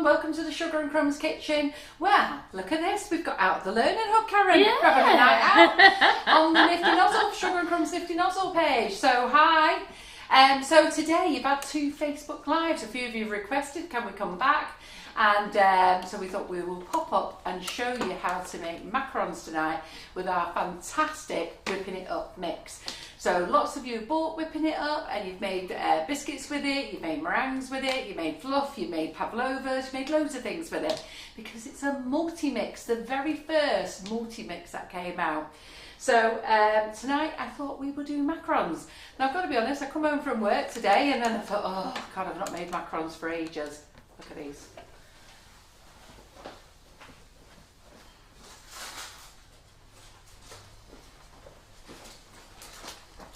Welcome to the Sugar and Crumbs kitchen. Well, look at this. We've got out the learning hub, Karen. Yeah. We're having a night out on the Nifty Nozzle, Sugar and Crumbs Nifty Nozzle page. So, hi. So today you've had 2 Facebook Lives. A few of you have requested, can we come back? And so we thought we will pop up and show you how to make macarons tonight with our fantastic whipping it up mix. So lots of you bought whipping it up and you've made biscuits with it, you've made meringues with it, you made fluff, you made pavlovas, you made loads of things with it because it's a multi-mix, the very first multi-mix that came out. So tonight I thought we would do macarons. Now I've got to be honest, I come home from work today and then I thought, oh God, I've not made macarons for ages. Look at these.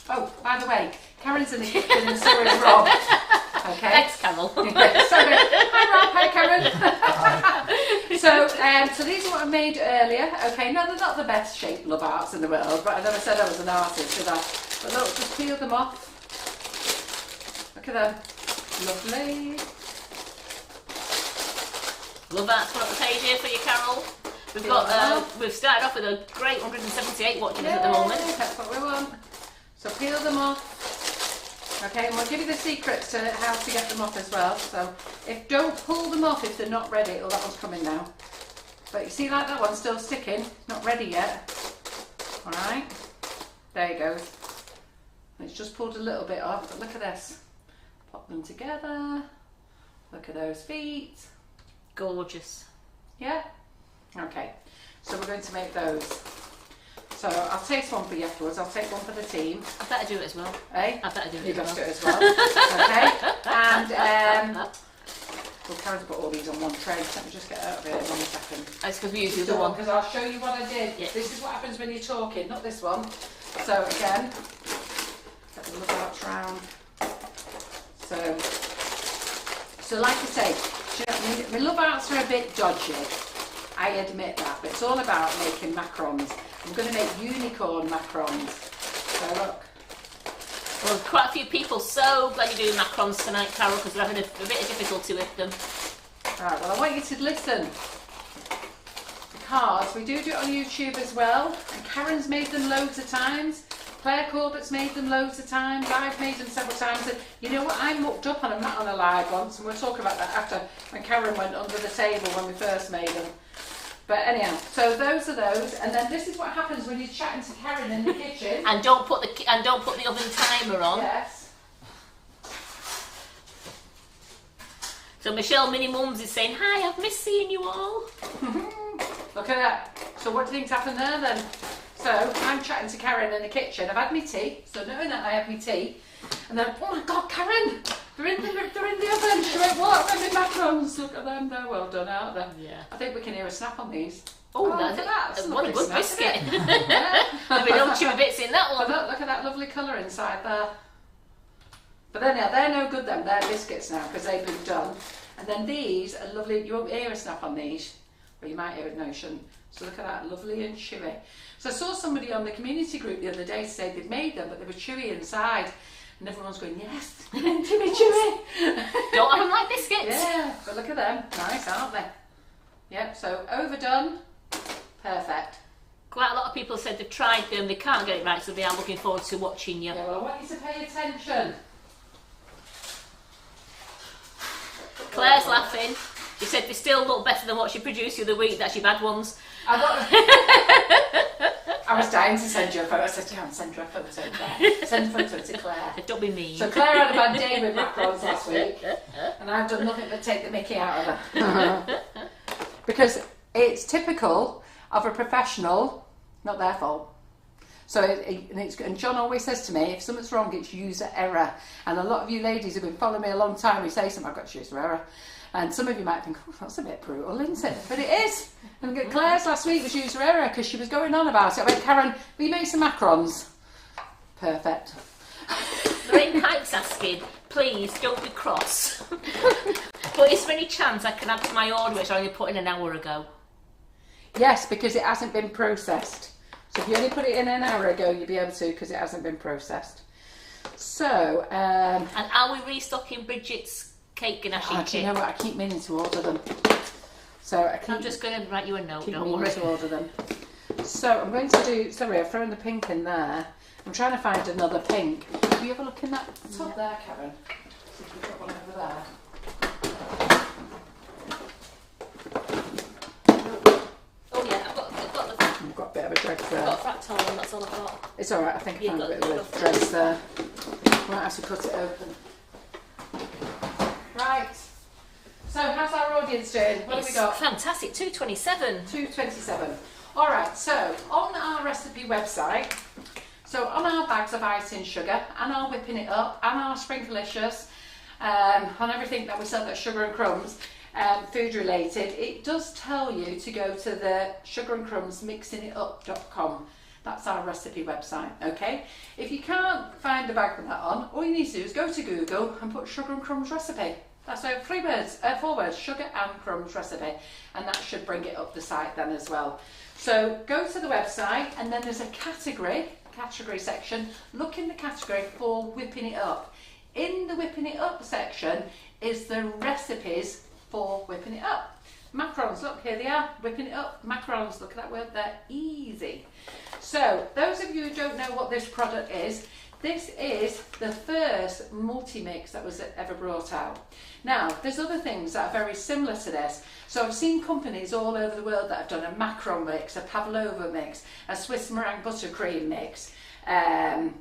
Oh, by the way, Karen's in the kitchen and so is Rob. Okay. Thanks, Carol. Sorry. Hi Rob, hi Karen. So these are what I made earlier. Okay, now they're not the best shaped love arts in the world, but I never said I was an artist, did I? But look, just peel them off. Look at them. Lovely. Love arts put up the page here for you, Carol. We've got we've started off with a great 178 watching us at the moment. That's what we want. So peel them off, okay, and we'll give you the secrets to how to get them off as well. So don't pull them off if they're not ready. Oh, that one's coming now. But you see, like that one's still sticking, not ready yet. All right, there you go. It's just pulled a little bit off, but look at this. Pop them together. Look at those feet. Gorgeous. Yeah. Okay. So we're going to make those. So I'll taste one for you afterwards. I'll take one for the team. I better do it as well. Eh? I better do it You've as got well. to do it as well. Okay. And well, Karen's put all these on one tray. Let me just get out of here in 1 second. That's because we use the other one. Because I'll show you what I did. Yeah. This is what happens when you're talking, not this one. So again, get the love arts round. So like I say, do you know what I mean? My love arts are a bit dodgy. I admit that, but it's all about making macarons. I'm going to make unicorn macarons. So look. Well, quite a few people so glad you're doing macarons tonight, Carol, because we're having a bit of difficulty with them. Right, well I want you to listen, because we do it on YouTube as well, and Karen's made them loads of times, Claire Corbett's made them loads of times, I've made them several times, and you know what, I mucked up on them, not on a live once, and we'll talk about that after, when Karen went under the table when we first made them. But anyhow, so those are those, and then this is what happens when you're chatting to Karen in the kitchen. And don't put the oven timer on. Yes. So Michelle Mini Mums is saying, hi, I've missed seeing you all. Look at that. So what do you think's happened there then? So I'm chatting to Karen in the kitchen. I've had my tea, so knowing that I have my tea, and then oh my God, Karen, they're in the oven. She went, what? They're my macarons. Look at them. They're well done, aren't they? Yeah. I think we can hear a snap on these. Oh, look at that. That's what a good snap, biscuit. Yeah. There'll be no chewy bits in that one. But look at that lovely colour inside there. But then they're no good then. They're biscuits now because they've been done. And then these are lovely. You won't hear a snap on these, or you might hear it. No, you shouldn't. So look at that, lovely and chewy. So I saw somebody on the community group the other day say they'd made them, but they were chewy inside. and everyone's going, yes, Jimmy chewy. Don't have them like biscuits. Yeah, but look at them, nice, aren't they? Yep, so overdone, perfect. Quite a lot of people said they've tried them, they can't get it right, so they are looking forward to watching you. Yeah, well, I want you to pay attention. Claire's laughing. She said they still look better than what she produced the other week, that's your bad ones. I was dying to send you a photo. I said, yeah, I'll send you a photo, Claire. Send a photo to Claire. Don't be mean. So Claire had a bad day with macarons last week, and I've done nothing but take the mickey out of her. Because it's typical of a professional, not their fault. So, and John always says to me, if something's wrong, it's user error. And a lot of you ladies who've been following me a long time, who say something, I've got user error. And some of you might think, oh, that's a bit brutal, isn't it? But it is. And Claire's last week was user error because she was going on about it. I went, Karen, will you make some macarons? Perfect. Lorraine Pike's asking, please don't be cross. But is there any chance I can add to my order which I only put in an hour ago? Yes, because it hasn't been processed. So if you only put it in an hour ago, you'll be able to because it hasn't been processed. So, and are we restocking Bridget's cake ganache kit? Do you know what? I keep meaning to order them. So I'm just going to write you a note, keep don't meaning worry. to order them. So I'm going to do, sorry, I've thrown the pink in there. I'm trying to find another pink. Will you have a look in that top there, Karen? See if we've got one over there. Oh yeah, I've got I've got a bit of a dregs there. I've got a fractal, that's all I've got. It's alright, I think I You've found a got bit of a dregs there. Might have to cut it open. Right. So how's our audience doing? What have we got? Fantastic, 227. 227. Alright, so on our recipe website, so on our bags of icing sugar and our whipping it up and our Sprinklicious, on everything that we sell at Sugar and Crumbs, food related, it does tell you to go to the Sugar and Crumbs mixingitup.com. That's our recipe website, okay? If you can't find a bag with that on, all you need to do is go to Google and put Sugar and Crumbs recipe. That's 4 words, Sugar and Crumbs recipe, and that should bring it up the site then as well. So go to the website, and then there's a category section. Look in the category for whipping it up. In the whipping it up section is the recipes for whipping it up. Macarons, look, here they are, whipping it up. Macarons, look at that word, they're easy. So, those of you who don't know what this product is, this is the first multi-mix that was ever brought out. Now, there's other things that are very similar to this. So I've seen companies all over the world that have done a macaron mix, a pavlova mix, a Swiss meringue buttercream mix, a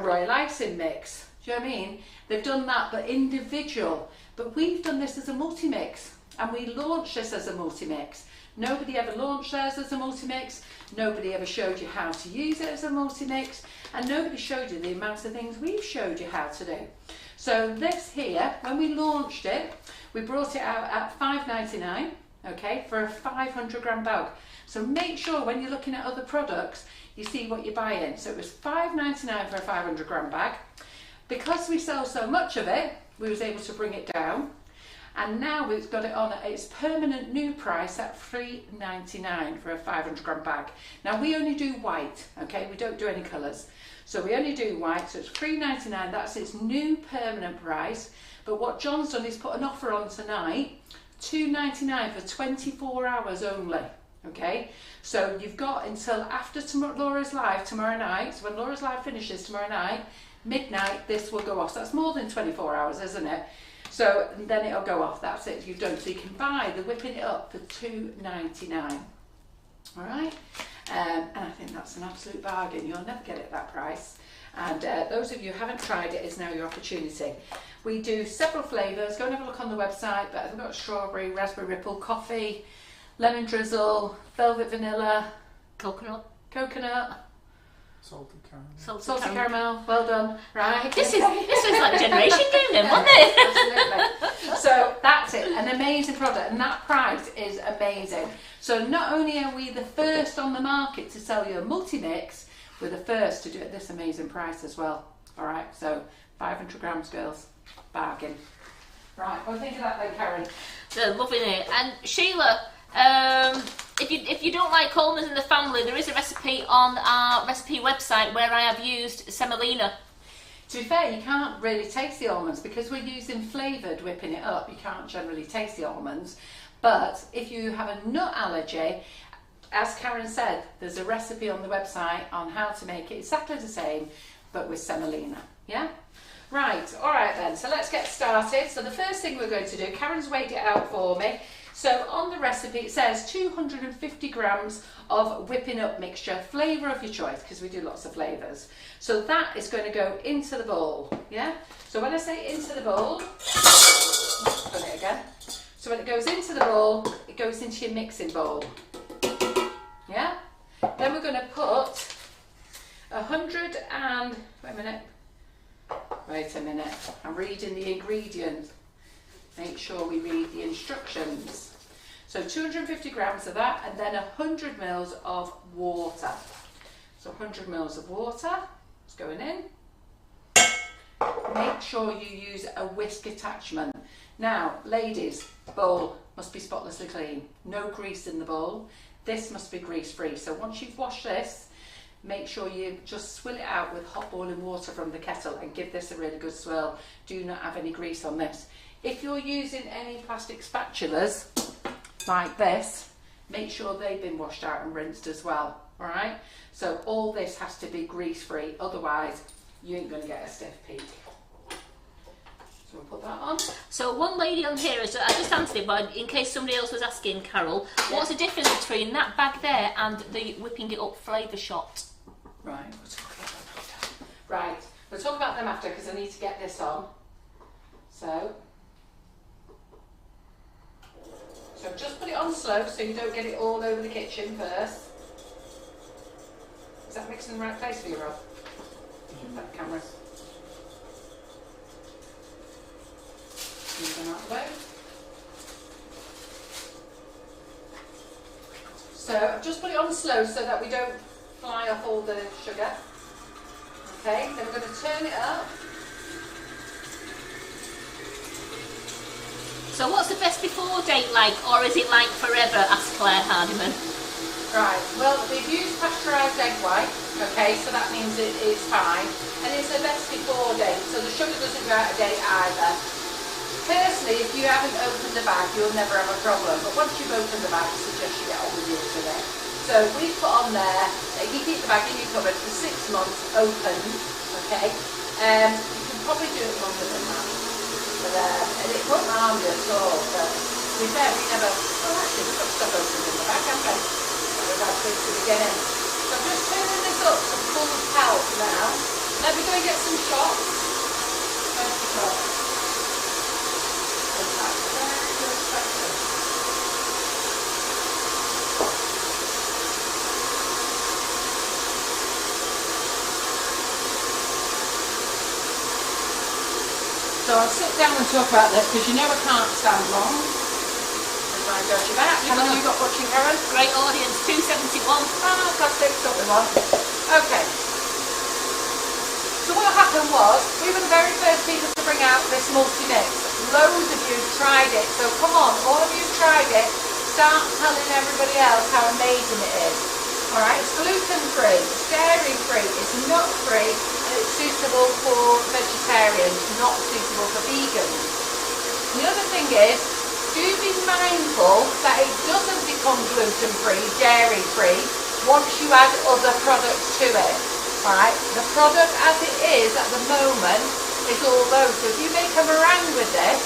royal icing mix. Do you know what I mean? They've done that, but individual. But we've done this as a multi-mix, and we launched this as a multi-mix. Nobody ever launched theirs as a multi-mix. Nobody ever showed you how to use it as a multi-mix, and nobody showed you the amount of things we've showed you how to do. So this here, when we launched it, we brought it out at $5.99, okay, for a 500 gram bag. So make sure when you're looking at other products, you see what you're buying. So it was $5.99 for a 500 gram bag. Because we sell so much of it, we was able to bring it down. And now we've got it on at its permanent new price at $3.99 for a 500 gram bag. Now we only do white, okay? We don't do any colours. So we only do white, so it's $3.99, that's its new permanent price. But what John's done is put an offer on tonight, $2.99 for 24 hours only, okay? So you've got until after Laura's Live tomorrow night. So when Laura's Live finishes tomorrow night, midnight, this will go off. So that's more than 24 hours, isn't it? So then it'll go off, that's it, you've done. So you can buy the whipping it up for $2.99, all right? And I think that's an absolute bargain. You'll never get it at that price. And those of you who haven't tried it, is now your opportunity. We do several flavours. Go and have a look on the website, but I've got strawberry, raspberry ripple, coffee, lemon drizzle, velvet vanilla, Coconut. Salted caramel. Salted caramel. Well done. Right. This was like a generation game then, wasn't it? Absolutely. So that's it. An amazing product, and that price is amazing. So not only are we the first on the market to sell you a multi-mix, we're the first to do it at this amazing price as well. All right. So 500 grams, girls. Bargain. Right. What do you think of that then, Karen? They're loving it. And Sheila, if you don't like Coleman's in the family, there is a recipe on our recipe website where I have used semolina. To be fair, you can't really taste the almonds because we're using flavoured whipping it up. You can't generally taste the almonds. But if you have a nut allergy, as Karen said, there's a recipe on the website on how to make it exactly the same, but with semolina. Yeah? Right, all right then, so let's get started. So the first thing we're going to do, Karen's weighed it out for me. So on the recipe it says 250 grams of whipping up mixture, flavour of your choice, because we do lots of flavours. So that is going to go into the bowl, yeah? So when I say into the bowl, done it again. So when it goes into the bowl, it goes into your mixing bowl, yeah? Then we're going to put 100 and, wait a minute, I'm reading the ingredients. Make sure we read the instructions. So 250 grams of that, and then 100 mils of water. So 100 mils of water is going in. Make sure you use a whisk attachment. Now, ladies, bowl must be spotlessly clean. No grease in the bowl. This must be grease free. So once you've washed this, make sure you just swill it out with hot boiling water from the kettle and give this a really good swirl. Do not have any grease on this. If you're using any plastic spatulas like this, make sure they've been washed out and rinsed as well. All right? So all this has to be grease free, otherwise you ain't going to get a stiff peak. So we'll put that on. So one lady on here, I just answered it, but in case somebody else was asking, Carol, what's the difference between that bag there and the whipping it up flavour shot? Right, we'll talk about them after. Right, we'll talk about them after because I need to get this on. So just put it on slow so you don't get it all over the kitchen first. Is that mixing in the right place for you, Rob? That camera. Move them out of the way. So I've just put it on slow so that we don't fly off all the sugar. Okay, then we're going to turn it up. So what's the best before date like, or is it like forever, asked Claire Hardiman. Right, well we've used pasteurised egg white, okay, so that means it is fine. And it's the best before date, so the sugar doesn't go out of date either. Personally, if you haven't opened the bag, you'll never have a problem. But once you've opened the bag, I suggest you get on with using it. So we put on there, you keep the bag in your cupboard for 6 months opened, okay? You can probably do it longer than that. And it won't harm you at all, but to be fair, we never, well actually we've got stuff opened in the bag, haven't we? That was actually to the beginning. So I'm just turning this up to full pelt now. Then we're going to get some shots. Where's the shot? That's very good section. So I'll sit down and talk about this because you know I can't stand long. As I got you back. How long have you got watching, Karen? Great audience, 271. Oh, got fixed up with one. Okay. So what happened was, we were the very first people to bring out this multi-mix. Loads of you tried it. So come on, all of you tried it. Start telling everybody else how amazing it is. Alright, it's gluten-free, it's dairy-free, it's nut-free, and it's suitable for vegetarians, not suitable for vegans. The other thing is, do be mindful that it doesn't become gluten-free, dairy-free, once you add other products to it. Alright, the product as it is at the moment is all those. So if you make a meringue with this,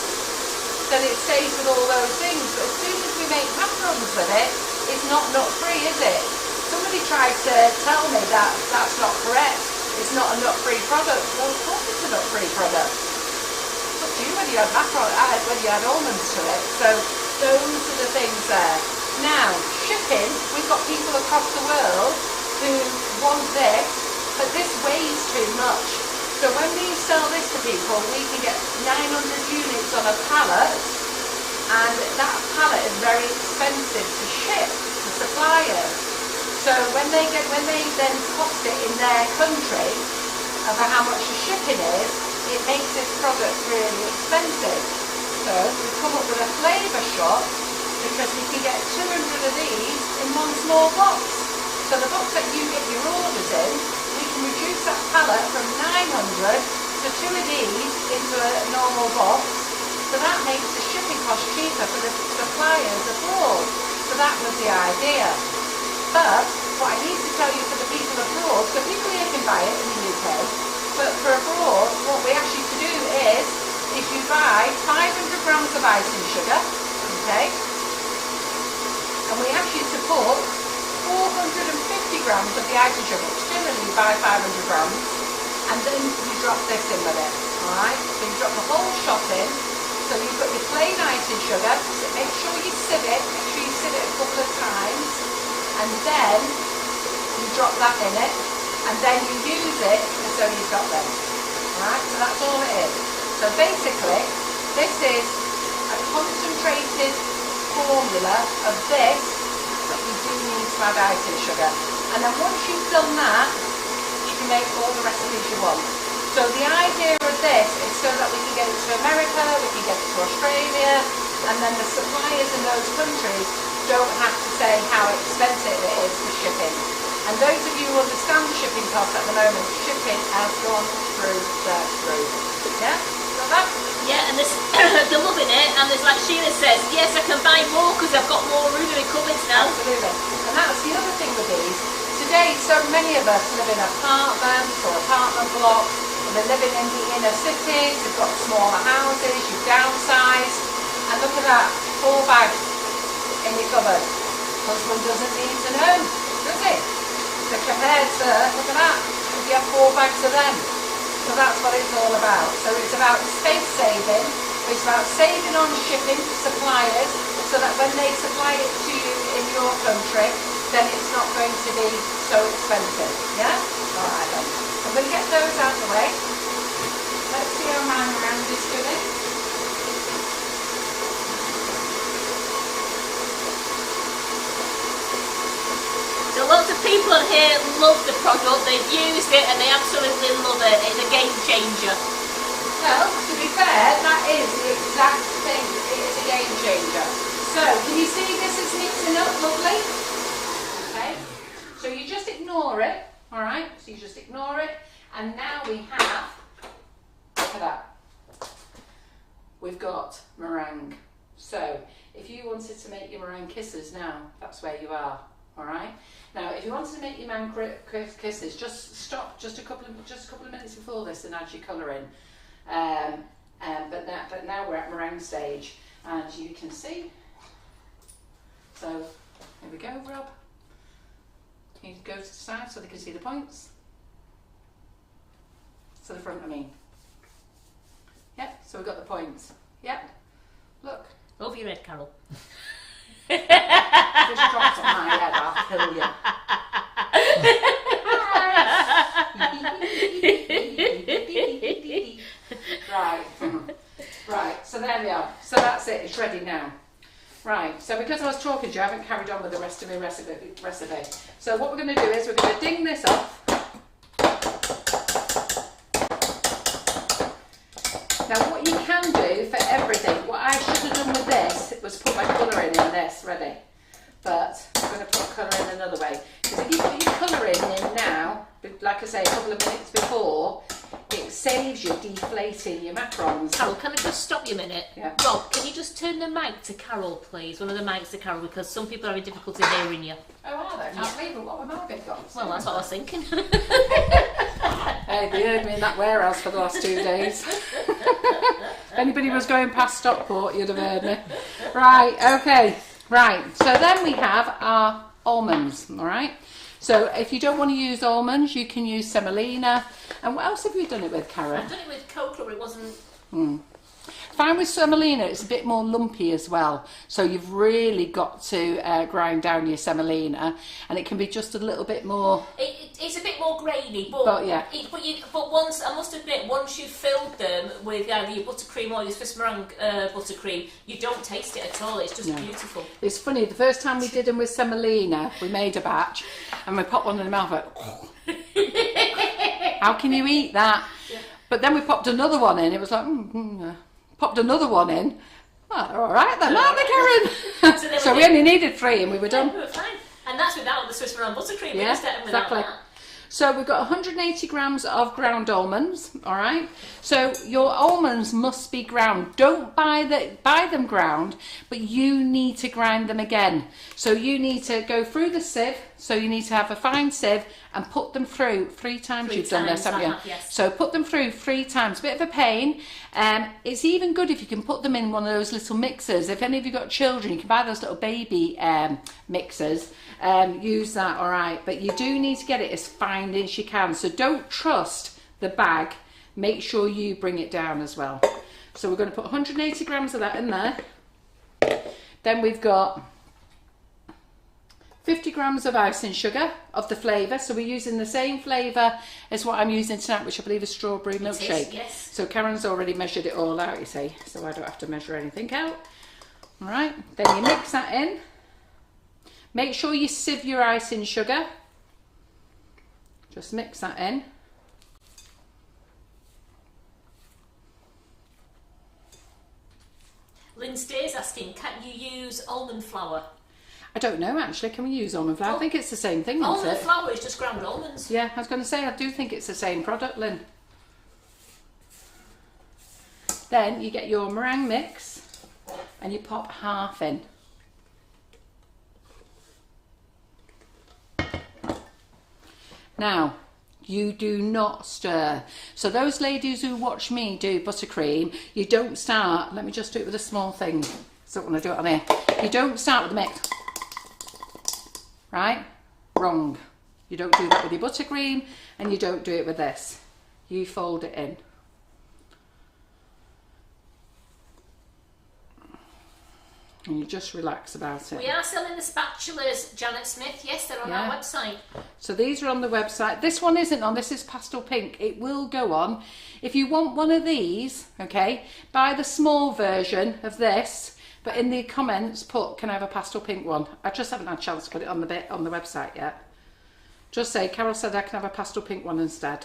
then it stays with all those things. But as soon as we make macarons with it, it's not nut-free, is it? Somebody tried to tell me that that's not correct. It's not a nut-free product. Well, of course it's a nut-free product. It's up to you whether you add whether you add almonds to it. So those are the things there. Now, shipping, we've got people across the world who want this, but this weighs too much. So when we sell this to people, we can get 900 units on a pallet, and that pallet is very expensive to ship to suppliers. So when they then cost it in their country over how much the shipping is, it makes this product really expensive. So we've come up with a flavour shot because we can get 200 of these in one small box. So the box that you get your orders in, we can reduce that pallet from 900 for 2 of these into a normal box, so that makes the shipping cost cheaper for the suppliers abroad. So that was the idea. But what I need to tell you for the people abroad, so people here can buy it in the UK, but for abroad, what we ask you to do is you buy 500 grams of icing sugar, okay, and we ask you to put 450 grams of the icing sugar, which generally you buy 500 grams, and then you drop this in with it, alright? So you drop the whole shot in, so you've got your plain icing sugar, so make sure you sieve it, a couple of times, and then you drop that in it, and then you use it, and so you've got them, alright? So that's all it is. So basically, this is a concentrated formula of this, but you do need to add icing sugar. And then once you've done that, you can make all the recipes you want. So the idea of this is so that we can get it to America, we can get it to Australia, and then the suppliers in those countries don't have to say how expensive it is for shipping. And those of you who understand the shipping costs at the moment, shipping has gone through the roof. Yeah? Got that? Yeah, and this, they're loving it, and there's like Sheila says, yes, I can buy more because I've got more room in my cupboards now. Absolutely. And that's the other thing with these. Today, so many of us live in apartments or apartment blocks, and they're living in the inner cities, they've got smaller houses, you've downsized, and look at that, 4 bags in your cupboard. Husband doesn't need to know, does he? So compared to, look at that, if you have 4 bags of them. So that's what it's all about. So it's about space saving, it's about saving on shipping to suppliers, so that when they supply it to you in your country, then it's not going to be so expensive. Yeah? Alright then. I'm going to get those out of the way. Let's see how my meringue is doing. So lots of people on here love the product, they've used it and they absolutely love it. It's a game changer. Well, to be fair, that is the exact thing. It is a game changer. So, can you see this is mixing up lovely? Okay. So you just ignore it, alright? So you just ignore it. And now we have, look at that. We've got meringue. So, if you wanted to make your meringue kisses now, that's where you are. Alright. Now, if you wanted to make your meringue kisses, just stop just a couple of minutes before this and add your colour in. But now we're at meringue stage, and you can see. So here we go, Rob. Can you go to the side so they can see the points? To the front, I mean. Yep. So we've got the points. Yep. Look. Over your head, Carol. Just drops on my head, I'll kill you. Right. Right, so there we are. So that's it, it's ready now. Right, so because I was talking to you, I haven't carried on with the rest of my recipe. So what we're going to do is we're going to ding this off. Now what you can do for everything, what I should have done with this was put my colour in this, ready. But I'm going to put colour in another way. Because if you put your colour in now, like I say, a couple of minutes before, it saves you deflating your macarons. Carol, can I just stop you a minute? Yeah. Rob, can you just turn the mic to Carol, please? One of the mics to Carol, because some people are having difficulty hearing you. Oh, are they? Can't believe it. What have my big got? Well, that's what I was thinking. Hey, they heard me in that warehouse for the last 2 days. If anybody was going past Stockport, you'd have heard me. Right, okay. Right, so then we have our almonds, all right? So if you don't want to use almonds, you can use semolina. And what else have you done it with, Karen? I've done it with cocoa, but it wasn't... Fine with semolina, it's a bit more lumpy as well. So you've really got to grind down your semolina, and it can be just a little bit more... It's a bit more grainy, but yeah. But once, I must admit, once you've filled them with either your buttercream or your Swiss meringue buttercream, you don't taste it at all. It's just beautiful. It's funny, the first time we did them with semolina, we made a batch, and we popped one in the mouth like, how can you eat that? Yeah. But then we popped another one in, it was like, popped another one in. Well, they're all right then, aren't they, Karen? So we only needed 3 and we were done. We were fine. And that's without the Swiss meringue buttercream. Yeah, exactly. that. So we've got 180 grams of ground almonds, all right? So your almonds must be ground. Don't buy them ground, but you need to grind them again. So you need to go through the sieve. So you need to have a fine sieve and put them through 3 times. You've done this, haven't you? Yes. So put them through 3 times. Bit of a pain. It's even good if you can put them in one of those little mixers. If any of you got children, you can buy those little baby mixers. Use that, all right? But you do need to get it as fine as you can. So don't trust the bag. Make sure you bring it down as well. So we're going to put 180 grams of that in there. Then we've got 50 grams of icing sugar of the flavour. So we're using the same flavour as what I'm using tonight, which I believe is strawberry milkshake. Yes. So Karen's already measured it all out, you see, so I don't have to measure anything out. All right, then you mix that in. Make sure you sieve your icing sugar. Just mix that in. Lynn Stay's asking, can you use almond flour? I don't know actually, can we use almond flour? I think it's the same thing, isn't Almond it? flour is just ground almonds. Yeah, I was going to say, I do think it's the same product, Lynn. Then you get your meringue mix and you pop half in. Now, you do not stir. So those ladies who watch me do buttercream, you don't start, let me just do it with a small thing. So I don't want to do it on here. You don't start with the mix. Right? Wrong. You don't do that with your buttercream and you don't do it with this. You fold it in. And you just relax about it. We are selling the spatulas, Janet Smith. Yes, they're on our website. So these are on the website. This one isn't on. This is pastel pink. It will go on. If you want one of these, okay, buy the small version of this. But in the comments, put, can I have a pastel pink one? I just haven't had a chance to put it on the website yet. Just say, Carol said I can have a pastel pink one instead.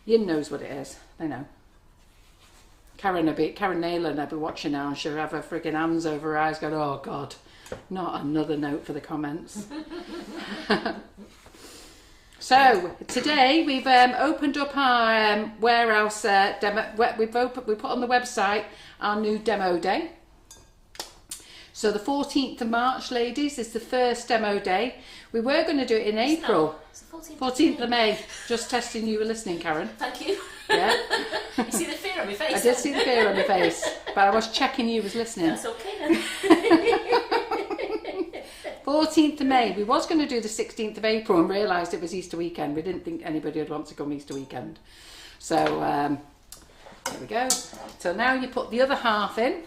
Yin knows what it is. They know. Karen Nayland, I'll be watching now and she'll have her friggin' hands over her eyes going, oh God, not another note for the comments. So today we've opened up our warehouse demo. We put on the website our new demo day. So the 14th of March, ladies, is the first demo day. We were going to do it in April. It's the 14th of May. Just testing you were listening, Karen. Thank you. Yeah. You see the fear on my face? I did see the fear on your face, but I was checking you was listening. That's okay then. 14th of May. We was going to do the 16th of April and realised it was Easter weekend. We didn't think anybody would want to come Easter weekend. So there we go. So now you put the other half in.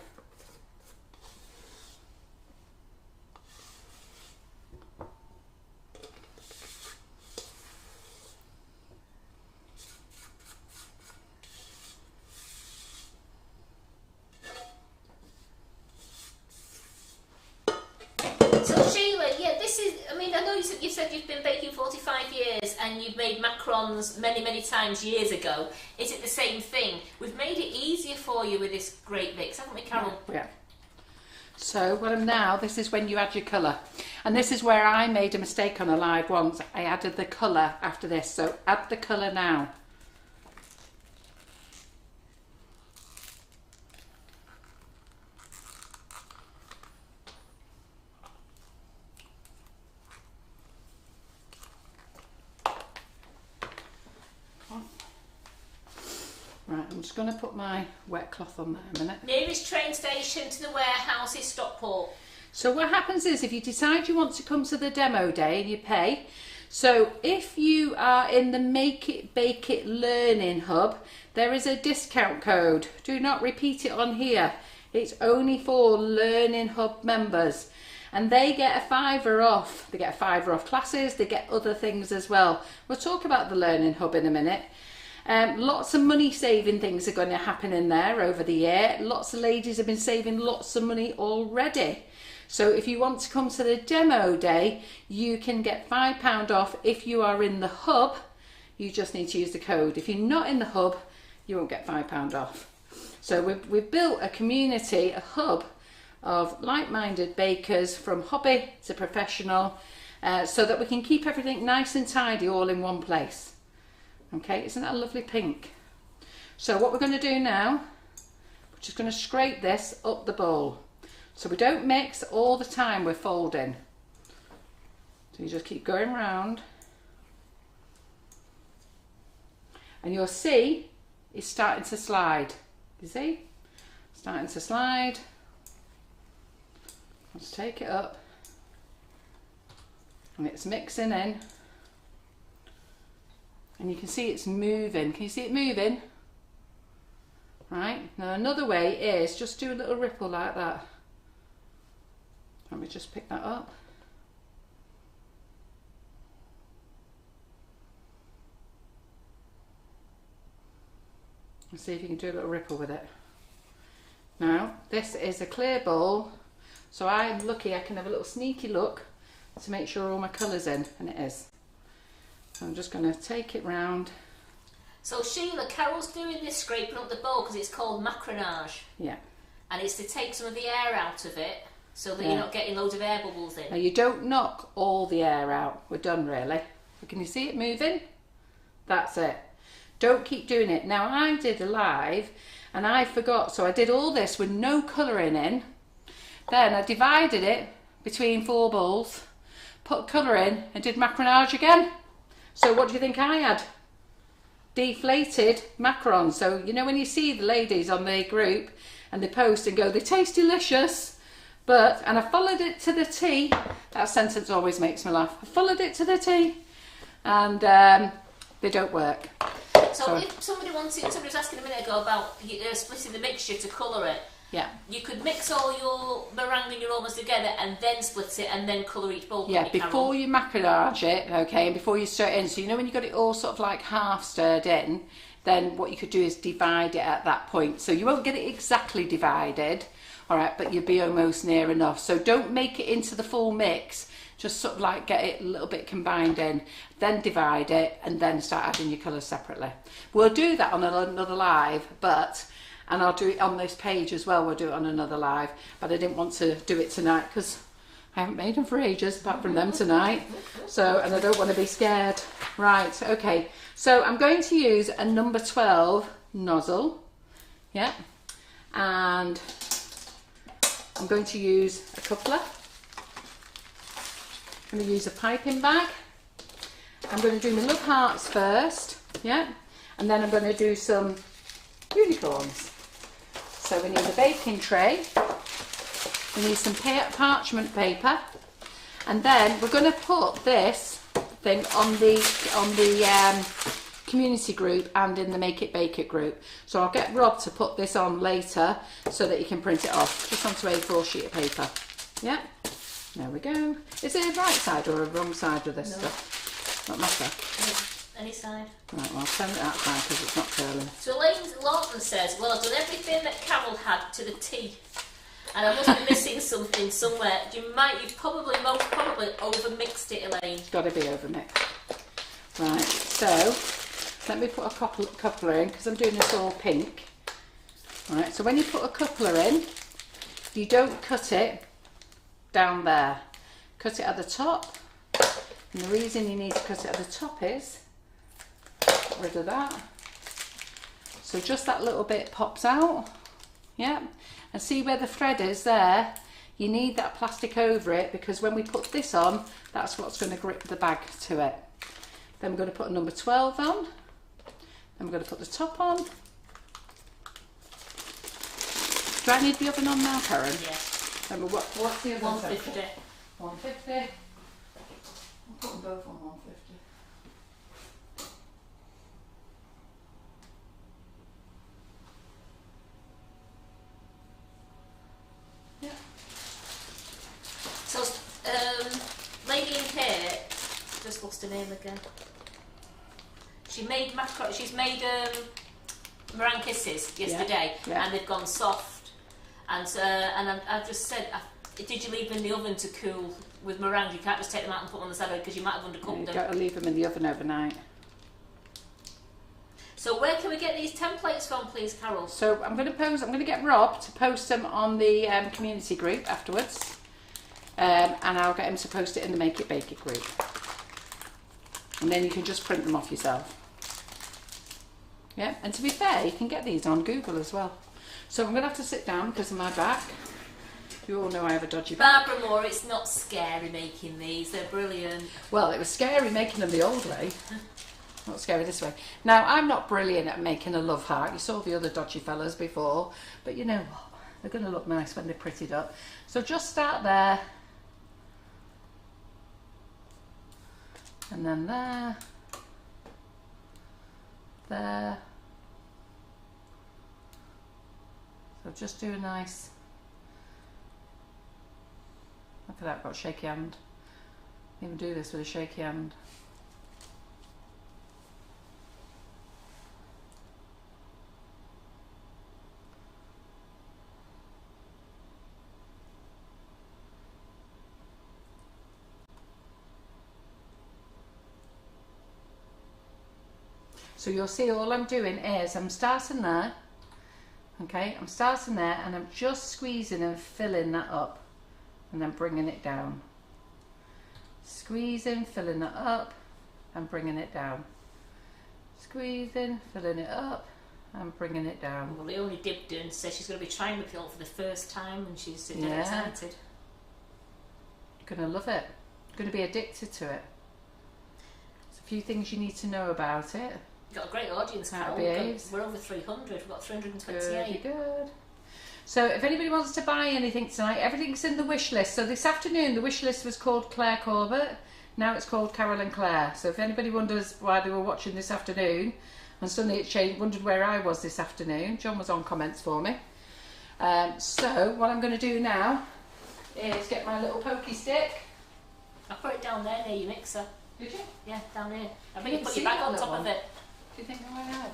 You said you've been baking 45 years and you've made macarons many times years ago. Is it the same thing? We've made it easier for you with this great mix, haven't we, Carol? Yeah. So now, this is when you add your colour. And this is where I made a mistake on a live once. I added the colour after this. So add the colour now. Right, I'm just going to put my wet cloth on there a minute. Nearest train station to the warehouse is Stockport. So what happens is if you decide you want to come to the demo day and you pay, so if you are in the Make It Bake It Learning Hub, there is a discount code. Do not repeat it on here. It's only for Learning Hub members. And they get a £5 off. They get a £5 off classes, they get other things as well. We'll talk about the Learning Hub in a minute. Lots of money saving things are going to happen in there over the year. Lots of ladies have been saving lots of money already. So if you want to come to the demo day, you can get £5 off if you are in the hub. You just need to use the code. If you're not in the hub, you won't get £5 off. So we've built a community, a hub of like-minded bakers from hobby to professional. so that we can keep everything nice and tidy all in one place. Okay, isn't that a lovely pink? So what we're going to do now, we're just going to scrape this up the bowl. So we don't mix all the time we're folding. So you just keep going round. And you'll see it's starting to slide. You see? Starting to slide. Let's take it up. And it's mixing in. And you can see it's moving. Can you see it moving? Right. Now another way is just do a little ripple like that. Let me just pick that up. And see if you can do a little ripple with it. Now, this is a clear bowl, so I'm lucky I can have a little sneaky look to make sure all my colour's in, and it is. So I'm just going to take it round. So Sheila, Carol's doing this scraping up the bowl because it's called macaronage. Yeah. And it's to take some of the air out of it so that you're not getting loads of air bubbles in. Now you don't knock all the air out. We're done really. But can you see it moving? That's it. Don't keep doing it. Now I did a live and I forgot, so I did all this with no colouring in. Then I divided it between 4 bowls, put colour in and did macaronage again. So what do you think I had? Deflated macarons. So you know when you see the ladies on their group and they post and go, they taste delicious, but, and I followed it to the T. That sentence always makes me laugh. I followed it to the T and they don't work. So if somebody was asking a minute ago about splitting the mixture to colour it, yeah, you could mix all your meringue and your aromas together and then split it and then colour each bowl. Yeah, before you macaronage it, okay, and before you stir it in. So you know when you got it all sort of like half stirred in, then what you could do is divide it at that point. So you won't get it exactly divided, all right, but you'll be almost near enough. So don't make it into the full mix. Just sort of like get it a little bit combined in, then divide it and then start adding your colours separately. We'll do that on another live, and I'll do it on this page as well. We'll do it on another live, but I didn't want to do it tonight because I haven't made them for ages apart from them tonight. So, and I don't want to be scared. Right, okay. So I'm going to use a number 12 nozzle, yeah, and I'm going to use a coupler. I'm going to use a piping bag. I'm going to do my love hearts first, yeah, and then I'm going to do some unicorns. So we need a baking tray, we need some parchment paper, and then we're going to put this thing on the community group and in the Make It Bake It group. So I'll get Rob to put this on later so that you can print it off, just onto A4 sheet of paper. Yeah. There we go. Is it a right side or a wrong side with this stuff? Not matter. No, any side. Right, well I'll turn it that side because it's not curling. So Elaine Lawton says, well, I've done everything that Carol had to the T, and I must be missing something somewhere. You've probably, most probably, over-mixed it, Elaine. It's got to be over-mixed. Right, so let me put a coupler in because I'm doing this all pink. Right, so when you put a coupler in, you don't cut it down there. Cut it at the top, and the reason you need to cut it at the top is, get rid of that, so just that little bit pops out, yeah, and see where the thread is there, you need that plastic over it because when we put this on, that's what's going to grip the bag to it. Then we're going to put a number 12 on, then we're going to put the top on. Do I need the oven on now, Karen? Yes. What's the other 150. 150. I'll put them both on 150. Yeah. So, lady in here, just lost her name again. She's made meringue kisses yesterday, yeah. and they've gone soft. And I've just said, did you leave them in the oven to cool with meringue? You can't just take them out and put them on the side because you might have undercooked them. You've got to leave them in the oven overnight. So where can we get these templates from, please, Carol? So I'm going to get Rob to post them on the community group afterwards. and I'll get him to post it in the Make It Bake It group. And then you can just print them off yourself. Yeah, and to be fair, you can get these on Google as well. So I'm going to have to sit down because of my back. You all know I have a dodgy back. Barbara Moore, it's not scary making these, they're brilliant. Well, it was scary making them the old way. Not scary this way. Now, I'm not brilliant at making a love heart. You saw the other dodgy fellas before. But you know what? They're going to look nice when they're prettied up. So just start there. And then there. There. So just do a nice... Look at that, I've got a shaky hand. Even do this with a shaky hand. So you'll see all I'm doing is I'm starting there, okay, I'm starting there and I'm just squeezing and filling that up and then bringing it down. Squeezing, filling it up and bringing it down. Squeezing, filling it up and bringing it down. Well, Leonie Dibden says she's going to be trying with it all for the first time and she's dead excited. You're going to love it. You're going to be addicted to it. There's a few things you need to know about it. You've got a great audience, Carol. We're over 300. We've got 328. Good. So if anybody wants to buy anything tonight, everything's in the wish list. So this afternoon, the wish list was called Claire Corbett. Now it's called Carol and Claire. So if anybody wonders why they were watching this afternoon, and suddenly it changed, wondered where I was this afternoon, John was on comments for me. So what I'm going to do now is get my little pokey stick. I put it down there near your mixer. Did you? Yeah, down here. I bet you put your bag on top of it. Do you think I went out?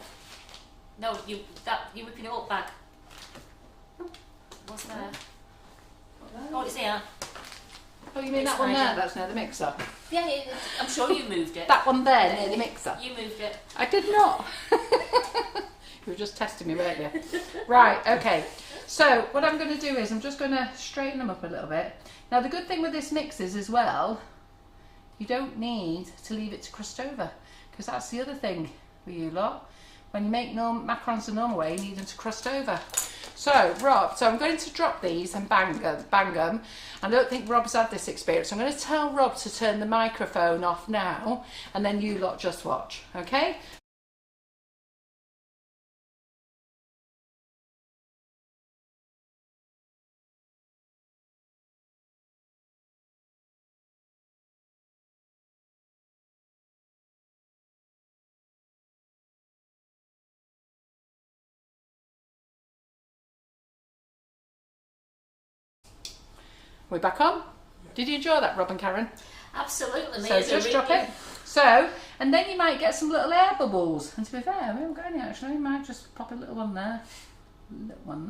No, you're whipping it up bag. What's there? Oh, it's here. Oh, you mean that one there? That's near the mixer. Yeah, I'm sure you moved it. That one there near the mixer. You moved it. I did not. You were just testing me, weren't you? Right, okay. So what I'm going to do is I'm just going to straighten them up a little bit. Now the good thing with this mix is as well, you don't need to leave it to crust over, because that's the other thing with you lot. When you make macarons the normal way, you need them to crust over. So Rob, I'm going to drop these and bang them. I don't think Rob's had this experience. I'm going to tell Rob to turn the microphone off now, and then you lot just watch, okay? We're back on. Did you enjoy that, Rob and Karen? Absolutely. So just drop it. So, and then you might get some little air bubbles. And to be fair, we haven't got any actually. We might just pop a little one there. A little one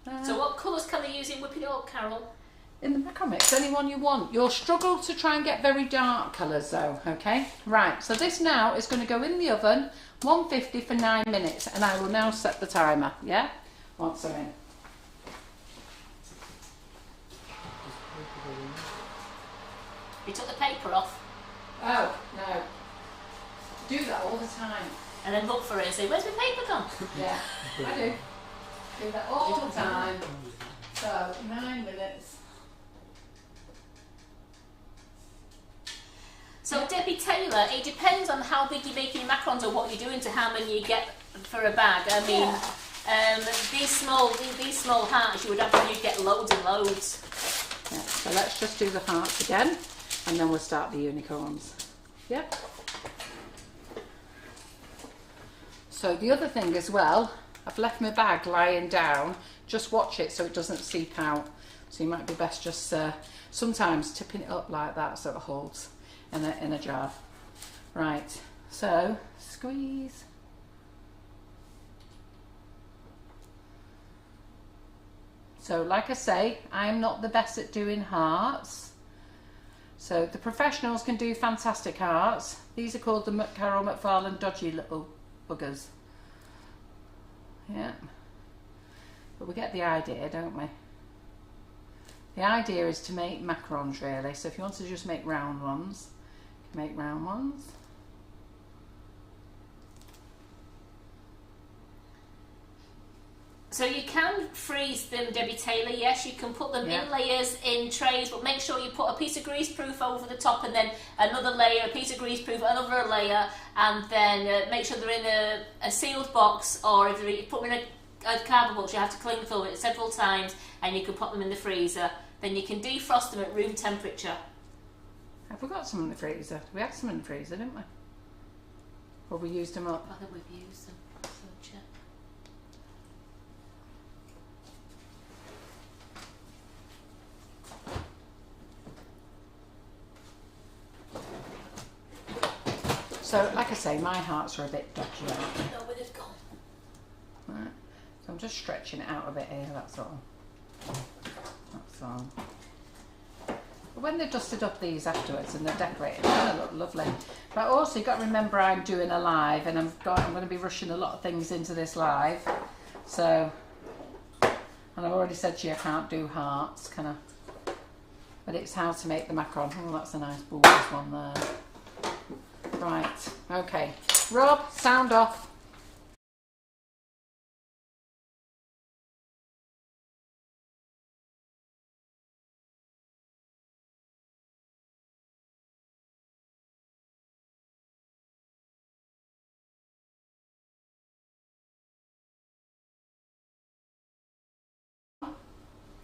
there. So what colours can they use in whipping it up, Carol? In the macaron mix, any one you want. You'll struggle to try and get very dark colours though, okay? Right, so this now is going to go in the oven, 150 for 9 minutes. And I will now set the timer, yeah? Once I'm in. You took the paper off. Oh, no. Do that all the time. And then look for it and say, where's my paper gone? Yeah, I do. Do that all the time. So, 9 minutes. So Debbie Taylor, it depends on how big you're making your macarons or what you're doing to how many you get for a bag. I mean, these small hearts, you would have to get loads and loads. Yeah, so let's just do the hearts again, and then we'll start the unicorns. Yep. So the other thing as well, I've left my bag lying down. Just watch it so it doesn't seep out. So you might be best just sometimes tipping it up like that so it holds in a jar. Right, so squeeze. So like I say, I'm not the best at doing hearts. So the professionals can do fantastic hearts. These are called the McFarland dodgy little buggers. Yeah. But we get the idea, don't we? The idea is to make macarons really, so if you want to just make round ones, you can make round ones. So you can freeze them, Debbie Taylor, yes, you can put them in layers in trays, but make sure you put a piece of greaseproof over the top and then another layer, a piece of greaseproof, another layer, and then make sure they're in a sealed box, or if you put them in a cardboard box, you have to clean the film it several times, and you can put them in the freezer. Then you can defrost them at room temperature. Have we got some in the freezer? We had some in the freezer, didn't we? Or we used them up? I think we've used them. So check. So, like I say, my hearts are a bit dodgy. No, where they've gone. Right. So I'm just stretching it out a bit here, that's all. That's all. But when they're dusted up these afterwards and they're decorated, they're going to look lovely. But also you've got to remember I'm doing a live, and I'm going to be rushing a lot of things into this live. So, and I've already said to you I can't do hearts, can I? But it's how to make the macaron. Oh, that's a nice bulbous one there. Right, okay. Rob, sound off.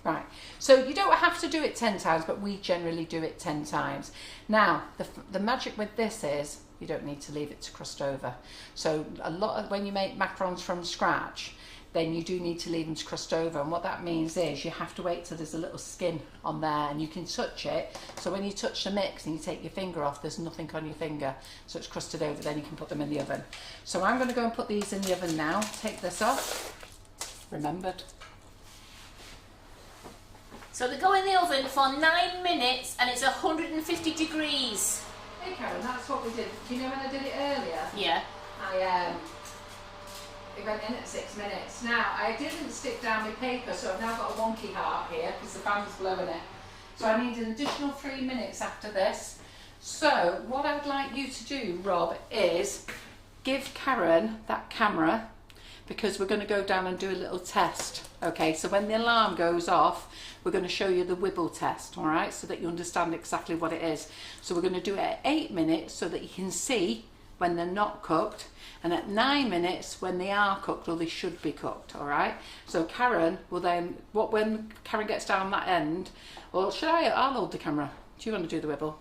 Right, so you don't have to do it 10 times, but we generally do it 10 times. Now, the magic with this is you don't need to leave it to crust over. So a lot of when you make macarons from scratch, then you do need to leave them to crust over. And what that means is you have to wait till there's a little skin on there and you can touch it. So when you touch the mix and you take your finger off, there's nothing on your finger. So it's crusted over, then you can put them in the oven. So I'm going to go and put these in the oven now. Take this off. Remembered. So they go in the oven for 9 minutes and it's 150 degrees. Hey Karen, that's what we did. Do you know when I did it earlier? Yeah. It went in at 6 minutes. Now, I didn't stick down my paper, so I've now got a wonky heart here because the fan's blowing it. So I need an additional 3 minutes after this. So what I would like you to do, Rob, is give Karen that camera, because we're going to go down and do a little test. Okay, so when the alarm goes off, we're going to show you the wibble test, all right, so that you understand exactly what it is. So we're going to do it at 8 minutes so that you can see when they're not cooked, and at 9 minutes when they are cooked, or they should be cooked, all right? So Karen will then, when Karen gets down that end, or I'll hold the camera. Do you want to do the wibble?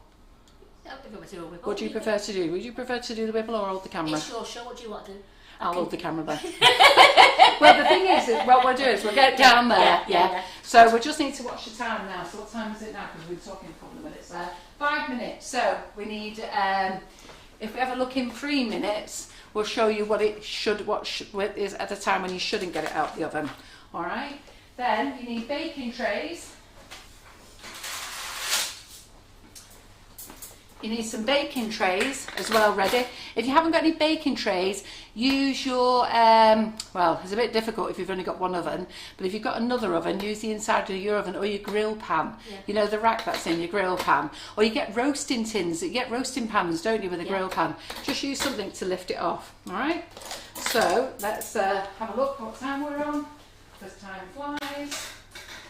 I'll give it to a wibble. What do you prefer to do? Would you prefer to do the wibble or hold the camera? It's your show, what do you want to do? I'll hold the camera then. Well, the thing is, what we'll do is we'll get down there. Yeah. So we just need to watch the time now. So what time is it now? Because we've been talking a couple of minutes there. 5 minutes. So we need, if we have a look in 3 minutes, we'll show you what it should, what is at a time when you shouldn't get it out the oven. All right. Then you need baking trays. You need some baking trays as well ready. If you haven't got any baking trays, use your, well, it's a bit difficult if you've only got one oven, but if you've got another oven, use the inside of your oven or your grill pan. Yeah. You know, the rack that's in your grill pan. Or you get roasting tins, you get roasting pans, don't you, with a grill pan. Just use something to lift it off, all right? So let's have a look what time we're on, because time flies.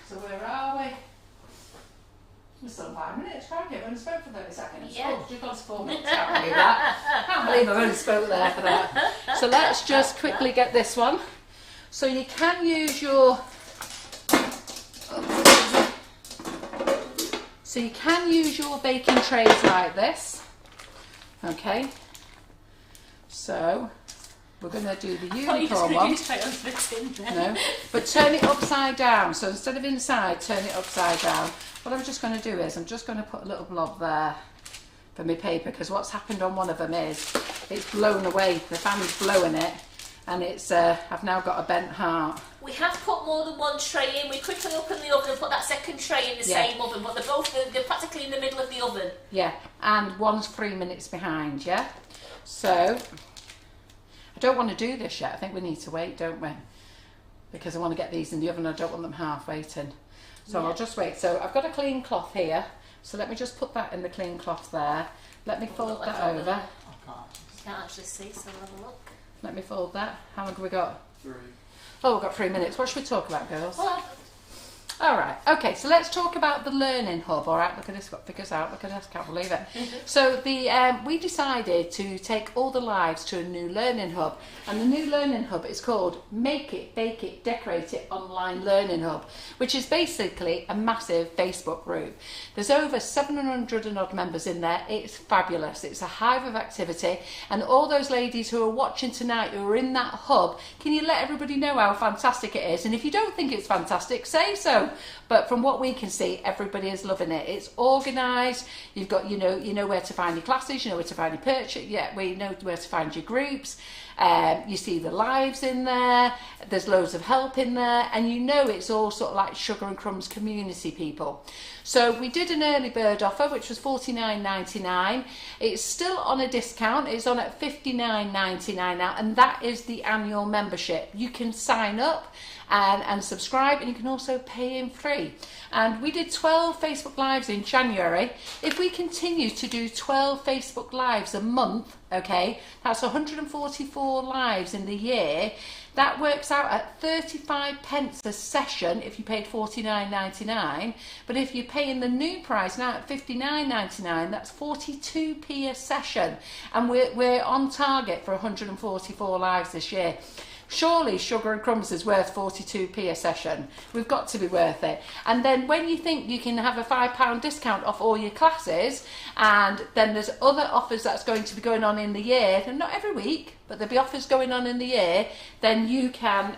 So where are we? We're still 5 minutes, can't you? I've only spoke for 30 seconds. Yeah. Oh, you've gone to 4 minutes, can't believe that. Can't believe I've only spoke there for that. So let's just quickly get this one. So you can use your... So you can use your baking trays like this. Okay. So we're going to do the unicorn one. No, but turn it upside down. So instead of inside, turn it upside down. What I'm just going to do is I'm just going to put a little blob there for my paper, because what's happened on one of them is it's blown away. The fan's blowing it, and it's I've now got a bent heart. We have put more than one tray in. We quickly open the oven and put that second tray in the same oven, but they're practically in the middle of the oven. Yeah, and one's 3 minutes behind. Yeah, so I don't want to do this yet. I think we need to wait, don't we? Because I want to get these in the oven. I don't want them half waiting. So I'll just wait. So I've got a clean cloth here. So let me just put that in the clean cloth there. Let me fold that over. You can't actually see, so we'll have a look. Let me fold that. How long have we got? 3. Oh, we've got 3 minutes. What should we talk about, girls? Well, All right. Okay, so let's talk about the Learning Hub. All right, look at this. Got figures out. Look at this. Can't believe it. So we decided to take all the lives to a new Learning Hub. And the new Learning Hub is called Make It, Bake It, Decorate It Online Learning Hub, which is basically a massive Facebook group. There's over 700 and odd members in there. It's fabulous. It's a hive of activity. And all those ladies who are watching tonight who are in that hub, can you let everybody know how fantastic it is? And if you don't think it's fantastic, say so. But from what we can see, everybody is loving it. It's organised. You've got, you know where to find your classes. You know where to find your purchase. Yeah, we know where to find your groups. You see the lives in there. There's loads of help in there, and you know it's all sort of like Sugar and Crumbs community people. So we did an early bird offer, which was $49.99. It's still on a discount. It's on at $59.99 now, and that is the annual membership. You can sign up and subscribe, and you can also pay in free. And we did 12 Facebook Lives in January. If we continue to do 12 Facebook Lives a month, okay, that's 144 lives in the year. That works out at 35 pence a session if you paid $49.99. But if you're paying the new price now at $59.99, that's 42p a session. And we're on target for 144 lives this year. Surely Sugar and Crumbs is worth 42p a session. We've got to be worth it. And then when you think you can have a £5 discount off all your classes, and then there's other offers that's going to be going on in the year, and not every week, but there'll be offers going on in the year, then you can,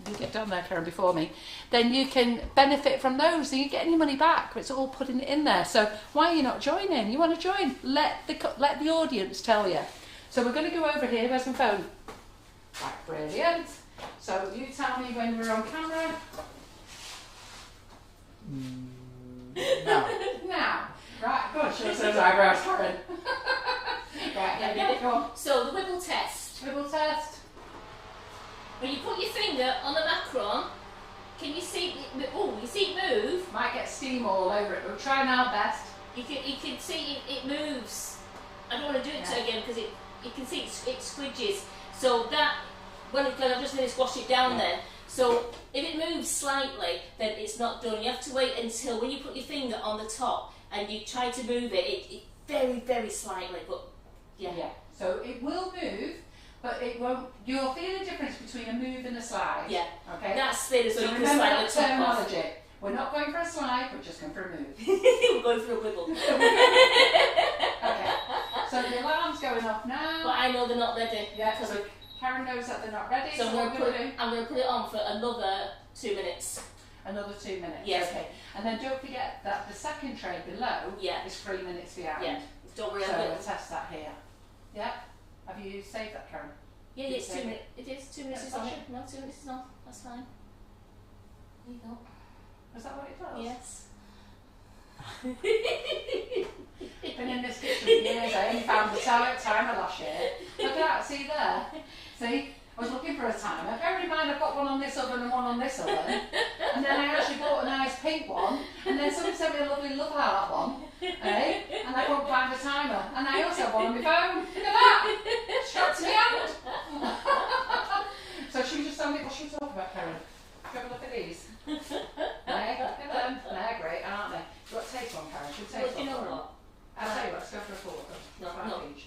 you get down there, Karen, before me, then you can benefit from those, and you're getting your money back. It's all putting it in there. So why are you not joining? You want to join? Let the audience tell you. So we're going to go over here. Where's my phone? Right, brilliant. So you tell me when we're on camera. Now. Now. Right, good. Show us those eyebrows, Karen. Right, yeah, go on. so the wibble test. Dribble test. When you put your finger on the macaron, can you see it? Oh, you see it move? Might get steam all over it, but we're trying our best. You can see it moves. I don't want to do it again because you can see it squidges. So that, well, I'm just going to squash it down then. So if it moves slightly, then it's not done. You have to wait until when you put your finger on the top and you try to move it very, very slightly, but yeah. So it will move, but it won't. You'll feel the difference between a move and a slide. Yeah. Okay. That's the So so you can remember slide that the top off. terminology. We're not going for a slide, we're just going for a move. We're going for a wiggle. Okay. So the alarm's going off now. But I know they're not ready. Yeah, so Karen knows that they're not ready. So So what we're going to do? I'm going to put it on for another 2 minutes. Another 2 minutes. Yes. Okay. And then don't forget that the second tray below is 3 minutes behind. Yeah. Don't worry. So I'm we'll gonna, test that here. Yeah. Have you saved that, Karen? yeah, it's 2 Save minutes. It is 2 minutes. That's Is on fine. it. No, 2 minutes is on. That's fine. There you go. Is that what it does? Yes. Been in this kitchen for years. I only found the timer last year. Look at that. See there? See? I was looking for a timer. Bear in mind I've got one on this oven and one on this oven. And then I actually bought a nice pink one. And then someone sent me a lovely love heart one. Eh? And I couldn't find a timer. And I also have one on my phone. Look at that! Strapped to my hand. So should we just tell me what should we talk about, Karen? Should we have a look at these? Look at them. They're great, aren't they? Do you want to taste one, Karen? Should we taste Well, do you know one? what? I'll tell you what, let's go for a quarter. No, Five no. each.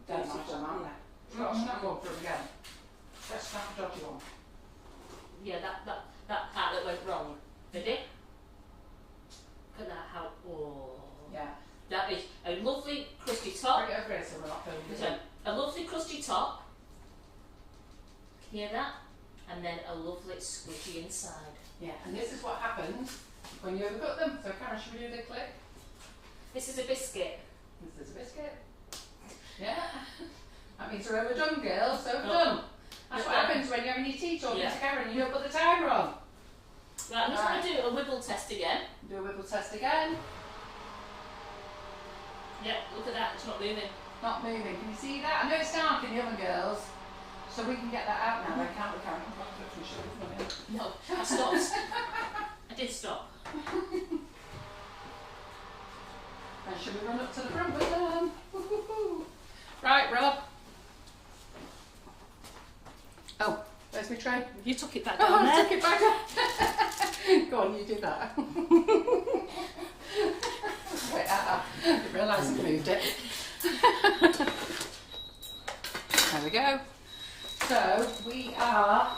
Don't like them, aren't they? We've got a snap one for them again. Let's snap a dodgy one. Yeah, that part that went wrong. Did it? Look at that, how. Oh. Yeah. That is a lovely crusty top. Bring it over here so we're not filming There's it. a lovely crusty top. Can you hear that? And then a lovely squishy inside. Yeah, and this is what happens when you overcook them. So Karen, should we do the clip? This is a biscuit. This is a biscuit. Yeah. That means we're overdone, girls. Overdone. No. That's No. what happens when you're having your tea talking Yeah. to Karen and you don't put the timer on. Right, I'm just Right. going to do a wiggle test again. Do a wibble test again. Yeah, look at that, it's not moving. Not moving. Can you see that? I know it's dark in the oven, girls. So we can get that out now, then, can't we, Karen? No, I stopped. I did stop. And should we run up to the front with them? Right, Rob. Oh, where's my tray? You took it back Oh, down I there. took it back. Go on, you do that. Wait, I didn't realise I moved it. There we go. So we are.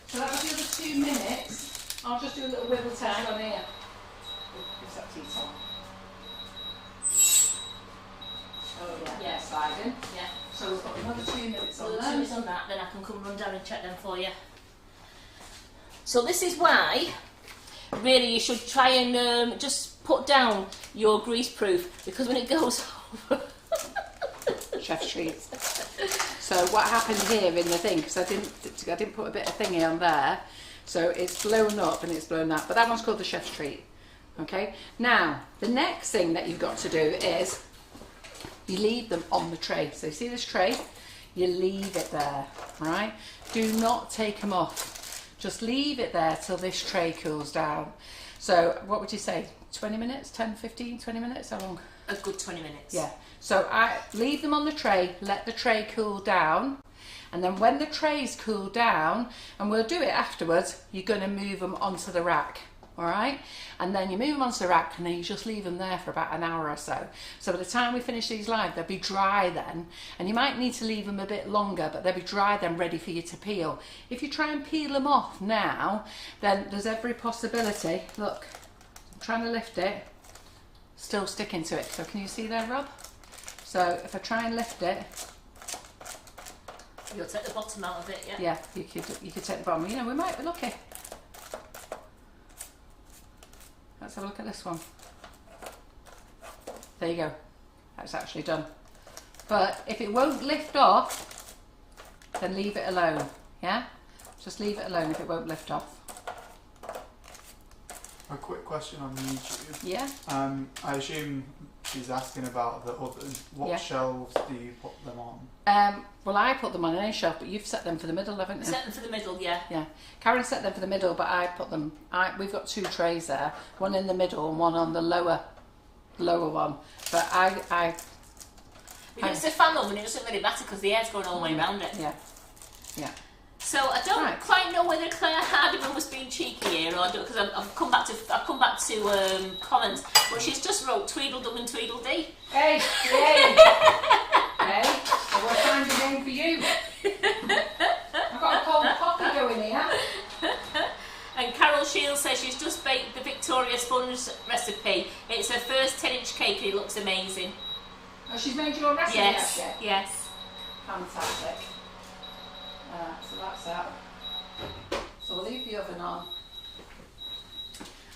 So that was the other 2 minutes. I'll just do a little wiggle test on here. What's that tea song? Oh yeah, sliding. Yeah. So we've got another 2 minutes So on as there. soon as on that, then I can come run down and check them for you. So this is why, really, you should try and just put down your grease proof, because when it goes over... Chef's treats. So what happened here in the thing, because I didn't put a bit of thingy on there, so it's blown up and it's blown out. But that one's called the chef's treat. Okay. Now the next thing that you've got to do is you leave them on the tray. So you see this tray, you leave it there. Right. Do not take them off. Just leave it there till this tray cools down. So what would you say? 20 minutes? 10, 15, 20 minutes? How long? A good 20 minutes. Yeah. So I leave them on the tray, let the tray cool down, and then when the trays cool down, and we'll do it afterwards, you're going to move them onto the rack, all right? And then you move them onto the rack, and then you just leave them there for about an hour or so. So by the time we finish these live, they'll be dry then, and you might need to leave them a bit longer, but they'll be dry then, ready for you to peel. If you try and peel them off now, then there's every possibility, look, I'm trying to lift it, still sticking to it. So can you see there, Rob? So if I try and lift it, You'll take the bottom out of it, yeah? yeah, you could take the bottom. You know, we might be lucky. Let's have a look at this one. There you go. That's actually done. But if it won't lift off, then leave it alone. Yeah? Just leave it alone if it won't lift off. A quick question on YouTube. Yeah? I assume she's asking about the others. What Yeah. shelves do you put them on? Well, I put them on an A shelf, but you've set them for the middle, haven't you? Set them for the middle, yeah. Yeah, Karen set them for the middle, but I put them. We've got 2 trays there, one in the middle and one on the lower one. But Because it's a fan oven, it doesn't really matter because the air's going all the way around it. yeah, yeah. So I don't quite know whether Claire Hardiman was being cheeky here, or because I've come back to comments, but she's just wrote Tweedledum and Tweedledee. Hey, hey, hey! So we'll find a name for you. I've got a cold coffee going here. And Carol Shields says she's just baked the Victoria sponge recipe. It's her first 10-inch cake and it looks amazing. Oh, she's made your recipe. Yes, has she? yes. Fantastic. So that's that. So we'll leave the oven on.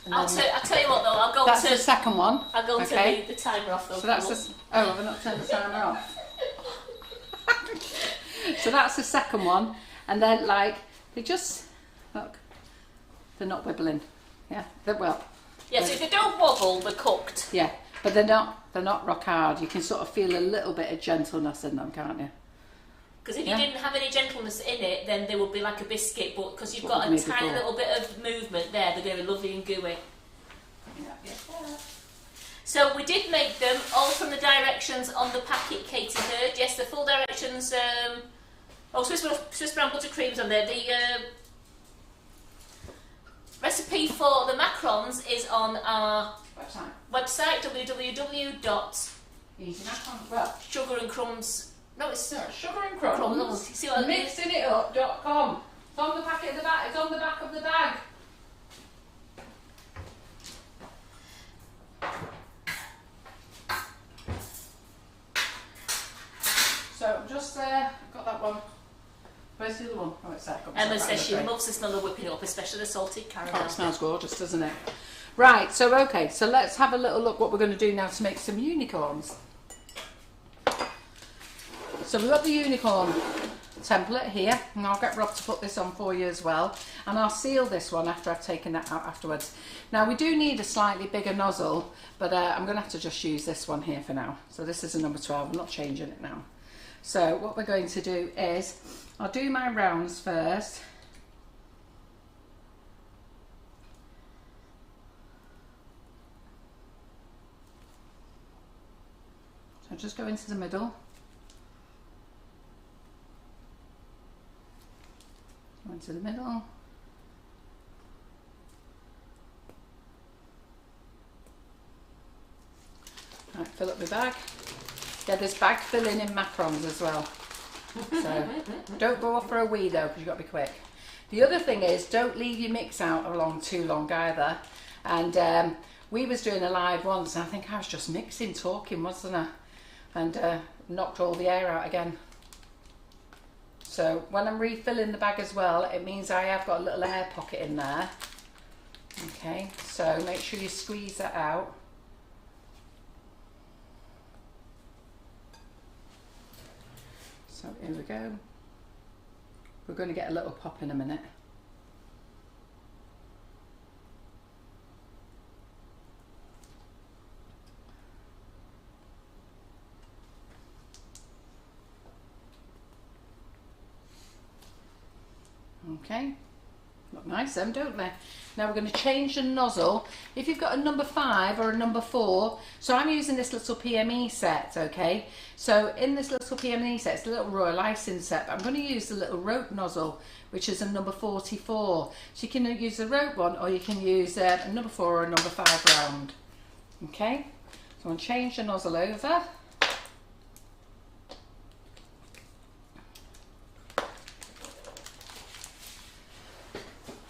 And I'll then tell you what though, I'll go that's to the second one. I'll go Okay. to the timer off though. So that's the. Oh, have I not turned the timer off? So that's the second one, and then like they just look, they're not wibbling. Yeah, well. Yeah, so if they don't wobble, they're cooked. Yeah, but they're not rock hard. You can sort of feel a little bit of gentleness in them, can't you? Because if you didn't have any gentleness in it, then they would be like a biscuit. But because you've got a Maybe tiny more. little bit of movement there, they're very lovely and gooey. Yeah. So we did make them all from the directions on the packet, Katie heard. Yes, the full directions. Swiss brown buttercream's on there. The recipe for the macarons is on our website www.sugarandcrumbs. No, it's Sugar and Crumbs. See what I mean? Mixingitup.com. It's on the packet of the back. It's on the back of the bag. So just got that one. Where's the other one? Oh, it's there. Emma says she loves the smell of whipping up, especially the salted caramel. Oh, it smells gorgeous, doesn't it? Right, so okay, so let's have a little look what we're going to do now to make some unicorns. So we've got the unicorn template here, and I'll get Rob to put this on for you as well, and I'll seal this one after I've taken that out afterwards. Now we do need a slightly bigger nozzle, but I'm going to have to just use this one here for now. So this is a number 12, I'm not changing it now. So what we're going to do is, I'll do my rounds first. So just go into the middle. Go into the middle. Right, fill up my bag. Yeah, there's bag filling in macarons as well. So don't go off for a wee though, because you've got to be quick. The other thing is, don't leave your mix out too long either. And we was doing a live once, and I think I was just mixing, talking, wasn't I? And knocked all the air out again. So when I'm refilling the bag as well, it means I have got a little air pocket in there. Okay, so make sure you squeeze that out. So here we go. We're going to get a little pop in a minute. Okay, look nice then, don't they? Now we're going to change the nozzle. If you've got a number 5 or a number 4, so I'm using this little PME set, okay? So in this little PME set, it's a little royal icing set, but I'm going to use the little rope nozzle, which is a number 44. So you can use the rope one, or you can use a number 4 or a number 5 round. Okay, so I'm going to change the nozzle over.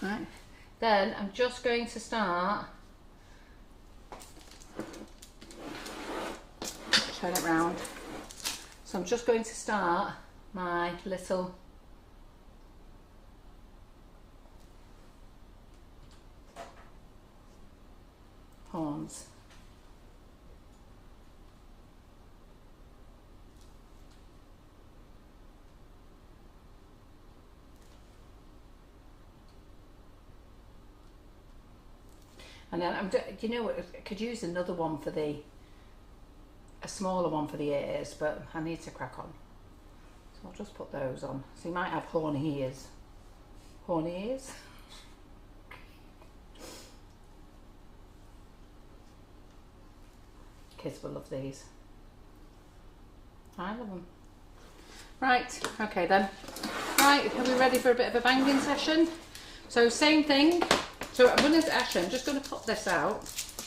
Right. Then I'm just going to start, turn it round. So I'm just going to start my little horns. And then you know what, I could use another one for a smaller one for the ears, but I need to crack on. So I'll just put those on. So you might have horny ears. Horny ears? Kids will love these. I love them. Right, okay then. Right, are we ready for a bit of a banging session? So same thing. So I'm just going to pop this out.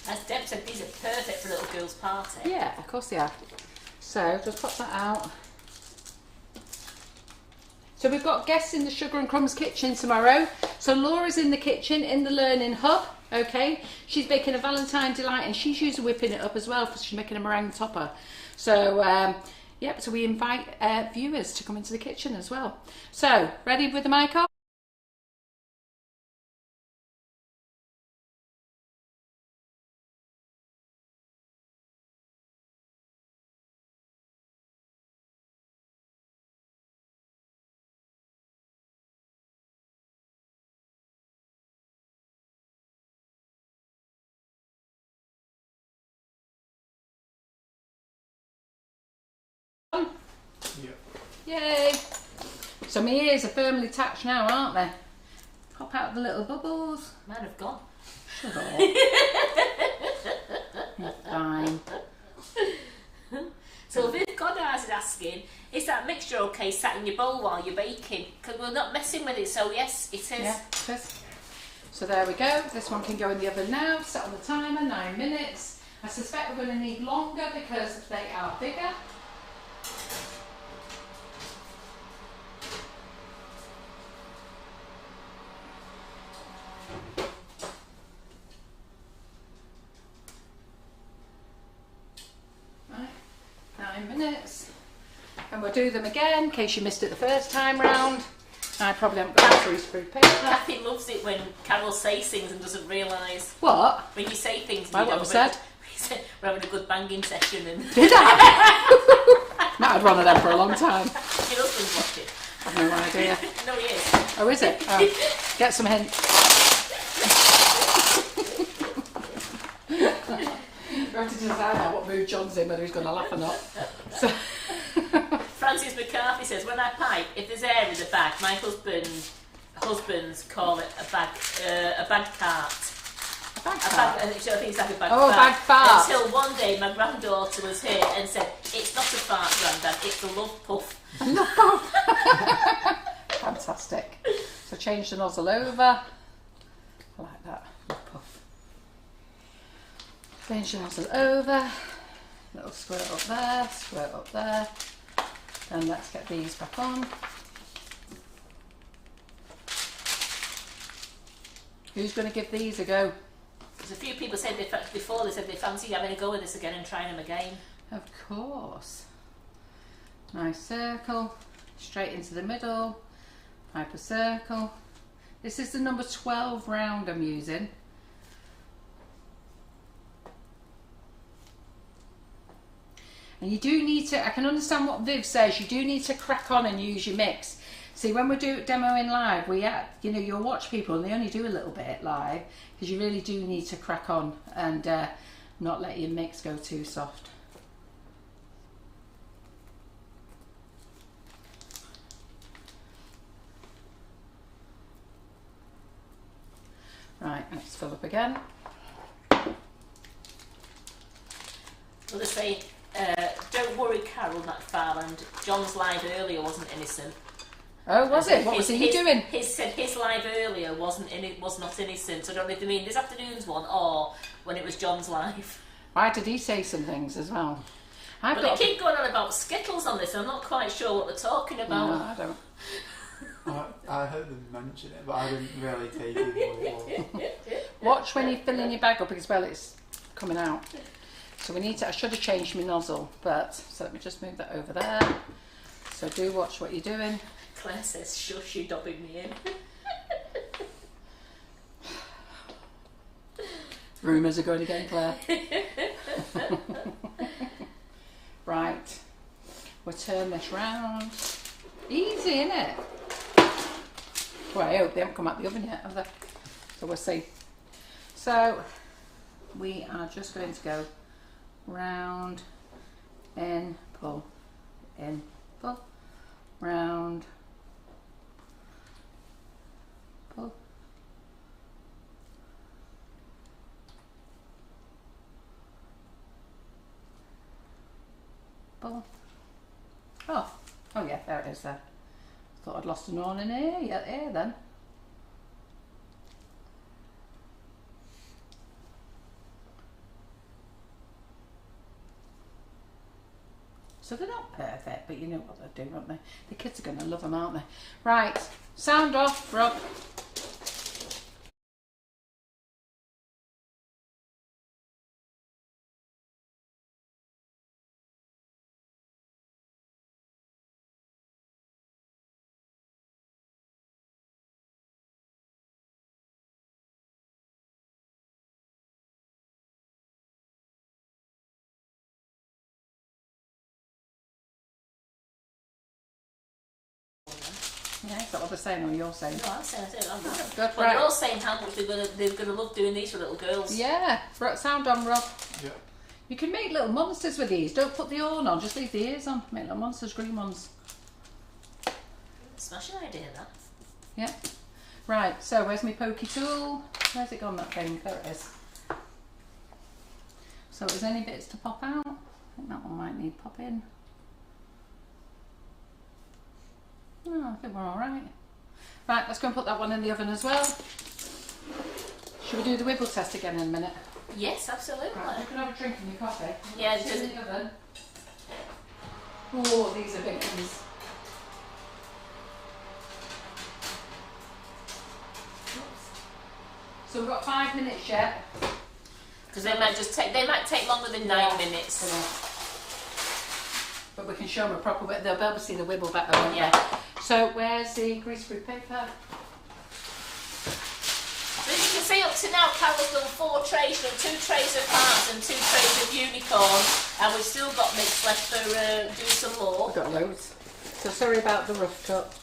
As Deb said, these are perfect for a little girl's party. Yeah, of course they are. So just pop that out. So we've got guests in the Sugar and Crumbs kitchen tomorrow. So Laura's in the kitchen, in the learning hub, okay? She's making a Valentine delight, and she's usually whipping it up as well, because she's making a meringue topper. So, yep, so we invite viewers to come into the kitchen as well. So, ready with the mic off? Yay! So my ears are firmly attached now, aren't they? Pop out the little bubbles. Might have gone. Shut up. You're fine. So Viv Goddard is asking, is that mixture okay sat in your bowl while you're baking? Because we're not messing with it, so yes, it is. Yeah, it is. So there we go. This one can go in the oven now. Set on the timer, 9 minutes. I suspect we're going to need longer because they are bigger. Right, 9 minutes. And we'll do them again in case you missed it the first time round. I probably haven't got a greaseproof paper. Kathy loves it when Carol says things and doesn't realise. What? When you say things and Like you what don't I said? We're having a good banging session and Did I? Not had one of them for a long time. your husband's watching. I've no idea. No, he is. Oh, is it? Oh, get some hint. We have to decide now what mood John's in, whether he's going to laugh or not. So. Francis McCarthy says, when I pipe, if there's air in the bag, my husbands call it a bag cart. A bag I cart? think it's like a bag Oh, fart. a bag fart. Until one day my granddaughter was here and said, it's not a fart, Grandad, it's a love puff. Love puff. Fantastic. So change the nozzle over. I like that. Love puff. Change the nozzle over. Little squirt up there, squirt up there. And let's get these back on. Who's going to give these a go? Because a few people said they fancy having a go with this again and trying them again. Of course. Nice circle, straight into the middle, pipe a circle. This is the number 12 round I'm using. And you do need to, I can understand what Viv says, you do need to crack on and use your mix. See, when we do demoing live, you'll watch people and they only do a little bit live, because you really do need to crack on and not let your mix go too soft. Right, let's fill up again. Well, they say, don't worry, Carol McFarland. John's live earlier wasn't innocent. Oh, was it? What was he doing? His live earlier was not innocent. So I don't know if they mean this afternoon's one or when it was John's live. Why did he say some things as well? But they keep going on about Skittles on this, and I'm not quite sure what they're talking about. No, I don't. I heard them mention it, but I didn't really take it what it was. Watch when you're filling your bag up, because well, it's coming out. So we need to. I should have changed my nozzle, but so let me just move that over there. So do watch what you're doing. Claire says, "Shush, you're dobbing me in." Rumours are going again, Claire. Right, we'll turn this round. Easy, innit? Well, I hope they haven't come out the oven yet, have they? So we'll see. So we are just going to go round, in, pull, round, pull. Pull. Oh yeah, there it is there. Thought I'd lost an horn in here. Yeah, here then. So they're not perfect, but you know what they'll do, won't they? The kids are going to love them, aren't they? Right, sound off, Rob. Yeah, is that what they're saying or you're saying? No, I'm saying it. Good, Well, right. they're all saying how much they're gonna love doing these for little girls. Yeah, right, sound on, Rob. Yeah. You can make little monsters with these. Don't put the horn on, just leave the ears on. Make little monsters, green ones. Smashing idea, that. Yeah. Right, so where's my pokey tool? Where's it gone, that thing? There it is. So is any bits to pop out? I think that one might need pop in. Oh, I think we're all right. Right, let's go and put that one in the oven as well. Should we do the wibble test again in a minute? Yes, absolutely. Right, you can have a drink in your coffee. Yeah, It's just in the oven. Oh, these are big ones. So we've got 5 minutes yet. because they might take longer than 9 minutes. But we can show them a proper bit. They'll be able to see the wibble better, won't Yeah. they? So where's the greaseproof paper? So as you can see up to now, Carol's done 4 trays, done 2 trays of hearts and 2 trays of unicorn, and we've still got mix left for doing some more. We've got loads. So sorry about the rough cut.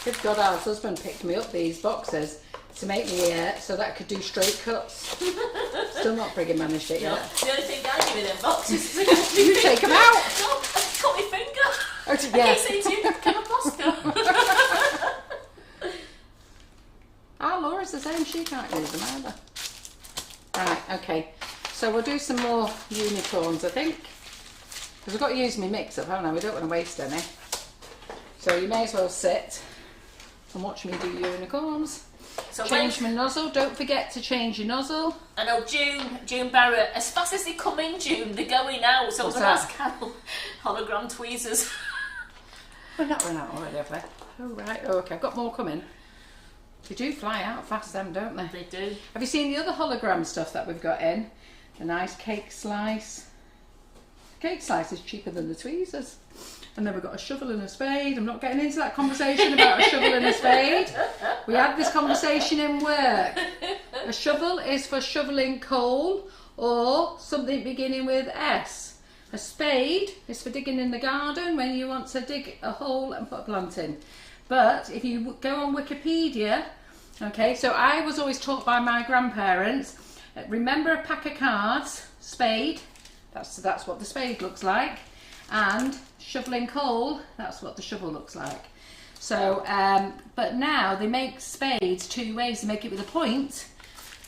Good God, our husband picked me up these boxes to make me so that I could do straight cuts. Still not friggin' managed it yet. The only thing I give in them boxes is You take them out! No, I cut my finger. Oh, I keep saying to you, become a Bosco. Laura's the same, she can't use them either. Right, okay. So we'll do some more unicorns, I think. Because we've got to use my mix up, haven't I? We don't want to waste any. So you may as well sit and watch me do unicorns. So change my nozzle. Don't forget to change your nozzle. I know June Barrett, as fast as they come in June, they're going out. So What's I'm going to that? ask Carol, hologram tweezers. We're not run out already, have we? Oh, right. Oh, okay, I've got more coming. They do fly out fast, them, don't they? They do. Have you seen the other hologram stuff that we've got in? The nice cake slice. The cake slice is cheaper than the tweezers. And then we've got a shovel and a spade. I'm not getting into that conversation about a shovel and a spade. We had this conversation in work. A shovel is for shoveling coal or something beginning with S. A spade is for digging in the garden when you want to dig a hole and put a plant in. But if you go on Wikipedia, okay, so I was always taught by my grandparents, remember a pack of cards, spade, that's what the spade looks like, and shoveling coal, that's what the shovel looks like. So, but now they make spades two ways. They make it with a point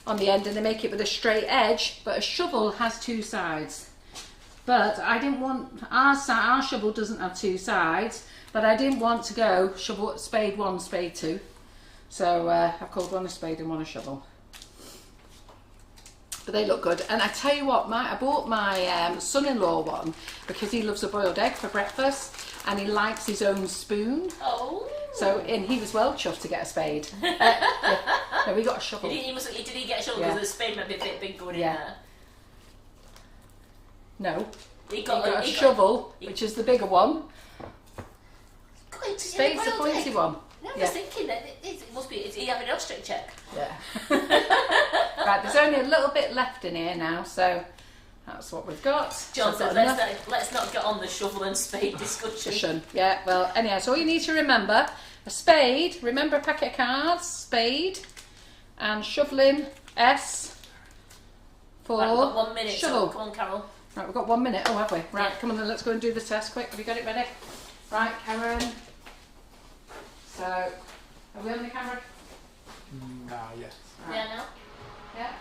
on the end and they make it with a straight edge, but a shovel has two sides. But I didn't want, our shovel doesn't have two sides, but I didn't want to go shovel, spade one, spade two. So I've called one a spade and one a shovel. But they look good. And I tell you what, I bought my son-in-law one because he loves a boiled egg for breakfast and he likes his own spoon. Oh. So, and he was well chuffed to get a spade. No, we got a shovel. Did he get a shovel Yeah. because the spade might be a bit big going Yeah. in there? No, He he got got a shovel, which is the bigger one. Spade's the pointy one. No, I Yeah. was thinking that it must be, is he having an ostrich check? Yeah. Right, there's only a little bit left in here now, so that's what we've got. John So said, I've got enough let's not get on the shovel and spade discussion. cushion. Yeah, well, anyhow, so all you need to remember, a spade, remember a packet of cards, spade, and shoveling, S, for Right, we've got 1 minute, shovel. so come on, Carol. Right, we've got 1 minute. Oh, have we? Right, Yeah. come on then, let's go and do the test quick. Have you got it ready? Right, Karen. So, are we on the camera? Yes. Right. Yeah, no? Yeah.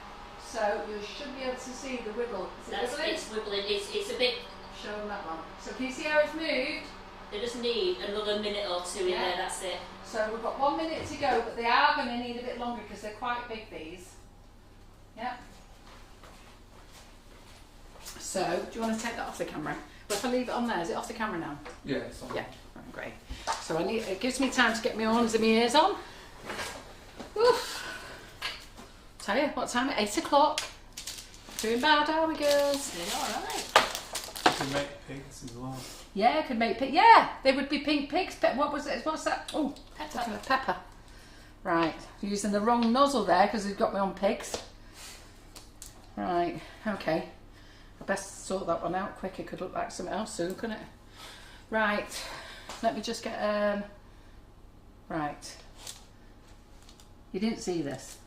So, you should be able to see the wiggle. Is it wiggling? It's wibbling, it's a bit, Show them that one. So, can you see how it's moved? they just need another minute or two in Yeah. there, that's it. So, we've got 1 minute to go, but they are going to need a bit longer because they're quite big, these. Yeah. So, do you want to take that off the camera? But if I leave it on there, is it off the camera now? Yeah, it's on. Yeah, right, great. So it gives me time to get my horns and my ears on. Oof. Tell you, what time? 8 o'clock. Doing bad, are we, girls? Doing alright. You can make pigs as well. Yeah, could make pig. Yeah, they would be pink pigs. What was it? What's that? Oh, Pepper. pepper. Right, using the wrong nozzle there because we've got me on pigs. Right, okay. I best sort that one out quick. It could look like something else soon, couldn't it? Right, let me just get right. You didn't see this.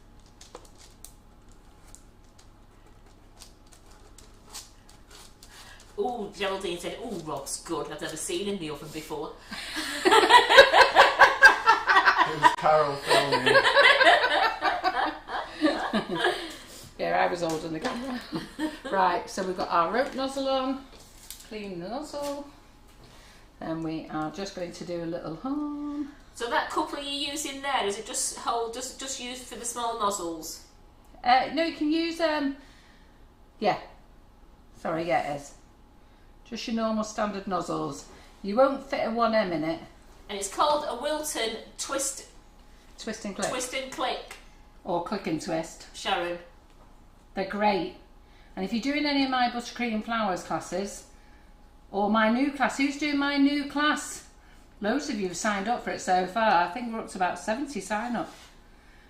Ooh, Geraldine said, ooh, Rob's good. I've never seen in the oven before. It was Carol filming. Yeah, I was holding the camera. Right, so we've got our rope nozzle on. Clean the nozzle. And we are just going to do a little horn. So that couple you're using there, is it just just used for the small nozzles? No, you can use yeah. Sorry, yeah, it is. Just your normal standard nozzles. You won't fit a 1M in it. And it's called a Wilton twist Twist and click. twist and click, Or click and twist. Sharon. They're great. And if you're doing any of my buttercream flowers classes, or my new class, who's doing my new class? Loads of you have signed up for it so far. I think we're up to about 70 sign up.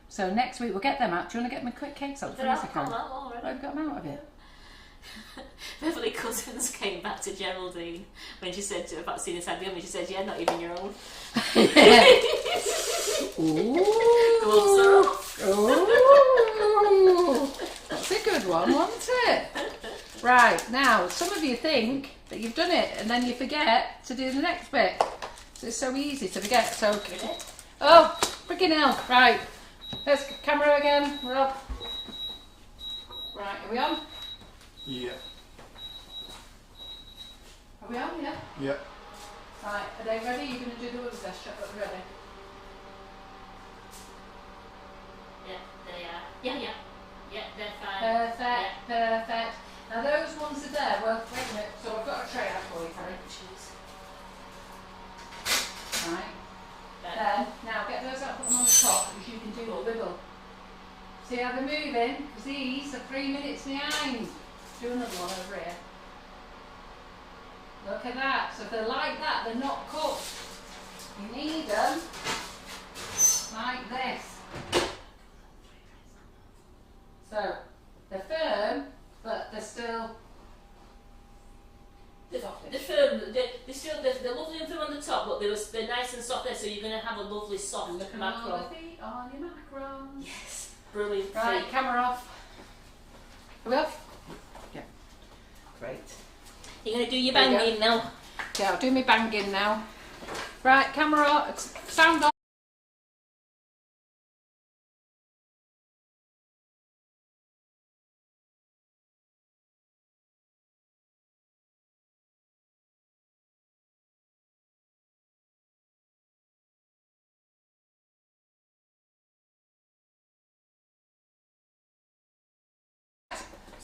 So next week we'll get them out. Do you want to get my quick cakes out? They're out already. I've got them out of it. Beverly Cousins came back to Geraldine when she said about seeing inside the oven. She said, "Yeah, not even your own." Ooh. Gloves are off. Ooh, that's a good one, wasn't it? Right, now, some of you think that you've done it and then you forget to do the next bit. So it's so easy to forget. So, oh, freaking hell. Right, there's the camera again. We're up. Right, are we on? Yeah. Are we on, yeah? Yeah. Right, are they ready? You're going to do the other test check, but ready? Yeah, they are. Yeah. Yeah, they're fine. Perfect, perfect. Now those ones are there. Well, wait a minute. So I've got a tray out for you, Karen. Right. Then, now get those out, put them on the top, because you can do the wiggle. See how they're moving? Because these are 3 minutes behind. Do another one over here. Look at that. So if they're like that, they're not cooked. You need them like this. So they're firm, but they're still They're firm. They're lovely and firm on the top, but they're nice and soft there. So you're going to have a lovely soft macaron. feet on your macarons. Yes, brilliant. Right, camera off. Are we off? Yeah. Great. You're going to do your There you go. banging now. Yeah, I'll do my banging now. Right, camera off. Sound off.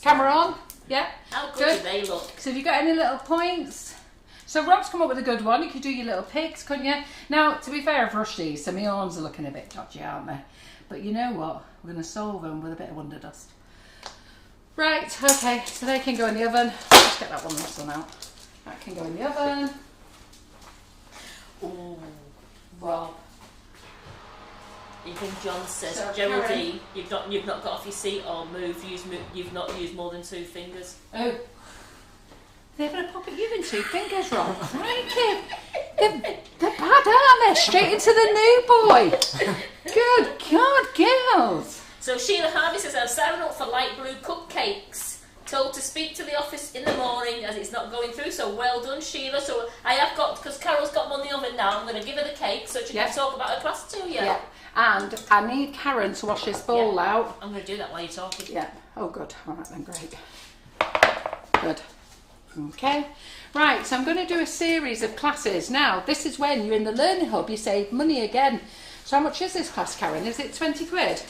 Camera on. Yeah. How good, Good. do they look? So have you got any little points? So Rob's come up with a good one. You could do your little pigs, couldn't you? Now, to be fair, I've rushed these, so my arms are looking a bit dodgy, aren't they? But you know what? We're going to solve them with a bit of wonder dust. Right, okay, so they can go in the oven. Let's get that one out. That can go in the oven. Ooh, Rob. Even John says, So, Geraldine, you've not got off your seat or moved. You've not used more than 2 fingers. Oh. They're going to pop at you in 2 fingers, Rob. Right, they're bad, aren't they? Straight into the new boy. Good God, girls. So Sheila Harvey says, I'm signing up for light blue cupcakes. Told to speak to the office in the morning as it's not going through. So well done, Sheila. So I have got, because Carol's got them on the oven now, I'm going to give her the cake so she can talk about her class too. Yeah. And I need Karen to wash this bowl out. I'm going to do that while you're talking. Yeah. Oh, good. All right then, great. Good. Okay. Right, so I'm going to do a series of classes. Now, this is when you're in the Learning Hub, you save money again. So how much is this class, Karen? Is it 20 quid?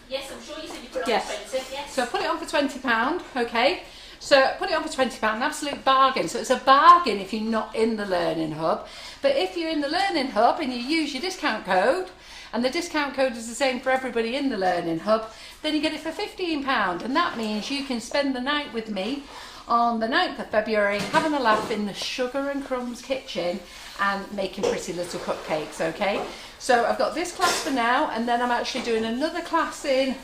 Yes, I'm sure you said you put it Yes. on 20. Yes. So I put it on for £20, okay? So put it on for £20, an absolute bargain. So it's a bargain if you're not in the Learning Hub. But if you're in the Learning Hub and you use your discount code, and the discount code is the same for everybody in the Learning Hub, then you get it for £15. And that means you can spend the night with me on the 9th of February having a laugh in the Sugar and Crumbs kitchen and making pretty little cupcakes, okay? So I've got this class for now, and then I'm actually doing another class in,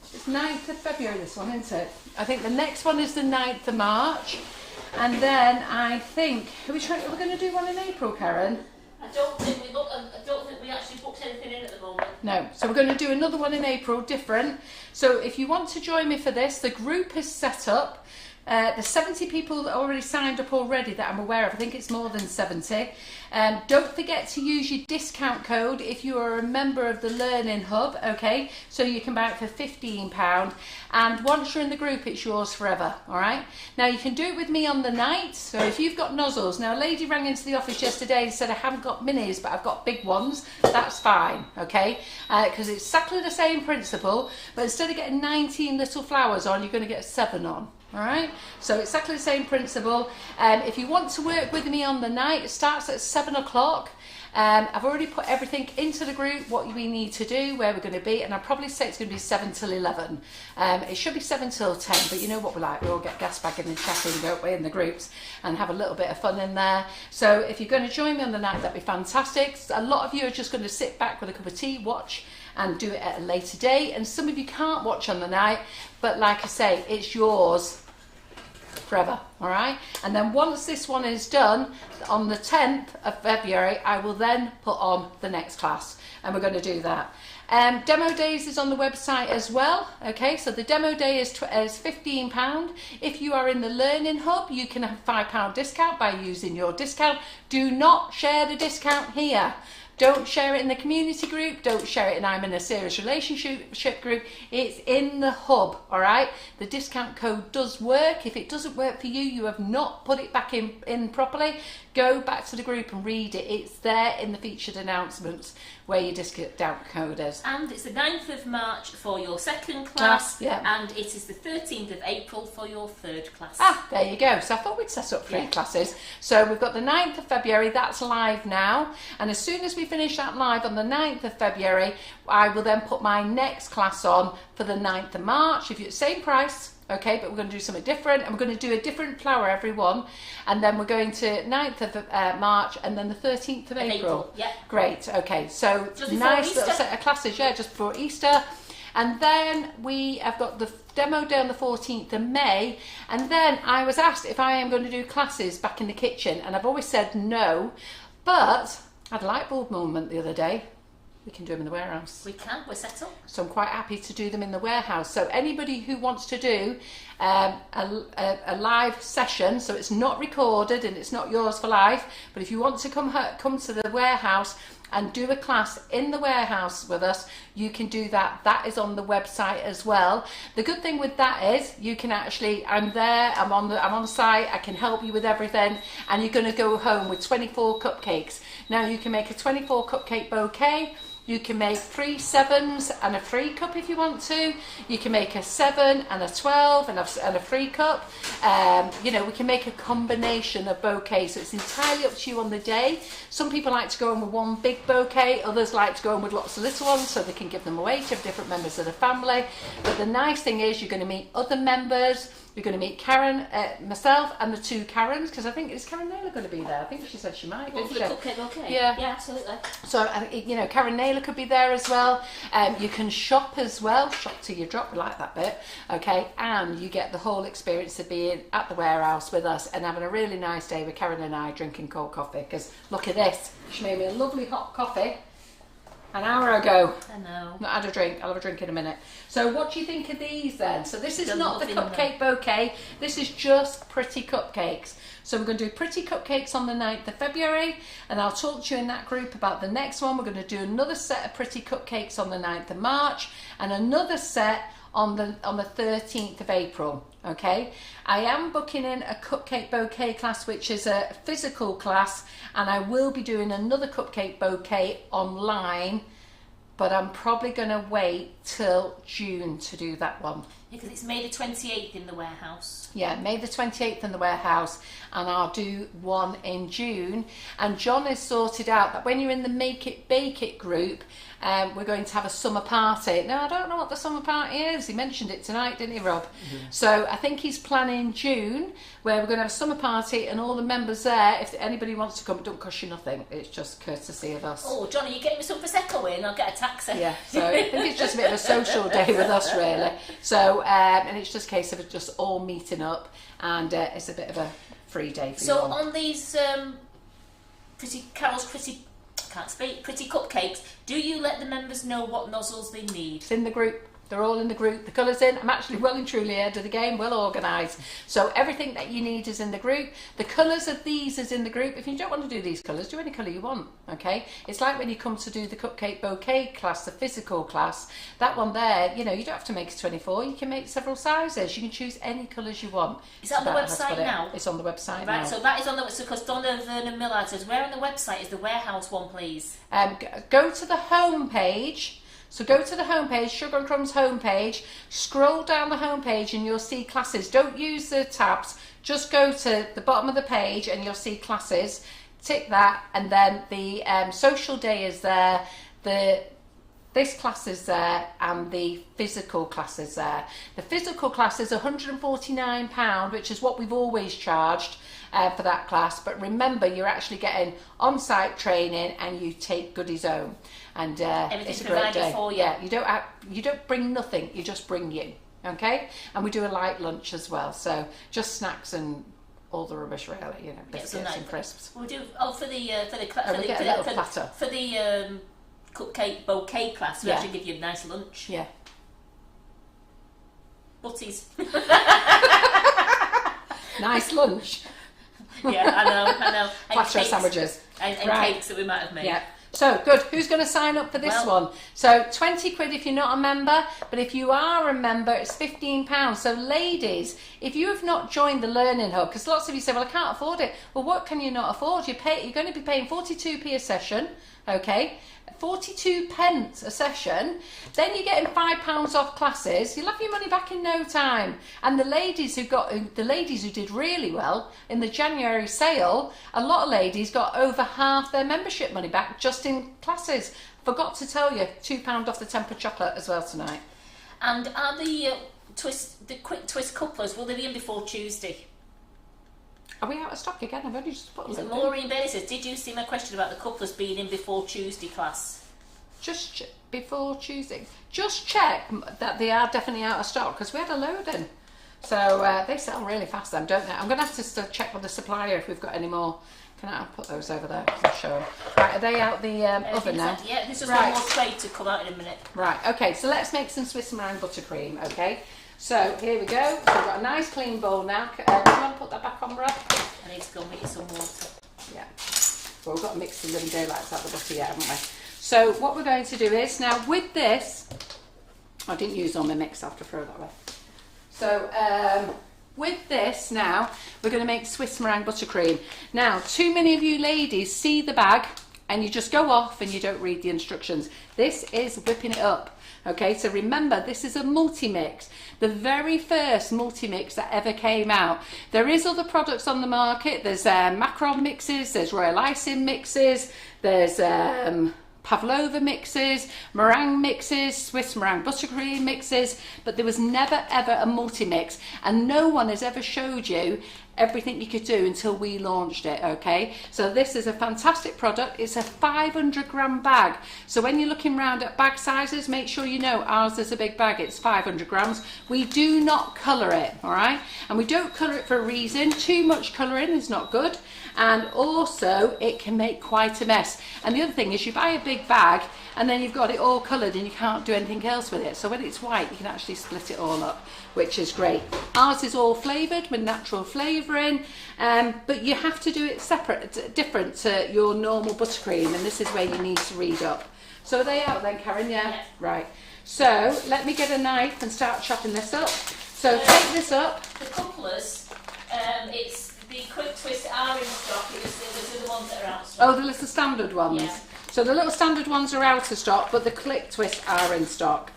it's 9th of February this one, isn't it? I think the next one is the 9th of March, and then I think, we're going to do one in April, Karen? I don't think we actually booked anything in at the moment. No, so we're going to do another one in April, different. So if you want to join me for this, the group is set up. There's 70 people that already signed up already that I'm aware of. I think it's more than 70. Don't forget to use your discount code if you are a member of the Learning Hub, okay? So you can buy it for £15. And once you're in the group, it's yours forever, all right? Now, you can do it with me on the night. So if you've got nozzles. Now, a lady rang into the office yesterday and said, I haven't got minis, but I've got big ones. That's fine, okay? Because it's exactly the same principle, but instead of getting 19 little flowers on, you're going to get 7 on. All right, so exactly the same principle. If you want to work with me on the night, it starts at 7 o'clock. I've already put everything into the group, what we need to do, where we're going to be, and I'll probably say it's going to be 7 till 11. It should be 7 till 10, but you know what we're like, we all get gas bagging and chatting, don't we, in the groups, and have a little bit of fun in there. So if you're going to join me on the night, that'd be fantastic. A lot of you are just going to sit back with a cup of tea, watch, and do it at a later date, and some of you can't watch on the night, but like I say, it's yours forever, all right? And then once this one is done, on the 10th of February, I will then put on the next class, and we're going to do that. Demo days is on the website as well. Okay, so the demo day is £15. If you are in the Learning Hub, you can have a £5 discount by using your discount. Do not share the discount here. Don't share it in the community group. Don't share it in I'm in a serious relationship group. It's in the hub, all right? The discount code does work. If it doesn't work for you, you have not put it back in properly, go back to the group and read it. It's there in the featured announcements where your discount code is. And it's the 9th of March for your second class, and it is the 13th of April for your third class. Ah, there you go. So I thought we'd set up 3 classes. So we've got the 9th of February, that's live now. And as soon as we finish that live on the 9th of February, I will then put my next class on for the 9th of March. If you're same price, okay, but we're going to do something different, and we're going to do a different flower every one, and then we're going to 9th of March and then the 13th of April. Yeah. Great, okay, so just nice little set of classes, just before Easter. And then we have got the demo day on the 14th of May, and then I was asked if I am going to do classes back in the kitchen, and I've always said no, but I had a light bulb moment the other day. We can do them in the warehouse. We can, we're set up. So I'm quite happy to do them in the warehouse. So anybody who wants to do a live session, so it's not recorded and it's not yours for life, but if you want to come to the warehouse and do a class in the warehouse with us, you can do that. That is on the website as well. The good thing with that is you can actually, I'm there, I'm on site, I can help you with everything, and you're going to go home with 24 cupcakes. Now you can make a 24 cupcake bouquet. You can make 3 7s and a 3 cup if you want to. You can make a 7 and a 12 and a 3 cup. You know, we can make a combination of bouquets, so it's entirely up to you on the day. Some people like to go in with one big bouquet, others like to go in with lots of little ones so they can give them away to different members of the family. But the nice thing is you're going to meet other members. You're going to meet Karen, myself, and the 2 Karens, because I think, is Karen Naylor going to be there? I think she said she might. Well, for the cupcake bouquet? Yeah, absolutely. So, you know, Karen Naylor could be there as well. You can shop as well, shop till you drop, like that bit, okay? And you get the whole experience of being at the warehouse with us and having a really nice day with Karen and I drinking cold coffee, because look at this. She made me a lovely hot coffee an hour ago. I know. Not had a drink. I'll have a drink in a minute. So what do you think of these then? So this is not the cupcake bouquet. This is just pretty cupcakes. So we're going to do pretty cupcakes on the 9th of February, and I'll talk to you in that group about the next one. We're going to do another set of pretty cupcakes on the 9th of March and another set on the 13th of April. Okay, I am booking in a cupcake bouquet class, which is a physical class, and I will be doing another cupcake bouquet online, but I'm probably going to wait till June to do that one. Because it's May the 28th in the warehouse. Yeah, May the 28th in the warehouse, and I'll do one in June. And John has sorted out that when you're in the Make It Bake It group, we're going to have a summer party. Now, I don't know what the summer party is. He mentioned it tonight, didn't he, Rob? Mm-hmm. So I think he's planning June, where we're going to have a summer party and all the members there. If anybody wants to come, it don't cost you nothing. It's just courtesy of us. Oh, Johnny, you getting me some Prosecco in? I'll get a taxi. Yeah, so I think it's just a bit of a social day with us, really. So, and it's just a case of just all meeting up, and it's a bit of a free day for you all. On these pretty cupcakes, do you let the members know what nozzles they need? It's in the group. They're all in the group. The colours in. I'm actually well and truly ahead of the game, well organised. So everything that you need is in the group. The colours of these is in the group. If you don't want to do these colours, do any colour you want, okay? It's like when you come to do the cupcake bouquet class, the physical class, that one there, you know, you don't have to make a 24. You can make several sizes. You can choose any colours you want. Is that on the website now? It's on the website now. Right, so that is on the website, because Donna Vernon Millard says, where on the website is the warehouse one, please? Go to the home page. So go to the homepage, Sugar and Crumbs homepage, scroll down the homepage and you'll see classes. Don't use the tabs, just go to the bottom of the page and you'll see classes. Tick that, and then the social day is there, this class is there, and the physical class is there. The physical class is £149, which is what we've always charged for that class. But remember, you're actually getting on-site training and you take goodies home. And it's a great day. For you. Yeah, you don't bring nothing, you just bring you. Okay? And we do a light lunch as well. So just snacks and all the rubbish, really, you know, biscuits and crisps. We'll do for the cupcake bouquet class, we Yeah. actually give you a nice lunch. Yeah. Butties. Nice lunch. Yeah, I know. And Platter of cakes. sandwiches. And Right. cakes that we might have made. Yeah. So good. Who's going to sign up for this Well- one? So 20 quid if you're not a member, but if you are a member, it's £15. So ladies, if you have not joined the Learning Hub, because lots of you say, well, I can't afford it. Well, what can you not afford? You're going to be paying 42p a session, okay? 42 pence a session. Then you're getting £5 off classes. You'll have your money back in no time. And the ladies who did really well in the January sale, a lot of ladies got over half their membership money back just in classes. Forgot to tell you, £2 off the tempered chocolate as well tonight. And are the quick twist couplers, will they be in before Tuesday? Are we out of stock again? I've only just put a little. Maureen Bailey says, did you see my question about the couplers being in before Tuesday class? Just before Tuesday. Just check that they are definitely out of stock, because we had a load in. So they sell really fast then, don't they? I'm going to have to check with the supplier if we've got any more. Can I put those over there? I'll show them. Right, are they out the oven now? Yeah, there's just Right. one more tray to come out in a minute. Right, okay, so let's make some Swiss meringue buttercream, okay? So here we go. So we've got a nice clean bowl now. Do you want to put that back on, Rob? I need to go make you some water. Yeah. Well, we've got to mix the living daylights out of the butter yet, haven't we? So what we're going to do is, now with this, I didn't use all my mix, I have to throw that away. So with this now, we're going to make Swiss meringue buttercream. Now, too many of you ladies see the bag and you just go off and you don't read the instructions. This is whipping it up. Okay, so remember, this is a multi-mix. The very first multi-mix that ever came out. There is other products on the market. There's Macaron mixes, there's Royal Icing mixes, there's Pavlova mixes, meringue mixes, Swiss meringue buttercream mixes, but there was never ever a multi-mix, and no one has ever showed you everything you could do until we launched it, okay? So this is a fantastic product. It's a 500 gram bag. So when you're looking around at bag sizes, make sure you know ours is a big bag. It's 500 grams. We do not colour it, all right? And we don't colour it for a reason. Too much colouring is not good. And also, it can make quite a mess. And the other thing is, you buy a big bag and then you've got it all coloured and you can't do anything else with it. So when it's white, you can actually split it all up, which is great. Ours is all flavoured with natural flavouring, but you have to do it separate, different to your normal buttercream, and this is where you need to read up. So are they out then, Karen? Yeah? Right. So let me get a knife and start chopping this up. So take this up. The couplers, it's the quick twist are in stock. These are the ones that are out of stock. Oh, the little standard ones. Yeah. So the little standard ones are out of stock, but the click twists are in stock.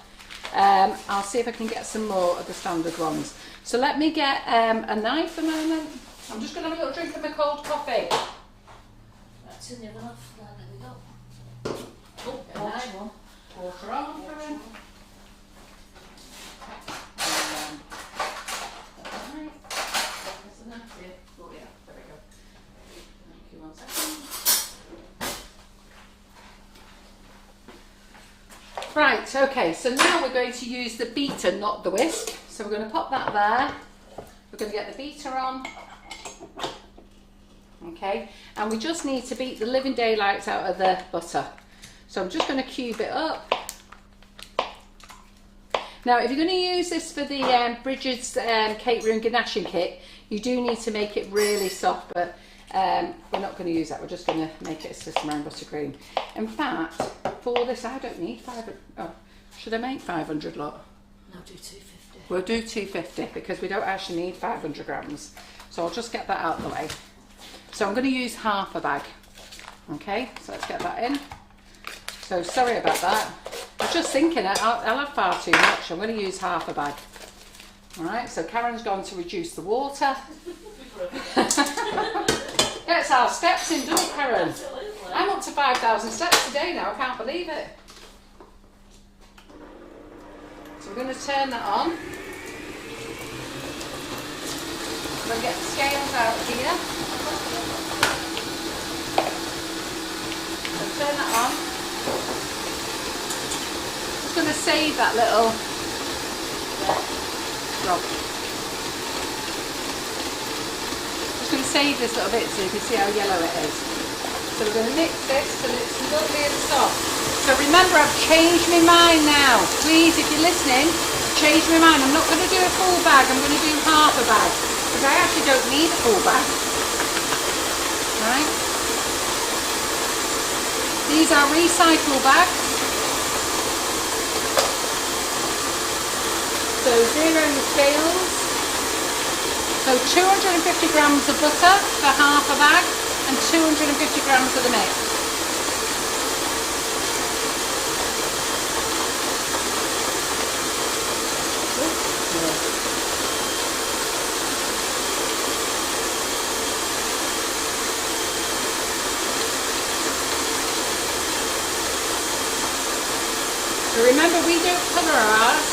I'll see if I can get some more of the standard ones. So let me get a knife a moment. I'm just going to have a little drink of my cold coffee. Right, turn the oven off. There we go. Oh, Get a knife. one. Water on, Karen. Oh yeah, there we go. Thank you, 1 second. Right, okay, so now we're going to use the beater, not the whisk. So we're going to pop that there. We're going to get the beater on. Okay, and we just need to beat the living daylights out of the butter. So I'm just going to cube it up. Now, if you're going to use this for the Bridget's cake room ganaching kit, you do need to make it really soft, but we're not going to use that. We're just going to make it a Swiss meringue buttercream. In fact, for this, I don't need 500. Oh, should I make 500 lot? No, do 250. We'll do 250 because we don't actually need 500 grams. So I'll just get that out of the way. So I'm going to use half a bag. Okay, so let's get that in. So sorry about that. I was just thinking I'll have far too much. I'm going to use half a bag. All right, so Karen's going to reduce the water. Gets our steps in, doesn't it, Karen? Absolutely. I'm up to 5,000 steps today now. I can't believe it. So we're going to turn that on. I'm going to get the scales out here. So turn that on. Just going to save that little drop. Just going to save this little bit so you can see how yellow it is. So we're going to mix this till it's lovely and soft. So remember, I've changed my mind now. Please, if you're listening, change my mind. I'm not going to do a full bag, I'm going to do half a bag. Because I actually don't need a full bag. Right? These are recycle bags. So 0 scales. So 250 grams of butter for half a bag and 250 grams of the mix. So remember, we don't colour ours.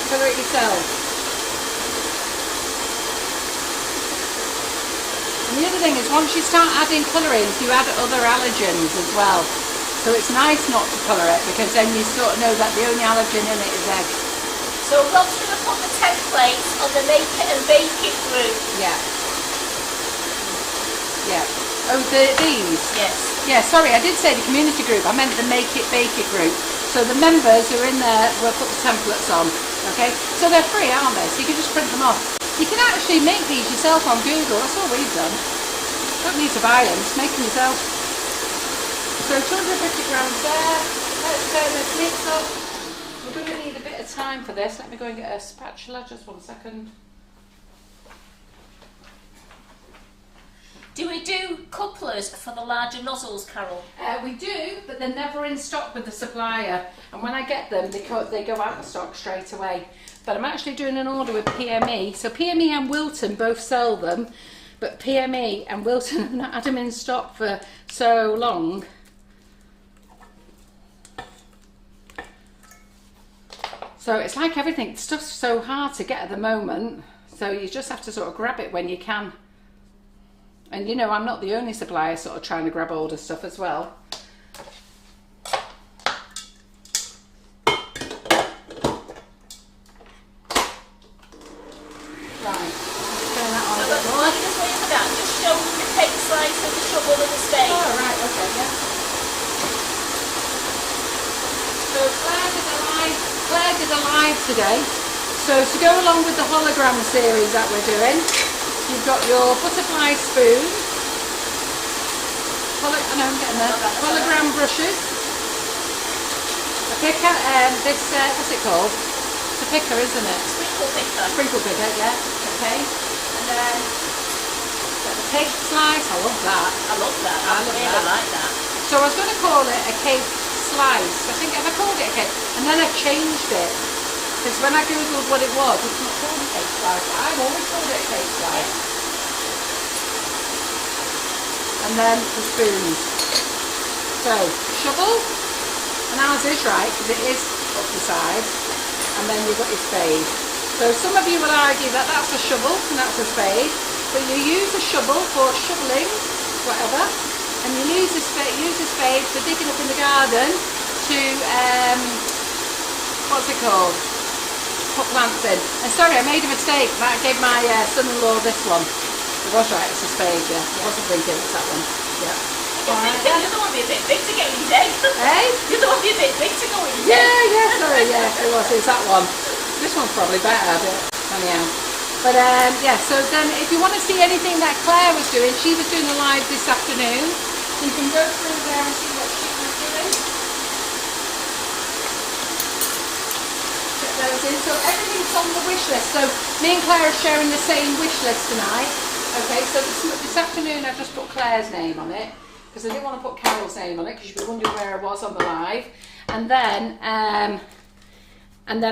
Colour it yourself. And the other thing is, once you start adding colourings, you add other allergens as well. So it's nice not to colour it, because then you sort of know that the only allergen in it is egg. So Rob's going to put the templates on the make it and bake it group. Yeah. Yeah. Oh, these? Yes. Yeah, sorry, I did say the community group. I meant the Make It Bake It group. So the members who are in there will put the templates on. Okay? So they're free, aren't they? So you can just print them off. You can actually make these yourself on Google. That's all we've done. Don't need to buy them. Just make them yourself. So 250 grams there. Let's turn this mix up. We're going to need a bit of time for this. Let me go and get a spatula. Just 1 second. Do we do couplers for the larger nozzles, Carol? We do, but they're never in stock with the supplier. And when I get them, they go out of stock straight away. But I'm actually doing an order with PME. So PME and Wilton both sell them, but PME and Wilton have not had them in stock for so long. So it's like everything, stuff's so hard to get at the moment. So you just have to sort of grab it when you can. And you know, I'm not the only supplier sort of trying to grab all the stuff as well. Right, turn that on a bit more. Just wait for that. Just show them the cake slice and the shovel and the spade. Oh, right, okay, yeah. So Claire did a live today. So to go along with the hologram series that we're doing, you've got your butterfly spoon, I know I'm getting there, hologram brushes, a picker, what's it called? It's a picker, isn't it? Sprinkle picker. Sprinkle picker, yeah, okay. And then the cake slice, I love that. I love that. I really like that. So I was going to call it a cake slice. I think I called it a cake, and then I changed it. Because when I googled what it was, it's not called a cake slice. I've always called it a cake slice. And then the spoons. So, shovel, and ours is right, because it is up the side. And then you've got your spade. So some of you will argue that that's a shovel, and that's a spade. But you use a shovel for shoveling, whatever. And you use a spade for digging up in the garden to, what's it called? Put plants in. And sorry, I made a mistake. I gave my son-in-law this one. It was right, it's a spade, yeah. I wasn't thinking it's that one. Yeah. You don't want to be a bit big to get in his egg. Hey? You don't want to be a bit big to go in his egg. Yeah, sorry, yeah, it's that one. This one's probably better, but anyhow. But yeah, so then if you want to see anything that Claire was doing, she was doing a live this afternoon. So you can go through there and see what she was doing. Those in. So everything's on the wish list. So me and Claire are sharing the same wish list tonight. Okay, so this afternoon I've just put Claire's name on it because I didn't want to put Carol's name on it because you'd be wondering where I was on the live. And then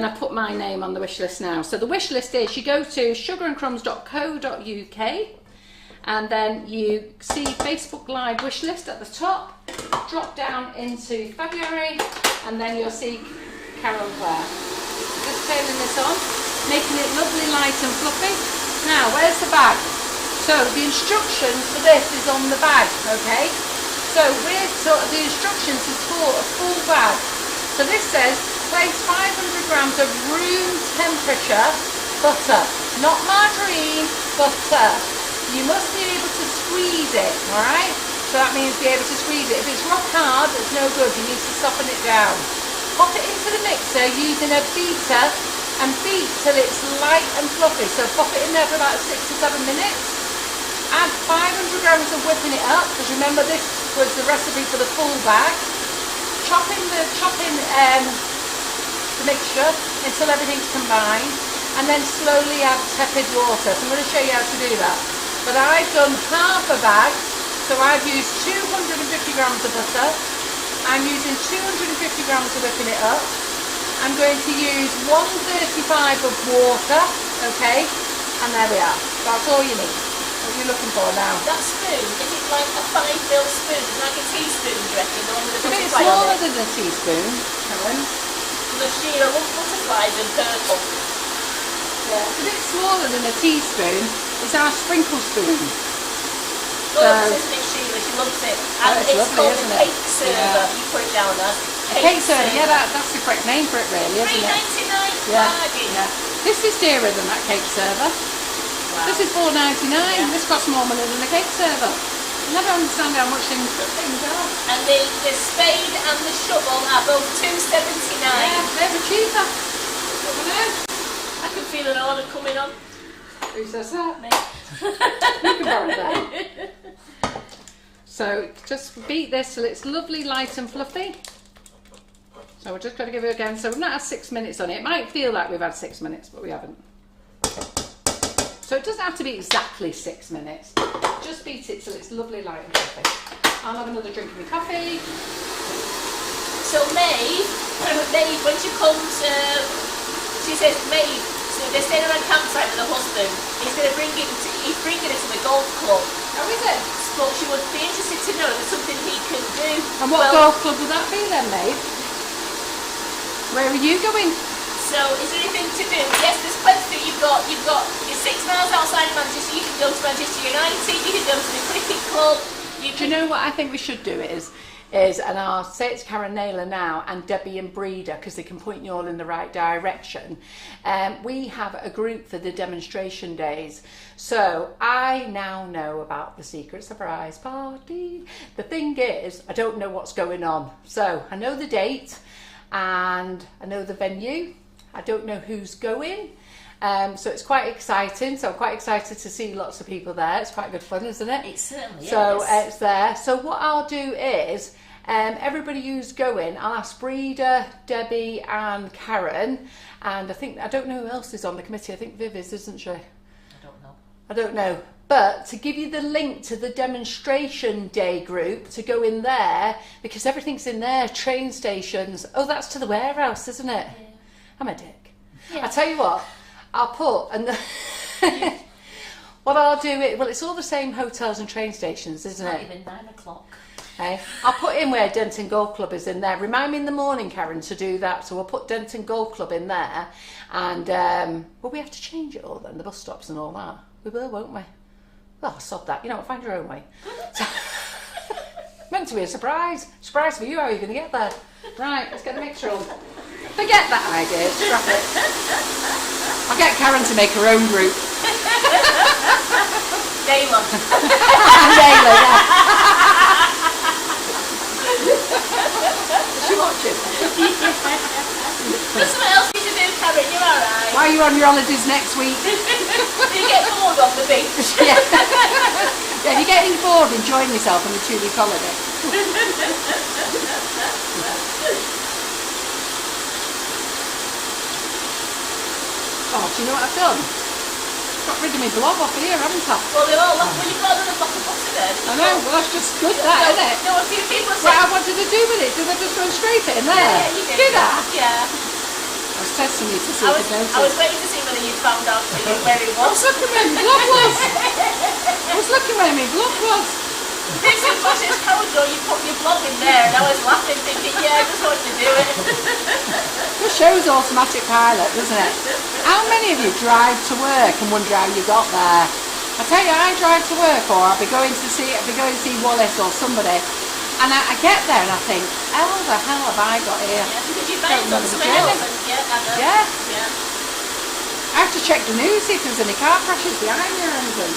I put my name on the wish list now. So the wish list is you go to sugarandcrumbs.co.uk and then you see Facebook Live wish list at the top, drop down into February, and then you'll see Carol and Claire. Just turning this on, making it lovely, light and fluffy. Now, where's the bag? So the instructions for this is on the bag, okay? So the instructions is for a full bag. So this says, place 500 grams of room temperature butter, not margarine, butter. You must be able to squeeze it, alright? So that means be able to squeeze it. If it's rock hard, it's no good. You need to soften it down. Pop it into the mixer using a beater and beat till it's light and fluffy. So pop it in there for about 6 to 7 minutes. Add 500 grams of whipping it up, because remember this was the recipe for the full bag. Chopping the mixture until everything's combined, and then slowly add tepid water. So I'm going to show you how to do that. But I've done half a bag, so I've used 250 grams of butter. I'm using 250 grams of whipping it up. I'm going to use 135 of water, okay? And there we are. That's all you need. What are you looking for now? That spoon, is it like a 5mm spoon? Like a teaspoon, do you reckon? The one with the It's a bit butterfly on smaller it? than a teaspoon, Karen. The Sheila loves butterflies in purple. Yeah, it's a bit smaller than a teaspoon. It's our sprinkle spoon. Loves, isn't it, Sheila? She loves it. And it's it's lovely, called isn't a it? cake server. Yeah. You put it down as Cake server, yeah, that's the correct name for it really, isn't it? $3.99 Yeah, bargain. yeah. This is dearer than that cake server. Wow. This is $4.99. Yeah. This costs more money than a cake server. I never understand how much things are. And the spade and the shovel are both $2.79. Yeah, they're cheaper. I know. I can feel an order coming on. Who says that? Me. You can borrow that. So just beat this till it's lovely, light and fluffy. So we're just going to give it again. So we've not had 6 minutes on it. It might feel like we've had 6 minutes, but we haven't. So it doesn't have to be exactly 6 minutes. Just beat it till it's lovely, light and fluffy. I'll have another drink of my coffee. So Maeve, when she comes, she says, Maeve, so they're staying on a campsite with her husband. He's bringing her to the golf club. Oh, is it? But she would be interested to know if there's something he can do. And what golf club would that be then, Maeve? Where are you going? So is there anything to do? Yes, there's plenty. You're 6 miles outside of Manchester. You can go to Manchester United. You can go to the cricket club. Do you know what I think we should do is, and I'll say it to Karen Naylor now and Debbie and Breeder, because they can point you all in the right direction. We have a group for the demonstration days. So I now know about the secret surprise party. The thing is, I don't know what's going on. So I know the date and I know the venue. I don't know who's going. So it's quite exciting. So I'm quite excited to see lots of people there. It's quite good fun, isn't it? It certainly so is. It's there. So what I'll do is, everybody who's going, I'll ask Breeder, Debbie and Karen. And I don't know who else is on the committee. I think Viv is, isn't she? I don't know. But to give you the link to the demonstration day group to go in there, because everything's in there, train stations. Oh, that's to the warehouse, isn't it? Yeah. I'm a dick. Yeah. I tell you what, I'll put, what I'll do, it's all the same hotels and train stations, isn't Not it? even 9 o'clock. Okay. I'll put in where Denton Golf Club is in there. Remind me in the morning, Karen, to do that. So we'll put Denton Golf Club in there. And, we have to change it all then, the bus stops and all that. We will, won't we? Well, sod that. You know what, find your own way. So, meant to be a surprise. Surprise for you, how are you going to get there? Right, let's get the mixer on. Forget that idea, scrap it. I'll get Karen to make her own group. Naylor. Naylor, yeah. Is she watching? There's something else you to do, Karen, you're alright. Why are you on your holidays next week? You get bored on the beach. Yeah. Yeah, you're getting bored enjoying yourself on a 2-week holiday. Oh, do you know what I've done? Got rid of my blob off here, haven't I? Well, they're all off. Well, you've got another block of butter then. I know, well that's just good that, isn't it? No, a few people What said... did I do with it? Did I just go and scrape it in there? Yeah, you did. Did I? Yeah. I was testing you to see I if you'd was noticed. waiting to see whether you found out where it I was was. looking where my blob was. I was looking where my blob was. This is Bush's corridor, you put your blob in there, and I was laughing, thinking, yeah, I just wanted to do it. It shows automatic pilot, doesn't it? How many of you drive to work and wonder how you got there? I tell you, I drive to work, or I'll be going to see Wallace or somebody, and I get there and I think, how the hell have I got here? Yeah, because you Don't banged on remember the something journey. else, and yeah, I know. Yeah. Yeah. I have to check the news, see if there's any car crashes behind me or anything.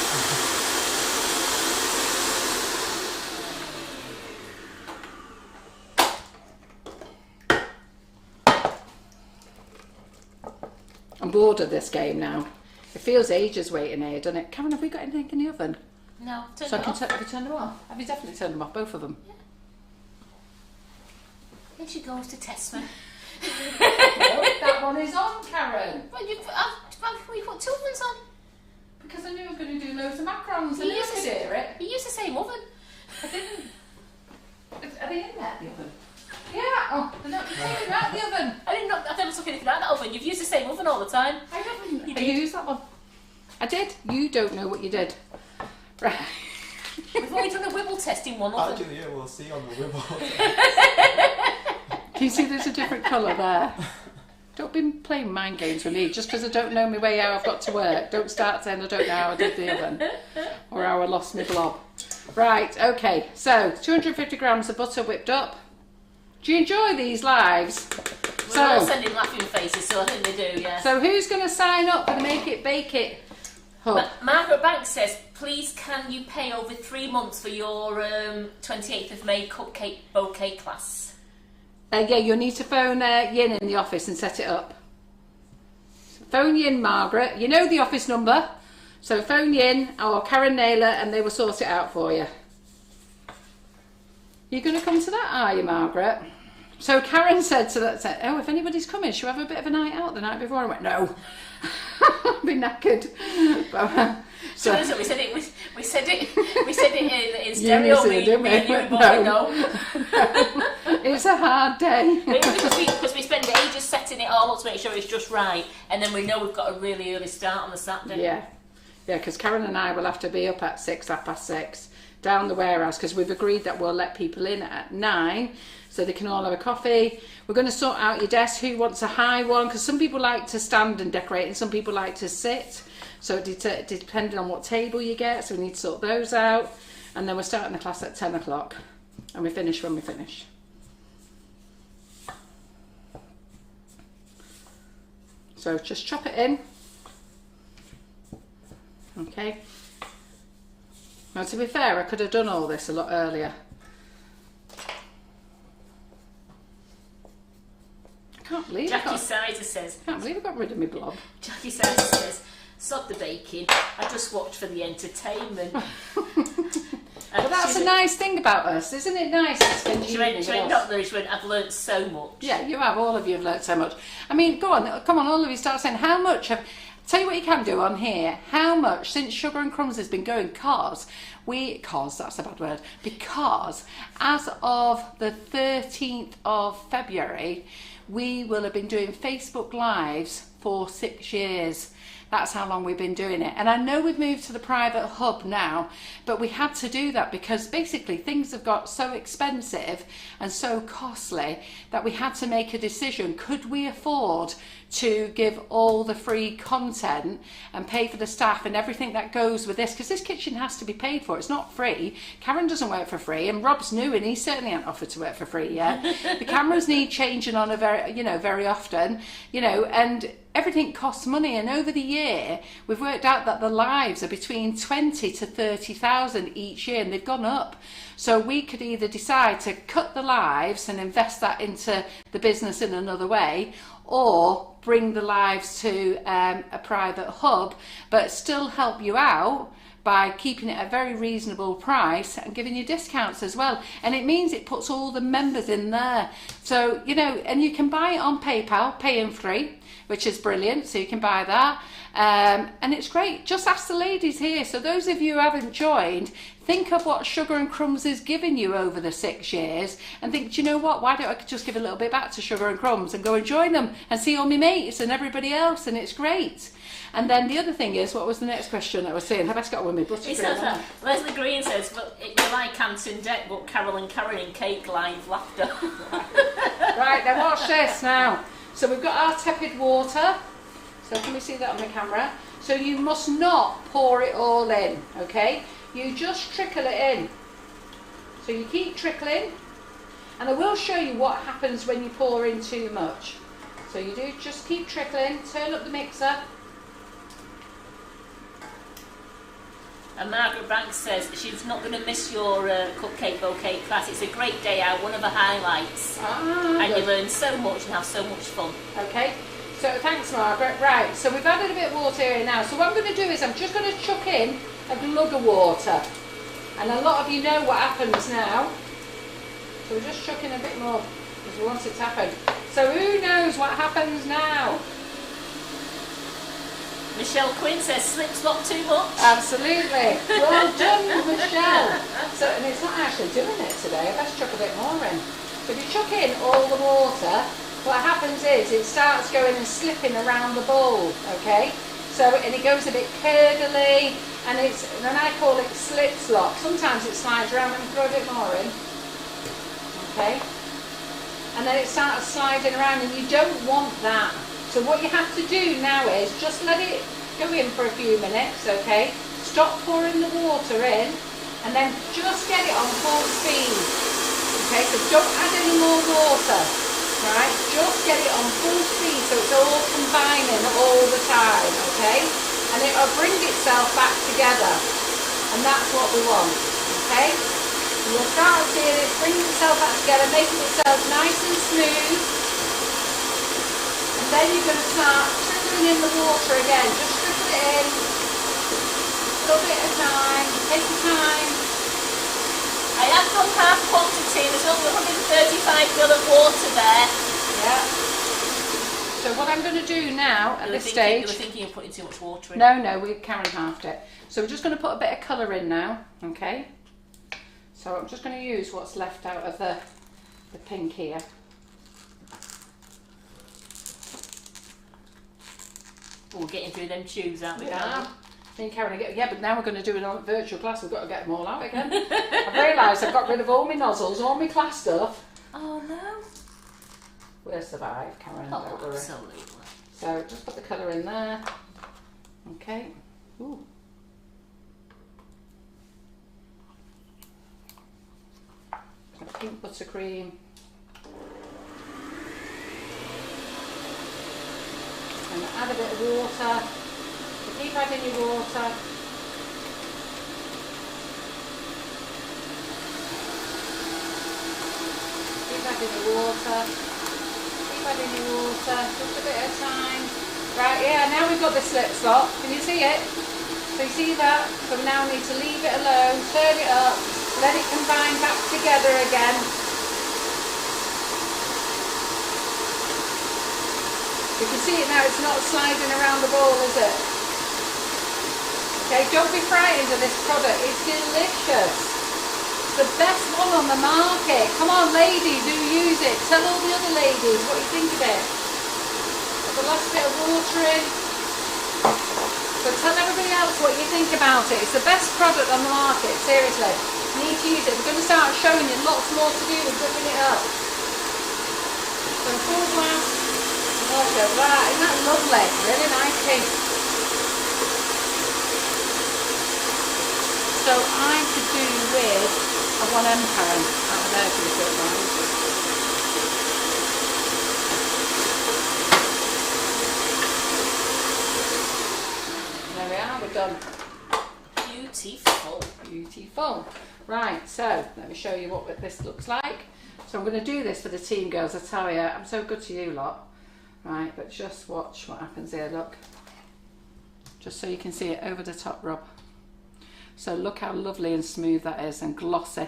I'm bored of this game now. It feels ages waiting here, doesn't it? Karen, have we got anything in the oven? No, turn So it off. have you turned them off? Have you definitely turned them off, both of them? Yeah. Here she goes to test me. That one is on, Karen. But we put 2 ovens on. Because I knew I was going to do loads of macarons. I knew I could hear it. You used the same oven. I didn't. Are they in there, the oven? Yeah. Oh, they're not taken out the oven. I never took anything out of the oven. You've used the same oven all the time. I haven't. You I did. used that one. I did. You don't know what you did. Right. We've only done a wibble test in one oven. Actually, yeah, we'll see on the wibble. Can you see there's a different colour there? Don't be playing mind games with me. Just because I don't know my way how I've got to work. Don't start saying I don't know how I did the oven. Or how I lost my blob. Right, okay. So, 250 grams of butter whipped up. Do you enjoy these lives? We're all sending laughing faces, so I think they do, yeah. So who's going to sign up for the Make It Bake It hub? Margaret Banks says, please can you pay over 3 months for your 28th of May cupcake bouquet class? Yeah, you'll need to phone Yin in the office and set it up. Phone Yin, Margaret. You know the office number. So phone Yin or Karen Naylor and they will sort it out for you. You're going to come to that, are you, Margaret? So Karen said to that, oh, if anybody's coming, she'll have a bit of a night out the night before. I went, no. I'll be knackered. So we said it in stereo, didn't we? No. It's a hard day. because we spend ages setting it all up to make sure it's just right, and then we know we've got a really early start on the Saturday. Yeah, because Karen and I will have to be up at 6:30 down the warehouse because we've agreed that we'll let people in at 9 so they can all have a coffee. We're going to sort out your desk, who wants a high one, because some people like to stand and decorate and some people like to sit. So depending on what table you get, so we need to sort those out. And then we're starting the class at 10 o'clock and we finish when we finish. So just chop it in. Okay. Now to be fair, I could have done all this a lot earlier. I can't believe Jackie Sizer says, I got rid of my blob. Jackie Sizer says, sod the baking, I just watched for the entertainment. Well, that's a nice thing about us, isn't it nice to spend She went, I've learnt so much. Yeah, you have, all of you have learnt so much. I mean, come on, all of you start saying how much have... Tell you what you can do on here, how much, since Sugar and Crumbs has been going, because that's a bad word, because as of the 13th of February, we will have been doing Facebook Lives for 6 years. That's how long we've been doing it. And I know we've moved to the private hub now, but we had to do that because basically things have got so expensive and so costly that we had to make a decision. Could we afford to give all the free content and pay for the staff and everything that goes with this? Because this kitchen has to be paid for. It's not free. Karen doesn't work for free, and Rob's new and he certainly hasn't offered to work for free yet. The cameras need changing on very often, and everything costs money, and over the year we've worked out that the lives are between 20 to 30,000 each year, and they've gone up. So we could either decide to cut the lives and invest that into the business in another way, or bring the lives to a private hub, but still help you out by keeping it at a very reasonable price and giving you discounts as well. And it means it puts all the members in there. So, and you can buy it on PayPal, pay in free, which is brilliant. So you can buy that. And it's great. Just ask the ladies here. So those of you who haven't joined, think of what Sugar and Crumbs is giving you over the 6 years and think, do you know what? Why don't I just give a little bit back to Sugar and Crumbs and go and join them and see all my mates and everybody else, and it's great. And then the other thing is, what was the next question I was saying? Have I got one with me? Buttercream. Leslie Green says, well, you like Anton Deck, but Carol and Karen in cake live laughter. Right, then watch this now. So we've got our tepid water. So can we see that on the camera? So you must not pour it all in, okay? You just trickle it in. So you keep trickling, and I will show you what happens when you pour in too much. So you do just keep trickling, turn up the mixer. And Margaret Banks says she's not going to miss your cupcake bouquet class. It's a great day out, one of the highlights. And you learn so much and have so much fun. Okay, So thanks, Margaret. Right, so we've added a bit of water here now. So what I'm going to do is I'm just going to chuck in a glug of water. And a lot of you know what happens now. So we're just chucking a bit more because we want it to happen. So who knows what happens now? Michelle Quinn says slips not too much. Absolutely. Well done, Michelle. So, and it's not actually doing it today. Let's chuck a bit more in. So if you chuck in all the water, what happens is it starts going and slipping around the bowl, okay? So, and it goes a bit curdly, and then I call it slip slop. Sometimes it slides around and throw a bit more in, okay? And then it starts sliding around, and you don't want that. So what you have to do now is just let it go in for a few minutes, okay? Stop pouring the water in, and then just get it on full speed, okay? So don't add any more water, right? Just get it on full speed so it's all combining all the time, okay? And it'll bring itself back together, and that's what we want, okay? You'll start seeing it bring itself back together, making itself nice and smooth. And then you're going to start trickling in the water again. Just trickle it in. A little bit at a time. Take your time. I have done half quantity. There's only 135 ml of water there. Yeah. So what I'm going to do now at this stage... You were thinking of putting too much water in. No, Karen halved it. So we're just going to put a bit of colour in now. Okay. So I'm just going to use what's left out of the pink here. We're getting through them tubes, aren't we? Yeah. Me and Karen, yeah, but now we're going to do it on virtual class. We've got to get them all out again. I've realised I've got rid of all my nozzles, all my class stuff. Oh no. We'll survive, Karen. Oh, don't worry. absolutely. So just put the colour in there. Okay. Ooh. Pink buttercream. And add a bit of water. So keep adding your water. Keep adding your water. Keep adding your water. Just a bit at a time. Right, yeah, now we've got the slip slot. Can you see it? So you see that? So we now need to leave it alone, turn it up, let it combine back together again. You can see it now, it's not sliding around the bowl, is it? Okay, don't be frightened of this product, it's delicious. It's the best one on the market. Come on ladies who use it, tell all the other ladies what you think of it. Put the last bit of water in. So tell everybody else what you think about it. It's the best product on the market, seriously. You need to use it. We're going to start showing you lots more to do with whipping it up. So full glass. Look at that, isn't that lovely? Really nice pink. So I could do with a 1 macaron out of there for the quick round. There we are, we're done. Beautiful. Beautiful. Right, so let me show you what this looks like. So I'm going to do this for the team girls, I tell you, I'm so good to you lot. Right, but just watch what happens here, look. Just so you can see it over the top, Rob. So look how lovely and smooth that is and glossy.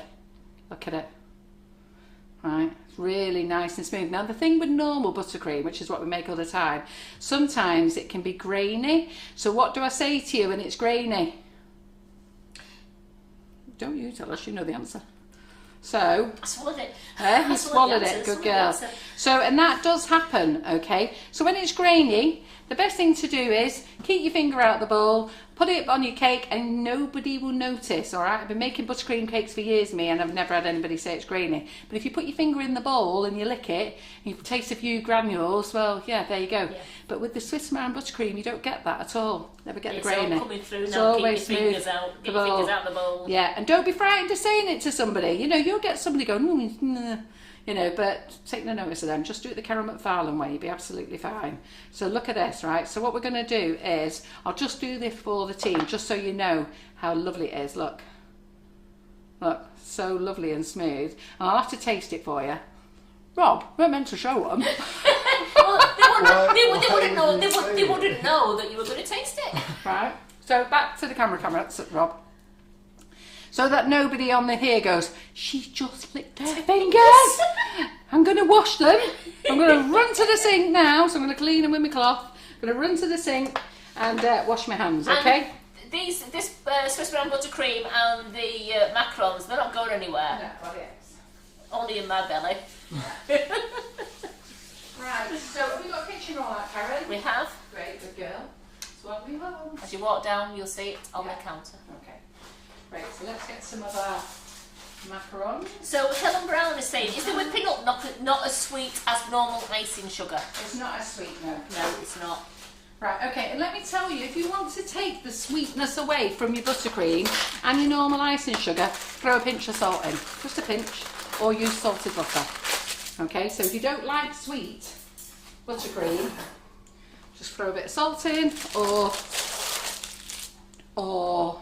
Look at it. Right, it's really nice and smooth. Now the thing with normal buttercream, which is what we make all the time, sometimes it can be grainy. So what do I say to you when it's grainy? Don't you tell us, you know the answer. So, I swallowed it. You swallowed it, good girl. So, and that does happen, okay? So when it's grainy, the best thing to do is keep your finger out the bowl, put it on your cake, and nobody will notice, all right? I've been making buttercream cakes for years, me, and I've never had anybody say it's grainy. But if you put your finger in the bowl and you lick it, and you taste a few granules, well, yeah, there you go. Yeah. But with the Swiss Macaron buttercream, you don't get that at all. Never get the grainy. It's all coming through it's now. always Keep your fingers out. Get your fingers out the bowl. Yeah, and don't be frightened of saying it to somebody. You know, you'll get somebody going, you know, but take no notice of them. Just do it the Karen McFarland way. You'll be absolutely fine. So look at this, right? So what we're going to do is, I'll just do this for the team, just so you know how lovely it is. Look. Look, so lovely and smooth. And I'll have to taste it for you. Rob, we're meant to show them. Well, they They wouldn't know that you were going to taste it. Right. So back to the camera, that's it, Rob. So that nobody on the here goes, she just licked her fingers. I'm going to wash them. I'm going to run to the sink now. So I'm going to clean them with my cloth. I'm going to run to the sink and wash my hands, okay? And this Swiss brown buttercream and the macarons, they're not going anywhere. No, well, yes. Only in my belly. Right, so have we got a kitchen roll out, Karen? We have. Great, good girl. That's what we want. As you walk down, you'll see it on the counter. Okay. Right, so let's get some of our macarons. So Helen Brown is saying, is the whipping up not as sweet as normal icing sugar? It's not as sweet, no. No, it's not. Right, okay, and let me tell you, if you want to take the sweetness away from your buttercream and your normal icing sugar, throw a pinch of salt in. Just a pinch, or use salted butter. Okay, so if you don't like sweet buttercream, just throw a bit of salt in, or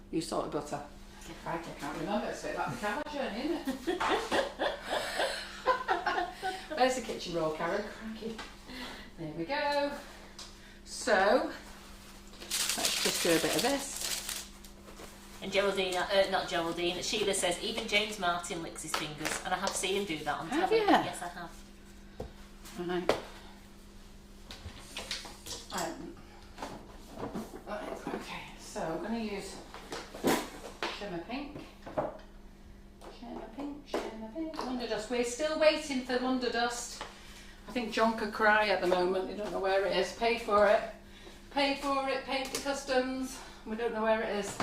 use salted butter. Right, I can't remember, it's a bit like the car journey, isn't it? Where's the kitchen roll, Karen? Cranky. There we go. So, let's just do a bit of this. And Geraldine, not Geraldine, Sheila says, even James Martin licks his fingers. And I have seen him do that on Have telly. you? Yes, I have. Right. Right, okay, so I'm going to use shimmer pink, Wonder Dust. We're still waiting for Wonder Dust. I think John could cry at the moment. You don't know where it is. Pay for it. Pay for it. Pay for customs. We don't know where it is.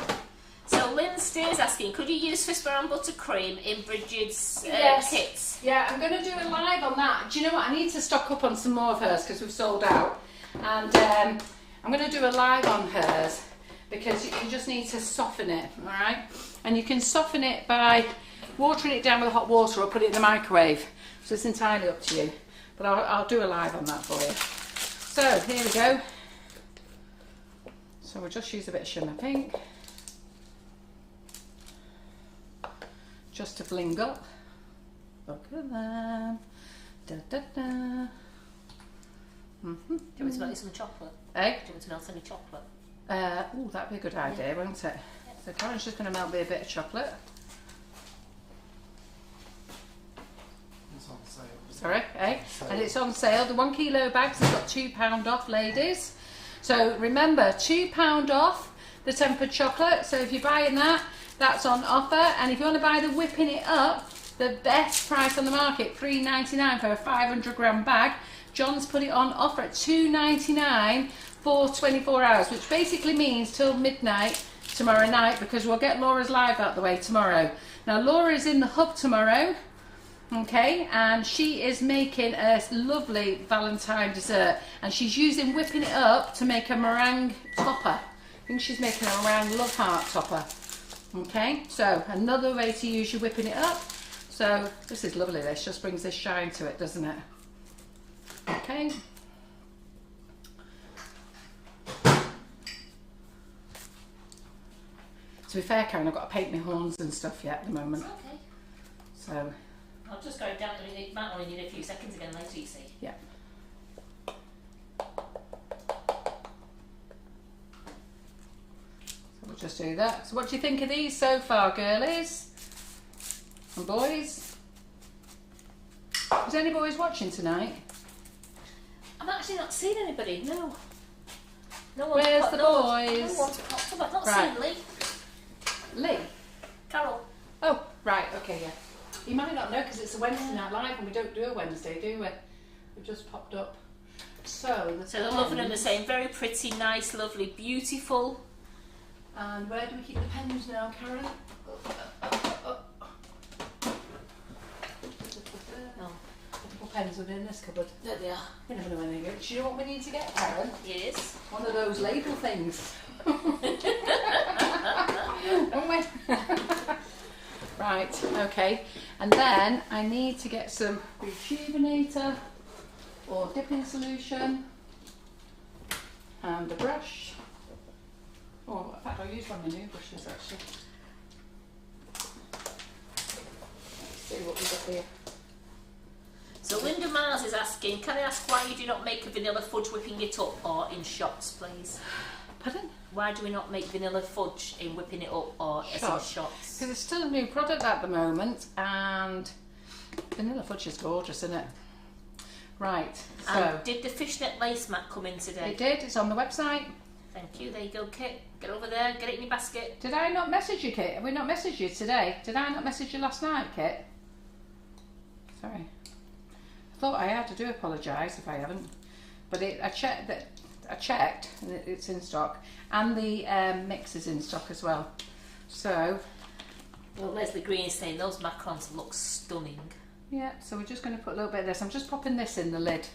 So Lynn Steers asking, could you use Swiss brown buttercream in Bridget's kits? Yeah, I'm going to do a live on that. Do you know what? I need to stock up on some more of hers because we've sold out. And I'm going to do a live on hers because you just need to soften it, all right? And you can soften it by watering it down with hot water or put it in the microwave. So it's entirely up to you. But I'll do a live on that for you. So here we go. So we'll just use a bit of shimmer pink. Just to bling up. Look at them. Da, da, da. Do you want to melt some chocolate? Eh? Do you want to melt any chocolate? Oh, that'd be a good idea, won't it? So Karen's just going to melt me a bit of chocolate. It's on sale. Sorry, eh? And it's on sale. The 1 kilo bags has got £2 off, ladies. So remember, £2 off the tempered chocolate. So if you're buying that, that's on offer. And if you want to buy the whipping it up, the best price on the market, £3.99 for a 500 gram bag. John's put it on offer at £2.99 for 24 hours, which basically means till midnight tomorrow night, because we'll get Laura's live out the way tomorrow. Now Laura is in the hub tomorrow, okay, and she is making a lovely Valentine dessert, and she's using whipping it up to make a meringue topper. I think she's making a meringue love heart topper. Okay, so another way to use your whipping it up. So this is lovely, this just brings this shine to it, doesn't it? Okay. To be fair, Karen, I've got to paint my horns and stuff yet at the moment. Okay. So I'll just go down. It might only need a few seconds again later, you see. yeah. So we'll just do that. So what do you think of these so far, girlies and boys? Is any boys watching tonight? I'm actually not seeing anybody. No. No one's Where's the boys? No one's popped up. I've not Right. seen Lee. Lee? Carol. Oh, right, okay, yeah. You might not know because it's a Wednesday night live and we don't do a Wednesday, do we? We've just popped up. So they're loving them the same. Very pretty, nice, lovely, beautiful. And where do we keep the pens now, Karen? What pens are in this cupboard? There they are. We never know when they go. Do you know what we need to get, Karen? Yes. One of those label things. Don't we? Right, okay. And then I need to get some rejuvenator or dipping solution and a brush. Oh, in fact, I'll use one of my new brushes actually. Let's see what we've got here. So Linda Mars is asking, can I ask why you do not make a vanilla fudge whipping it up or in shots, please? Pardon? Why do we not make vanilla fudge in whipping it up or as in shots? Because it's still a new product at the moment, and vanilla fudge is gorgeous, isn't it? Right, so... And did the fishnet lace mat come in today? It did, it's on the website. Thank you, there you go, Kit. Get over there, get it in your basket. Did I not message you, Kit? Have we not messaged you today? Did I not message you last night, Kit? Sorry. I thought I had, I do apologise if I haven't. But I checked, and it's in stock. And the mix is in stock as well. So... Well, Leslie Green is saying those macarons look stunning. Yeah, so we're just going to put a little bit of this. I'm just popping this in the lid.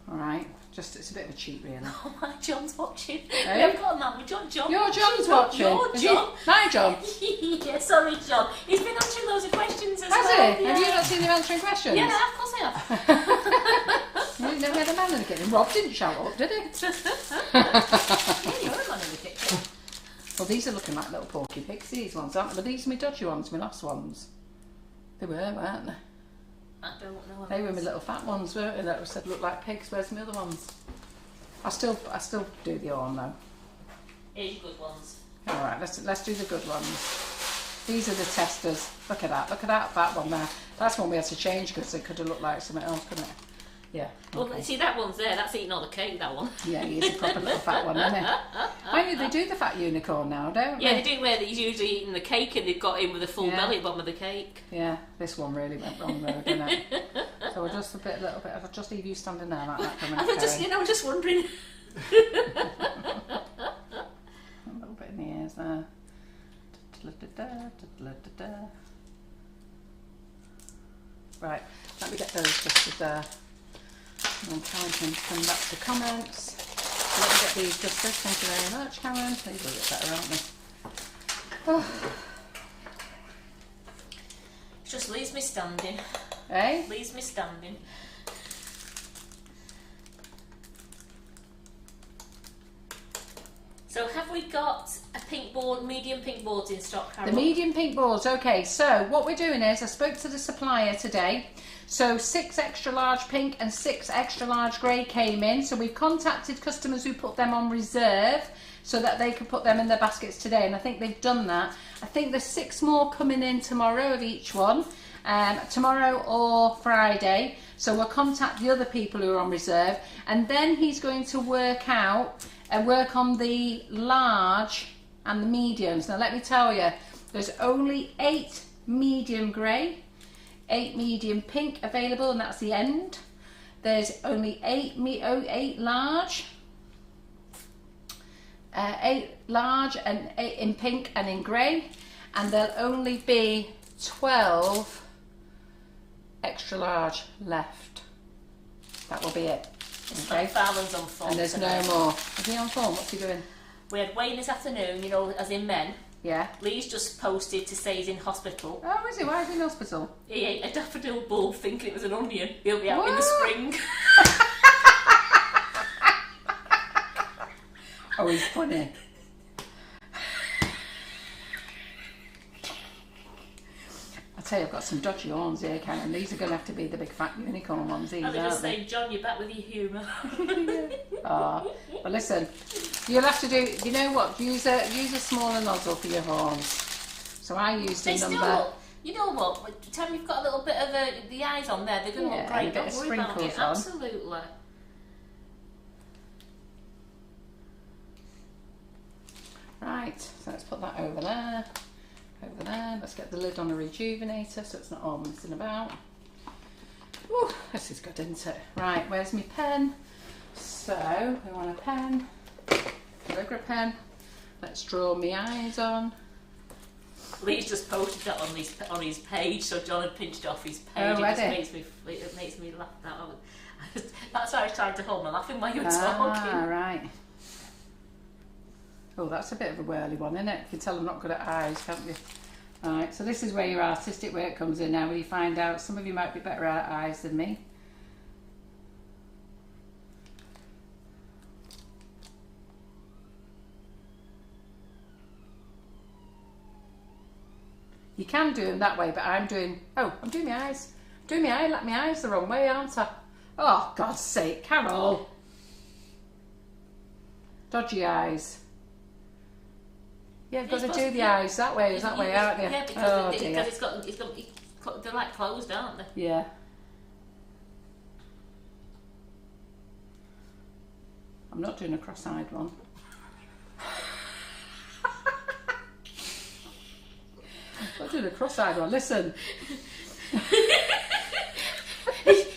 Alright, just it's a bit of a cheat really. Oh my, John's watching. Hey? We haven't got a man with John. Your John's watching. Your Is John. My John. Yeah, sorry John. He's been answering loads of questions as Has well. he? Yeah. Have you not seen him answering questions? Yeah, of course I have. You never had a man in the kitchen. Rob didn't shout up, did he? Yeah, you're a man in the kitchen. Well, these are looking like little porky pigs, these ones, aren't they? But these are my dodgy ones, my last ones. They were, weren't they? I don't know. They were my little fat ones, weren't they? That said look like pigs. Where's my other ones? I still do the arm though. Here's your good ones. All right, let's do the good ones. These are the testers. Look at that fat one there. That's one we had to change because it could have looked like something else, couldn't it? Yeah. Well, Okay. see that one's there. That's eating all the cake. That one. Yeah, he's a proper little fat one, isn't he? Why do they do the fat unicorn now, don't Yeah, they? they do where he's usually eating the cake and they've got him with a full Yeah. belly bottom of the cake. Yeah, this one really went wrong though, didn't it? So we'll just a little bit. I'll just leave you standing there like that for a minute. I'm just, I'm just wondering. A little bit in the ears there. Right, let me get those dusted there. And then Karen can send back the comments. So let me get these dusted. Thank you very much, Karen. These will get better, aren't they? Oh. It just leaves me standing. Eh? Leaves me standing. So have we got a pink board, medium pink boards in stock, Carol? The medium pink boards, okay. So what we're doing is, I spoke to the supplier today. So 6 extra large pink and 6 extra large grey came in. So we've contacted customers who put them on reserve so that they could put them in their baskets today. And I think they've done that. I think there's 6 more coming in tomorrow of each one. Tomorrow or Friday. So we'll contact the other people who are on reserve. And then he's going to work on the large and the mediums. Now let me tell you, there's only 8 medium grey, 8 medium pink available, and that's the end. There's only 8 large, 8 large and 8 in pink and in grey, and there'll only be 12 extra large left. That will be it. Okay. McFarland's on form. And there's today. no more. Is he on form? What's he doing? We had Wayne this afternoon, you know, as in men. Yeah. Lee's just posted to say he's in hospital. Oh, is he? Why is he in hospital? He ate a daffodil bulb thinking it was an onion. He'll be out in the What? spring. Oh, he's funny. I tell you, I've got some dodgy horns here, Karen. These are going to have to be the big fat unicorn ones, these, I was aren't just they? saying, John, you're back with your humour. Oh, but listen, you'll have to do. You know what? Use a smaller nozzle for your horns. So I used They a still number. look, you know what, by the time you've got a little bit of the eyes on there, they're going to Yeah, look great. and a bit Don't of worry about it. sprinkles on. Absolutely. Right, so let's put that over there. Over there. Let's get the lid on a rejuvenator so it's not all messing about. Ooh, this is good, isn't it? Right, where's my pen? So we want a pen, calligraphy pen. Let's draw my eyes on. Lee's just posted that on his page, so John had pinched off his page. Oh, it just ready? makes me laugh. That's why I was trying to hold my laughing while you were Ah, talking. right. Oh, that's a bit of a whirly one, isn't it? You can tell I'm not good at eyes, can't you? Right, so this is where your artistic work comes in now, where you find out some of you might be better at eyes than me. You can do them that way, but I'm doing my eyes. Do my eye, my eyes the wrong way, aren't I? Oh, God's sake, Carol. Dodgy eyes. Yeah, you've got to do the eyes that way, aren't you? Yeah, because they're like closed, aren't they? Yeah. I'm not doing a cross-eyed one. I'm not doing a cross-eyed one. Listen.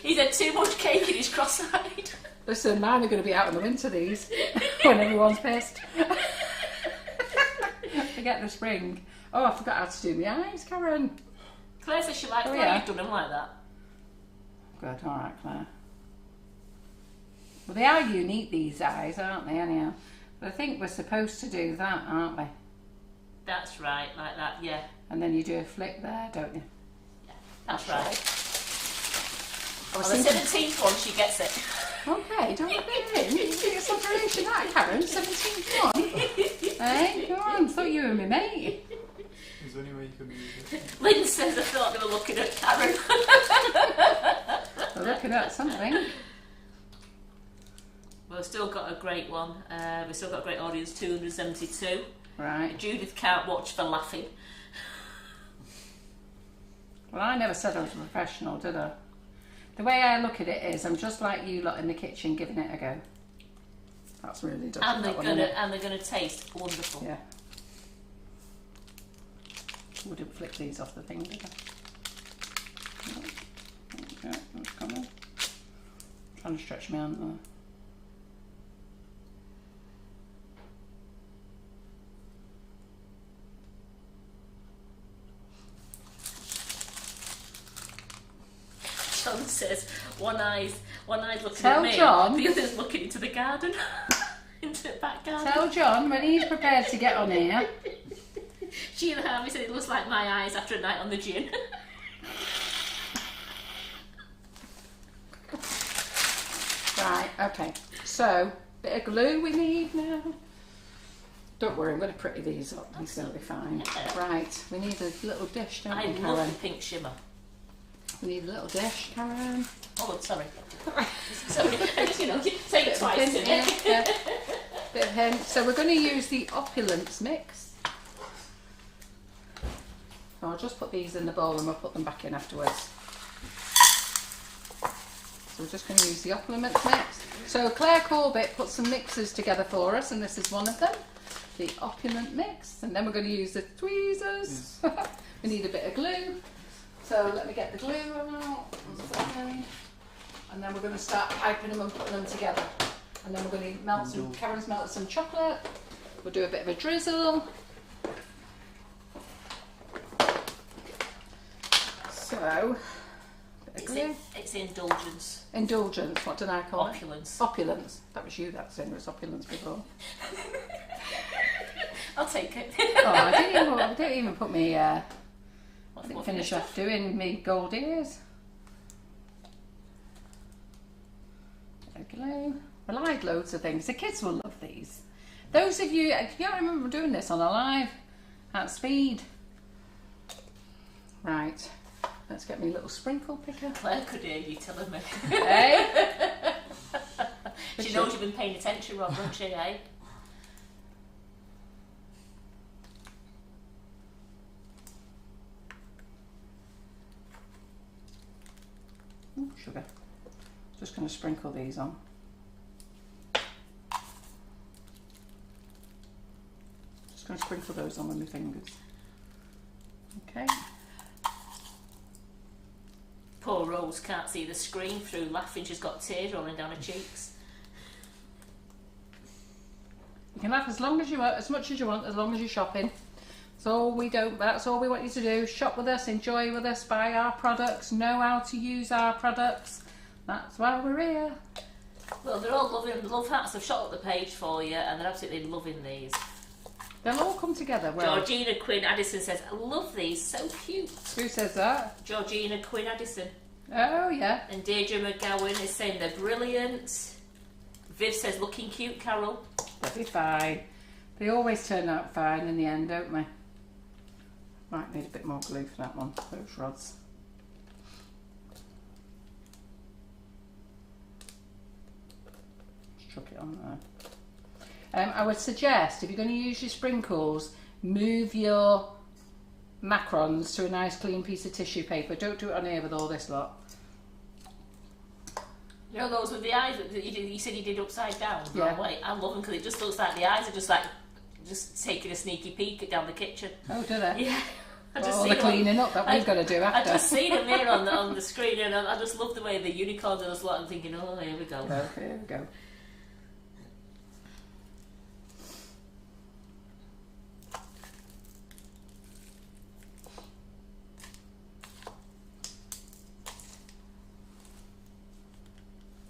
He's had too much cake and he's cross-eyed. Listen, mine are going to be out in the winter, these, when everyone's pissed. Forget the spring. Oh, I forgot how to do my eyes, Karen. Claire says she likes the way you've done them like that. Good, alright, Claire. Well, they are unique, these eyes, aren't they, anyhow? But I think we're supposed to do that, aren't we? That's right, like that, yeah. And then you do a flick there, don't you? Yeah, that's right. On the 17th one, she gets it. Okay, don't put it in. You get some variation out, Karen. 17th one. Hey, go on. Thought you were my mate. Is there any way you can move it? Lynn says I thought they were looking at Karen. We're looking at something. Well, we've still got a great one. We've still got a great audience, 272. Right. Judith can't watch for laughing. Well, I never said I was a professional, did I? The way I look at it is, I'm just like you lot in the kitchen giving it a go. That's really dodgy. And they're gonna taste wonderful. Yeah. Wouldn't flick these off the thing, did I? Okay, that's coming. Trying to stretch my hand there. John says one eye's looking Tell at me, John. the other's looking into the garden, into the back garden. Tell John when he's prepared to get on here. Sheila Harvey said it looks like my eyes after a night on the gin. Right, okay. So, bit of glue we need now. Don't worry, I'm going to pretty these up. These are going to be fine. Yeah. Right, we need a little dish, don't we, I Karen? love the pink shimmer. We need a little dish, Karen. Oh, sorry. Sorry, you know, say it twice, hint, didn't it? yeah. Bit of hint. So we're going to use the opulence mix. So I'll just put these in the bowl and we'll put them back in afterwards. So we're just going to use the opulence mix. So Claire Corbett put some mixes together for us, and this is one of them, the opulent mix. And then we're going to use the tweezers. We need a bit of glue. So let me get the glue out. And then we're going to start piping them and putting them together. And then we're going to melt some, Karen's melted some chocolate. We'll do a bit of a drizzle. So, bit of glue. It's indulgence. Indulgence, what did I call Opulence. it? Opulence. That was you that said it was opulence before. I'll take it. Oh, I didn't even put me, I didn't finish off doing me gold ears. Bit of glue. Well, I had loads of things. The kids will love these. Those of you, I can't remember doing this on a live at speed. Right. Let's get me a little sprinkle picker. Claire could hear you telling me. Hey? She knows you've been paying attention, Rob, doesn't she, eh? Ooh, sugar. Just going to sprinkle these on. Just going to sprinkle those on with my fingers. Okay. Poor Rose can't see the screen through laughing. She's got tears rolling down her cheeks. You can laugh as long as you want, as much as you want, as long as you're shopping. That's all we want you to do. Shop with us, enjoy with us, buy our products, know how to use our products. That's why we're here. Well, they're all loving the love hats. I've shot up the page for you, and they're absolutely loving these. They'll all come together. Well, Georgina Quinn Addison says, I love these, so cute. who says that? Georgina Quinn Addison. Oh, yeah. And Deirdre McGowan is saying they're brilliant. Viv says, looking cute, Carol. They'll be fine. They always turn out fine in the end, don't they? Might need a bit more glue for that one, those rods. chuck it on there. I would suggest, if you're going to use your sprinkles, move your macarons to a nice clean piece of tissue paper. Don't do it on here with all this lot. You know those with the eyes that you said you did upside down? Yeah. Wait, I love them because it just looks like the eyes are just taking a sneaky peek down the kitchen. Oh, do they? Yeah. All the cleaning up that we've got to do after. I just seen them here on the screen, and I just love the way the unicorns and lot. I'm thinking, oh, here we go. Oh, here we go.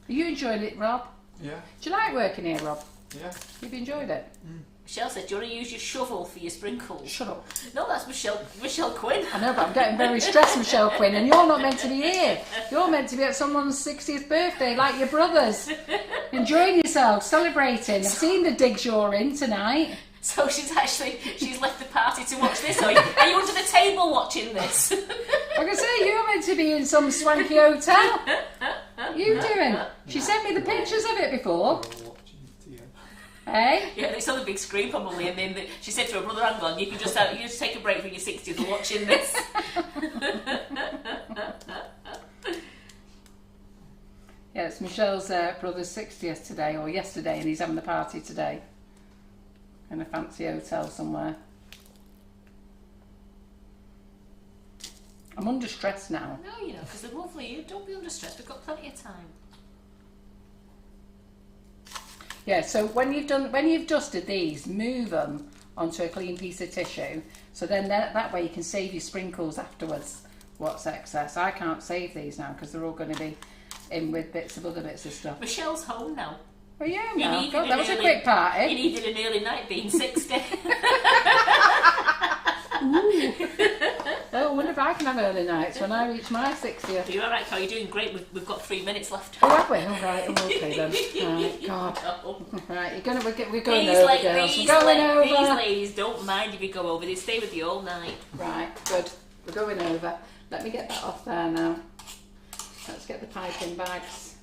Are you enjoying it, Rob? Yeah. Do you like working here, Rob? Yeah. You've enjoyed it? Michelle said, do you want to use your shovel for your sprinkles? Shut up. No, that's Michelle Quinn. I know, but I'm getting very stressed, Michelle Quinn, and you're not meant to be here. You're meant to be at someone's 60th birthday, like your brothers. Enjoying yourself, celebrating. I've seen the digs you're in tonight. So she's left the party to watch this. Are you under the table watching this? Like I say, you're meant to be in some swanky hotel. What are you doing? She sent me the pictures of it before. Hey? Yeah, it's on the big screen probably, and then she said to her brother, hang on, you can just take a break from your 60th and watching this. Yeah, it's Michelle's brother's 60th today, or yesterday, and he's having the party today. In a fancy hotel somewhere. I'm under stress now. No, you know, because they're lovely. You don't be under stress. We've got plenty of time. Yeah, so when you've dusted these, move them onto a clean piece of tissue. So then that way you can save your sprinkles afterwards. What's excess? I can't save these now because they're all going to be in with bits of other bits of stuff. Michelle's home now. Oh yeah, no. God, that was a quick party. You needed an early night being 60. Oh, I wonder if I can have early nights when I reach my 60th. You're alright, Carl, you're doing great. We've got 3 minutes left. Oh, have we? All right, I'm okay then. Right, God. Right, we're going over, girls. We're going over. These ladies don't mind if you go over. They stay with you all night. Right, good. We're going over. Let me get that off there now. Let's get the piping bags.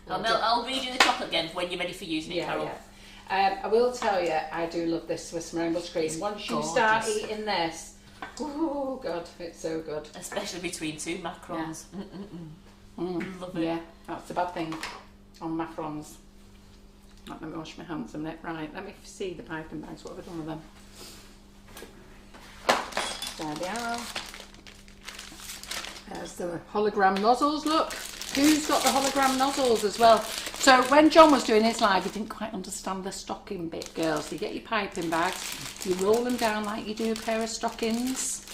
I'll read you the top again when you're ready for using it, Carol. Yeah. I will tell you, I do love this Swiss meringue buttercream. Once you start eating this, oh God, it's so good. Especially between two macarons. Yeah. Love it. Yeah, that's the bad thing on macarons. Let me wash my hands a minute. Right, let me see the piping bags. What have I done with them? There they are. There's the hologram nozzles, look. Who's got the hologram nozzles as well? So when John was doing his live, he didn't quite understand the stocking bit, girls. So you get your piping bags, you roll them down like you do a pair of stockings.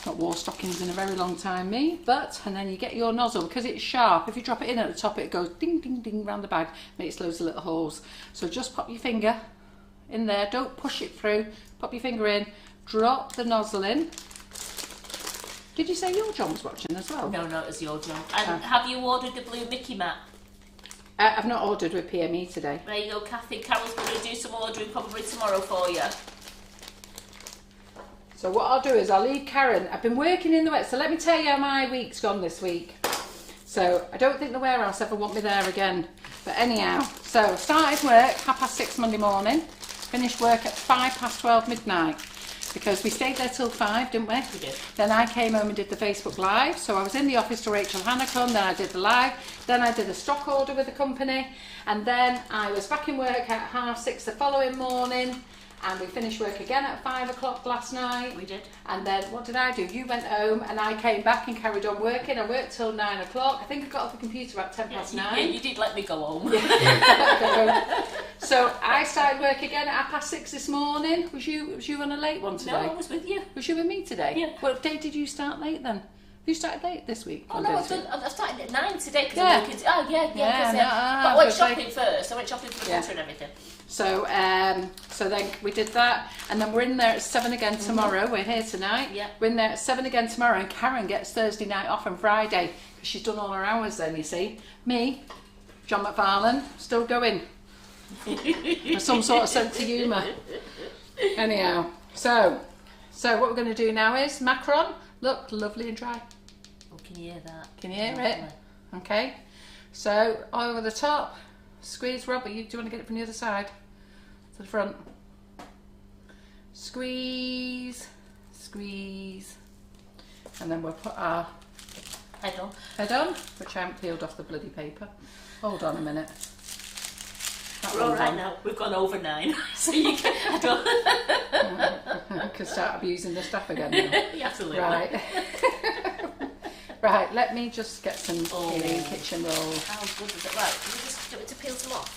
Not wore stockings in a very long time, me, but, and then you get your nozzle, because it's sharp, if you drop it in at the top, it goes ding, ding, ding round the bag, makes loads of little holes. So just pop your finger in there, don't push it through, pop your finger in, drop the nozzle in. Did you say your John was watching as well? No, it was your John. And have you ordered the blue Mickey mat? I've not ordered with PME today. There you go, Kathy. Carol's going to do some ordering probably tomorrow for you. So what I'll do is I'll leave Karen. I've been working in the wet, so let me tell you how my week's gone this week. So I don't think the warehouse ever want me there again. But anyhow, so started work 6:30 Monday morning, finished work at 12 midnight. Because we stayed there till 5, didn't we? We did. Then I came home and did the Facebook Live. So I was in the office till Rachel Hannah come, then I did the live, then I did a stock order with the company, and then I was back in work at 6:30 the following morning, and we finished work again at 5 o'clock last night. We did. And then what did I do? You went home and I came back and carried on working. I worked till 9 o'clock. I think I got off the computer about 10 past 9. Yeah, you did let me go home. So I started work again at 6:30 this morning. Was you on a late one today? No, I was with you. Was you with me today? Yeah. What day did you start late then? You started late this week? Oh no, I started at 9 today because Yeah. I'm working. Oh yeah. But I went shopping first. I went shopping for the winter and everything. So then we did that, and then we're in there at 7 again tomorrow. We're here tonight. Yeah. We're in there at 7 again tomorrow, and Karen gets Thursday night off and Friday because she's done all her hours then. You see, me, John McFarland, still going. With some sort of sense of humour. Anyhow, so what we're going to do now is macaron. Look, lovely and dry. can hear that. Can you hear it? Okay. So over the top, squeeze. Robert, do you want to get it from the other side to the front? Squeeze, squeeze, and then we'll put our head on, which I haven't peeled off the bloody paper. Hold on a minute. We're all right now. We've gone over 9, so you can. I can start abusing the stuff again now. Absolutely. Right. Right. Let me just get some peeling kitchen rolls. How good is it? Right. Can you just do it to peel some off?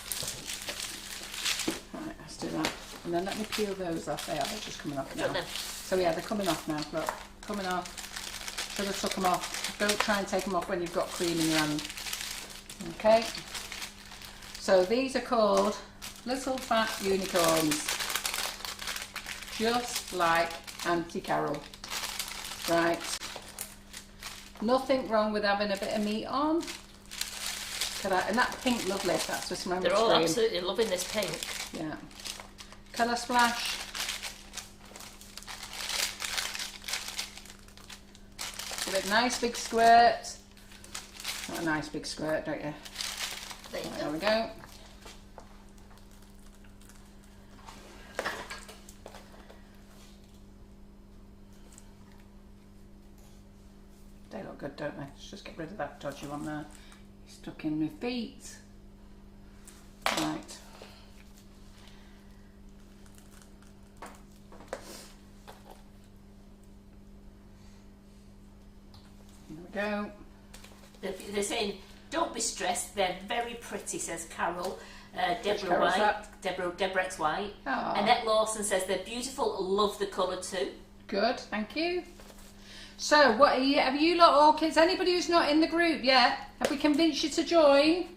Right. Let's do that. And then let me peel those off. They're just coming off now. Them. So yeah, they're coming off now. Look, coming off. Should have took them off. Don't try and take them off when you've got cream in your hand. Okay. So these are called Little Fat Unicorns. Just like Auntie Carol. Right. Nothing wrong with having a bit of meat on. Look at that. And that pink, lovely. That's just my They're all absolutely loving this pink. Yeah. Colour splash. Give it a nice big squirt. Want a nice big squirt, don't you? There we go. They look good, don't they? Let's just get rid of that dodgy one there. Stuck in my feet. Right. There we go. They're saying, don't be stressed, they're very pretty, says Carol. Deborah Carol's White, that? Deborah X White. Aww. Annette Lawson says they're beautiful, love the colour too. Good, thank you. So, what are you, have you lot all kids, anybody who's not in the group yet, have we convinced you to join?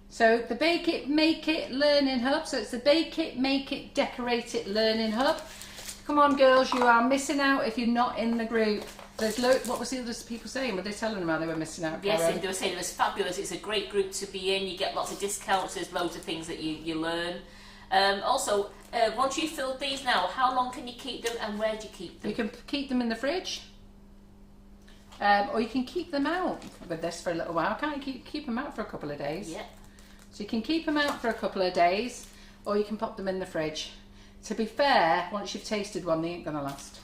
So, the Bake It, Make It Learning Hub, so it's the Bake It, Make It, Decorate It Learning Hub. Come on girls, you are missing out if you're not in the group. There's what was the other people saying? Were they telling them how they were missing out? Yes, Karen? they were saying it was fabulous. It's a great group to be in. You get lots of discounts. There's loads of things that you learn. Also, once you've filled these now, how long can you keep them and where do you keep them? You can keep them in the fridge. Or you can keep them out with this for a little while. Can't you keep them out for a couple of days? Yeah. So you can keep them out for a couple of days, or you can pop them in the fridge. To be fair, once you've tasted one, they ain't going to last.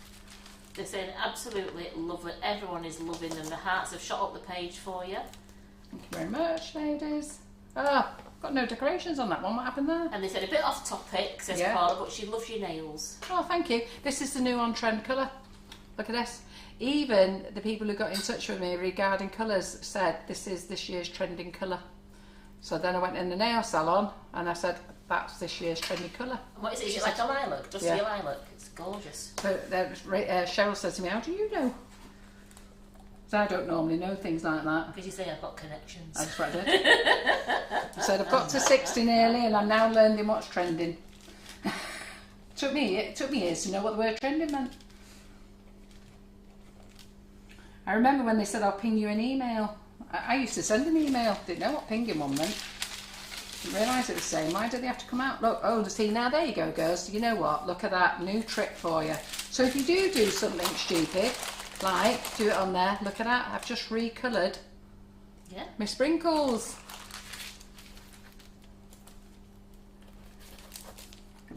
They're saying absolutely love it. Everyone is loving them. The hearts have shot up the page for you. Thank you very much, ladies. Oh, got no decorations on that one. What happened there? And they said a bit off topic, says Paula, but she loves your nails. Oh, thank you. This is the new on-trend colour. Look at this. Even the people who got in touch with me regarding colours said this is this year's trending colour. So then I went in the nail salon and I said, that's this year's trendy colour. And what is it? Is it like a lilac? Just a lilac? It's gorgeous. But Cheryl said to me, how do you know? So I don't normally know things like that. Because you say I've got connections. That's what I did. I said, I've got to 60 nearly and I'm now learning what's trending. It took me years to know what the word trending meant. I remember when they said, I'll ping you an email. I used to send an email, didn't know what pinging one meant. Didn't realise it was the same. Why do they have to come out? Look, oh, see, now there you go, girls. You know what? Look at that new trick for you. So if you do something stupid, like do it on there, look at that. I've just recoloured my sprinkles.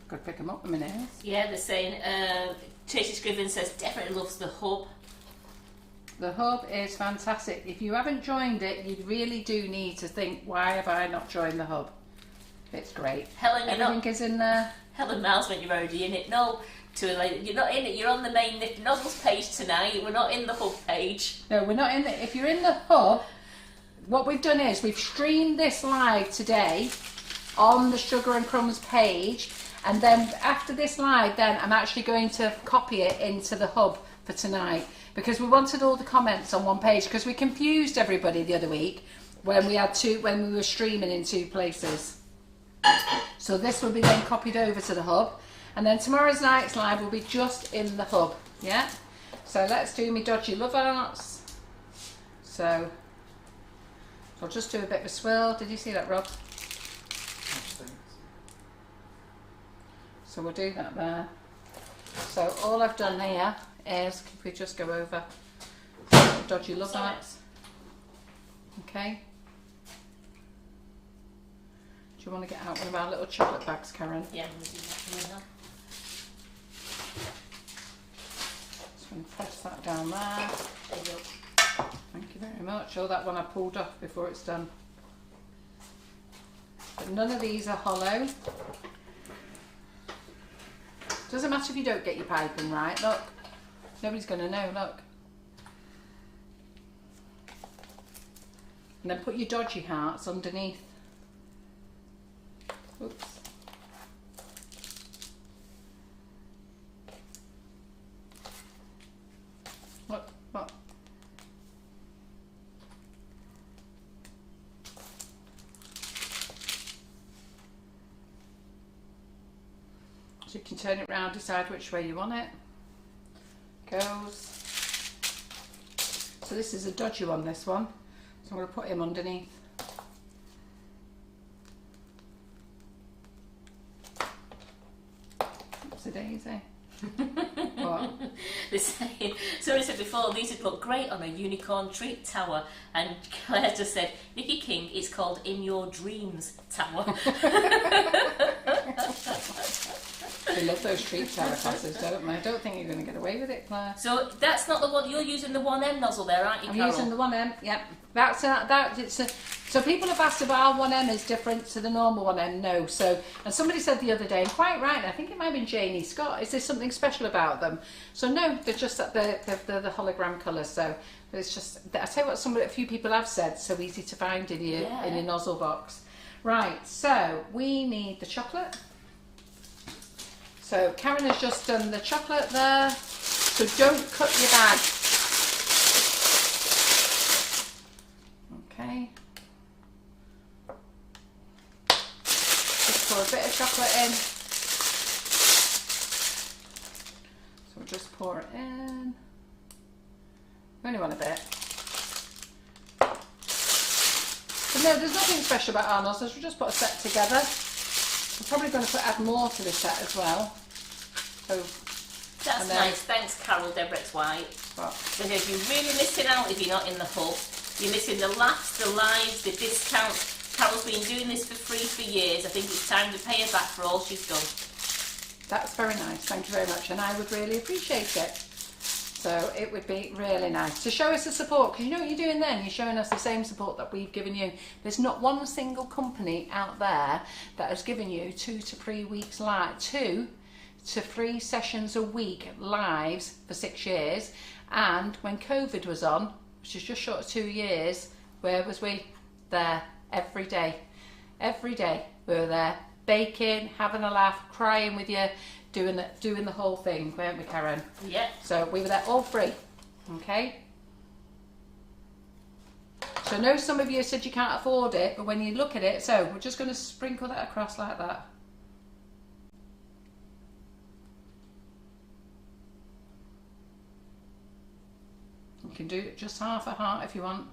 Could pick them up with my nails. Yeah, they're saying, Tracy Scriven says definitely loves the hub. The hub is fantastic. If you haven't joined it, you really do need to think, why have I not joined the hub? It's great. Helen, everything is in there. Helen Miles went, you're already in it. No, you're not in it. You're on the main Nifty Nozzles page tonight. We're not in the hub page. No, we're not in it. If you're in the hub, what we've done is we've streamed this live today on the Sugar and Crumbs page, and then after this live, then I'm actually going to copy it into the hub for tonight. Because we wanted all the comments on one page, because we confused everybody the other week when we were streaming in 2 places. So this will be then copied over to the hub, and then tomorrow's night's live will be just in the hub. Yeah. So let's do me dodgy love arts. So I'll just do a bit of a swirl. Did you see that, Rob? So we'll do that there. So all I've done here is, if we just go over little dodgy Loveites. Okay. Do you want to get out one of our little chocolate bags, Karen? Yeah, I'm going to do that now. Just going to press that down there. There you go. Thank you very much. Oh, that one I pulled off before it's done. But none of these are hollow. Doesn't matter if you don't get your piping right, look. Nobody's going to know, look. And then put your dodgy hearts underneath. Oops. What? So you can turn it round, decide which way you want it. Goes. So this is a dodgy one, this one. So I'm going to put him underneath. Oopsie daisy. What? They're saying, somebody said before, these would look great on a unicorn treat tower, and Claire just said, Nikki King, it's called In Your Dreams Tower. They love those treat tower classes, don't they? I don't think you're going to get away with it, Claire. So that's not the one, you're using the 1M nozzle there, aren't you, I'm Carol? using the 1M, yep. So people have asked if our 1M is different to the normal 1M. No. So, and somebody said the other day, and quite right, I think it might have been Janie Scott, is there something special about them? So no, they're just that they're the hologram colours. So it's just, I tell you what, a few people have said, so easy to find in your nozzle box. Right, so we need the chocolate. So Karen has just done the chocolate there. So don't cut your bag. Okay. Just pour a bit of chocolate in. So we'll just pour it in. We only want a bit. But no, there's nothing special about our nozzles. We'll just put a set together. I'm probably going to add more to this set as well. So, that's nice. Thanks, Carol Debrett's White. Because you're really missing out if you're not in the hub. You're missing the laughs, the lives, the discounts. Carol's been doing this for free for years. I think it's time to pay her back for all she's done. That's very nice. Thank you very much. And I would really appreciate it. So it would be really nice to show us the support, because you know what you're doing then? You're showing us the same support that we've given you. There's not one single company out there that has given you 2 to 3 weeks live, 2 to 3 sessions a week lives for 6 years. And when COVID was on, which is just short of 2 years, where was we? There, every day. Every day we were there, baking, having a laugh, crying with you, doing the whole thing, weren't we, Karen? Yeah. So we were there all free, okay? So I know some of you said you can't afford it, but when you look at it, so we're just going to sprinkle that across like that. You can do just half a heart if you want.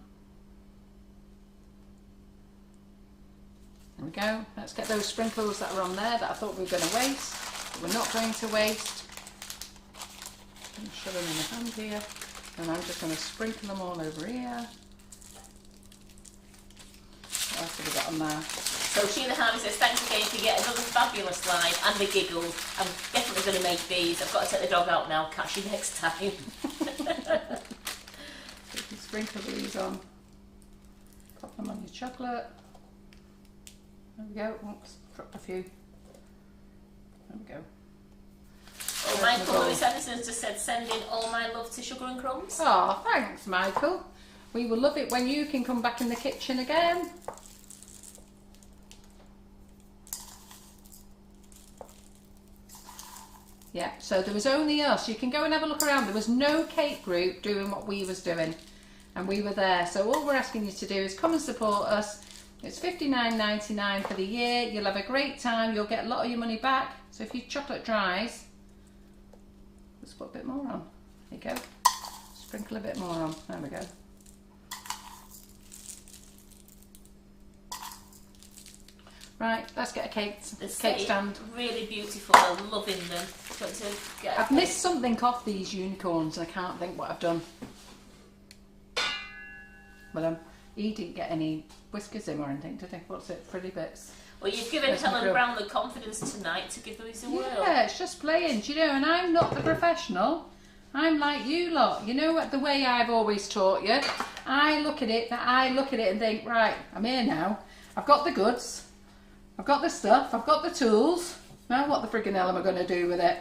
There we go. Let's get those sprinkles that are on there that I thought we were going to waste. But we're not going to waste. I'm going to shove them in the hand here. And I'm just going to sprinkle them all over here. What else have we got on there? So Sheila Harvey says, thanks again for yet another fabulous live and the giggles. I'm definitely going to make these. I've got to take the dog out now. Catch you next time. You can sprinkle these on. Pop them on your chocolate. There we go. Oops, dropped a few. There we go. Oh, Michael Lewis Anderson just said, sending all my love to Sugar and Crumbs. Oh, thanks, Michael. We will love it when you can come back in the kitchen again. Yeah, so there was only us. You can go and have a look around. There was no cake group doing what we was doing, and we were there. So all we're asking you to do is come and support us. It's $59.99 for the year. You'll have a great time. You'll get a lot of your money back. So if your chocolate dries, let's put a bit more on. There you go. Sprinkle a bit more on. There we go. Right, let's get a cake stand. Really beautiful. I'm loving them. I've missed something off these unicorns and I can't think what I've done. But he didn't get any whiskers in or anything, did he? What's it? Pretty bits. Well, you've given Helen Brown the confidence tonight to give these a whirl. Yeah, it's just playing, do you know, and I'm not the professional. I'm like you lot. You know what, the way I've always taught you. I look at it and think, right, I'm here now. I've got the goods. I've got the stuff. I've got the tools. Now what the friggin' hell am I going to do with it?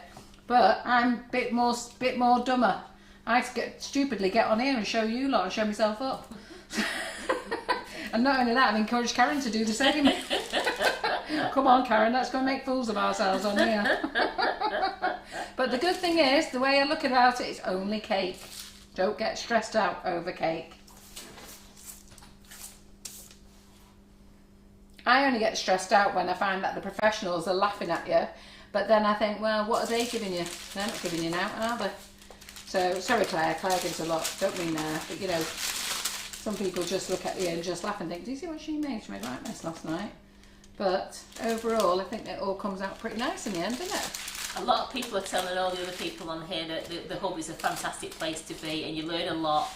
But I'm a bit more dumber. I stupidly get on here and show you lot and show myself up. And not only that, I've encouraged Karen to do the same. Come on, Karen, let's go and make fools of ourselves on here. But the good thing is, the way I look at it, it's only cake. Don't get stressed out over cake. I only get stressed out when I find that the professionals are laughing at you. But then I think, well, what are they giving you? They're not giving you now, are they? So, sorry Claire, Claire gives a lot, don't mean there, but you know, some people just look at you and just laugh and think, do you see what she made? She made right mess last night. But overall, I think it all comes out pretty nice in the end, doesn't it? A lot of people are telling all the other people on here that the hub is a fantastic place to be, and you learn a lot,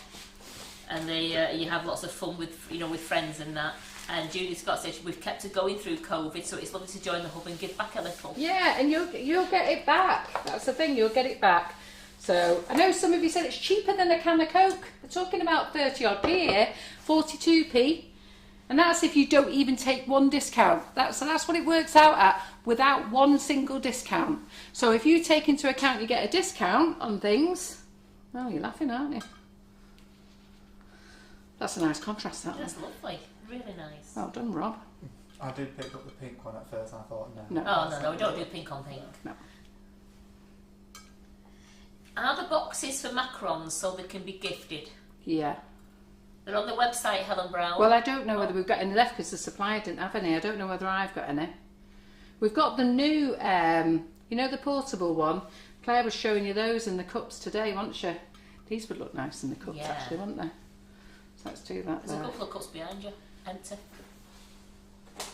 and you have lots of fun with with friends and that. And Judy Scott said we've kept it going through COVID, so it's lovely to join the hub and give back a little. Yeah, and you'll get it back. That's the thing, you'll get it back. So I know some of you said it's cheaper than a can of Coke. We're talking about 30 odd p here, 42p. And that's if you don't even take one discount. That's what it works out at, without one single discount. So if you take into account you get a discount on things, well, you're laughing, aren't you? That's a nice contrast, that one. That's lovely, really nice. Well done, Rob. I did pick up the pink one at first and I thought, no. No, we don't do pink on pink. No. Are the boxes for macarons so they can be gifted? Yeah. They're on the website, Helen Brown. Well, I don't know whether we've got any left because the supplier didn't have any. I don't know whether I've got any. We've got the new, the portable one. Claire was showing you those in the cups today, wasn't she? These would look nice in the cups, actually, wouldn't they? So let's do that. There's a couple of cups behind you, empty.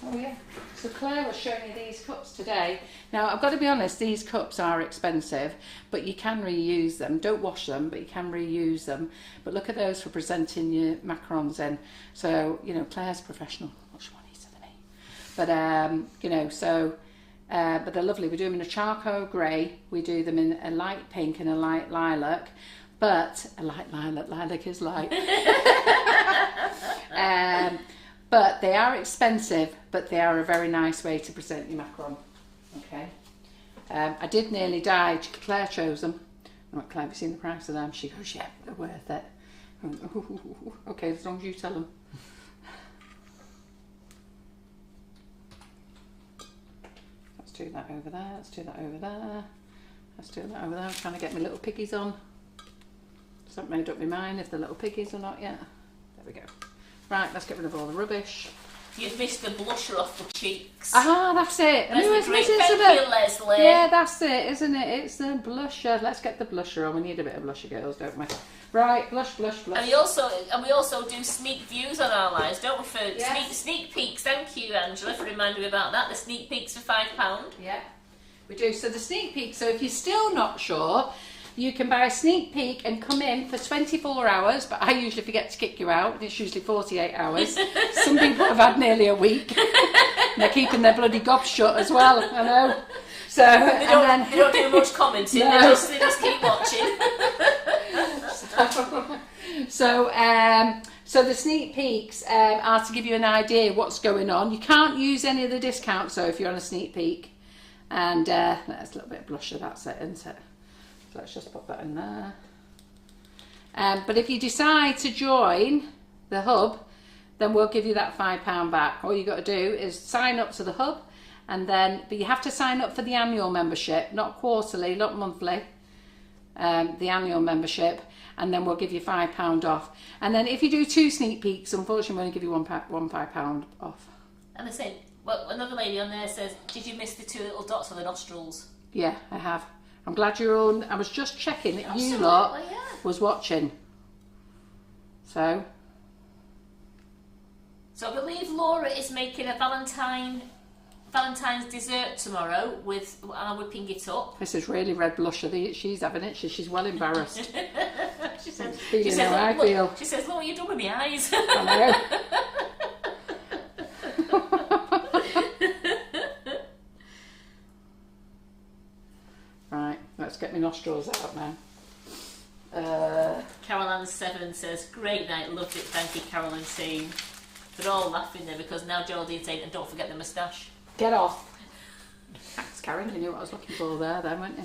Oh yeah. So Claire was showing you these cups today. Now I've got to be honest, these cups are expensive, but you can reuse them. Don't wash them, but you can reuse them. But look at those for presenting your macarons in. So, Claire's professional. Much more neater than me. But but they're lovely. We do them in a charcoal grey. We do them in a light pink and a light lilac. But a light lilac is light. But they are expensive, but they are a very nice way to present your macaron. Okay. I did nearly die. Claire chose them. I'm like, Claire, have you seen the price of them? She goes, yeah, they're worth it. Okay, as long as you tell them. Let's do that over there. Let's do that over there. Let's do that over there. I'm trying to get my little piggies on. Just haven't made up my mind if they're little piggies or not yet. There we go. Right, let's get rid of all the rubbish. You've missed the blusher off the cheeks. Ah, that's it. That's the great thank you, Leslie. Yeah, that's it, isn't it? It's the blusher. Let's get the blusher on. We need a bit of blusher, girls, don't we? Right, blush. And we also do sneak views on our lives, don't we? For sneak peeks. Thank you, Angela, for reminding me about that. The sneak peeks for £5. Yeah, we do. So the sneak peek. So if you're still not sure, you can buy a sneak peek and come in for 24 hours, but I usually forget to kick you out. It's usually 48 hours. Some people have had nearly a week. And they're keeping their bloody gobs shut as well, I know. So they don't do much commenting, no. they just keep watching. So the sneak peeks are to give you an idea what's going on. You can't use any of the discounts, though, if you're on a sneak peek. And that's a little bit of blusher, that's it, isn't it? So let's just put that in there. But if you decide to join the hub, then we'll give you that £5 back. All you got to do is sign up to the hub, but you have to sign up for the annual membership, not quarterly, not monthly. The annual membership, and then we'll give you £5 off. And then if you do 2 sneak peeks, unfortunately, we'll only give you one £5 off. And the same. Well, another lady on there says, "Did you miss the 2 little dots on the nostrils?" Yeah, I have. I'm glad you're on. I was just checking that you lot was watching. So I believe Laura is making a Valentine's dessert tomorrow with whipping it up. This is really red blusher. She's having it. She's well embarrassed. She says, Feeling how I look, feel. she says, look what you've done with my eyes. I know. Right, let's get my nostrils out now. Caroline 7 says, great night, loved it, thank you, Caroline team. They're all laughing there because now Geraldine's saying, and don't forget the moustache. Get off. Thanks, Karen. You knew what I was looking for there, then, weren't you?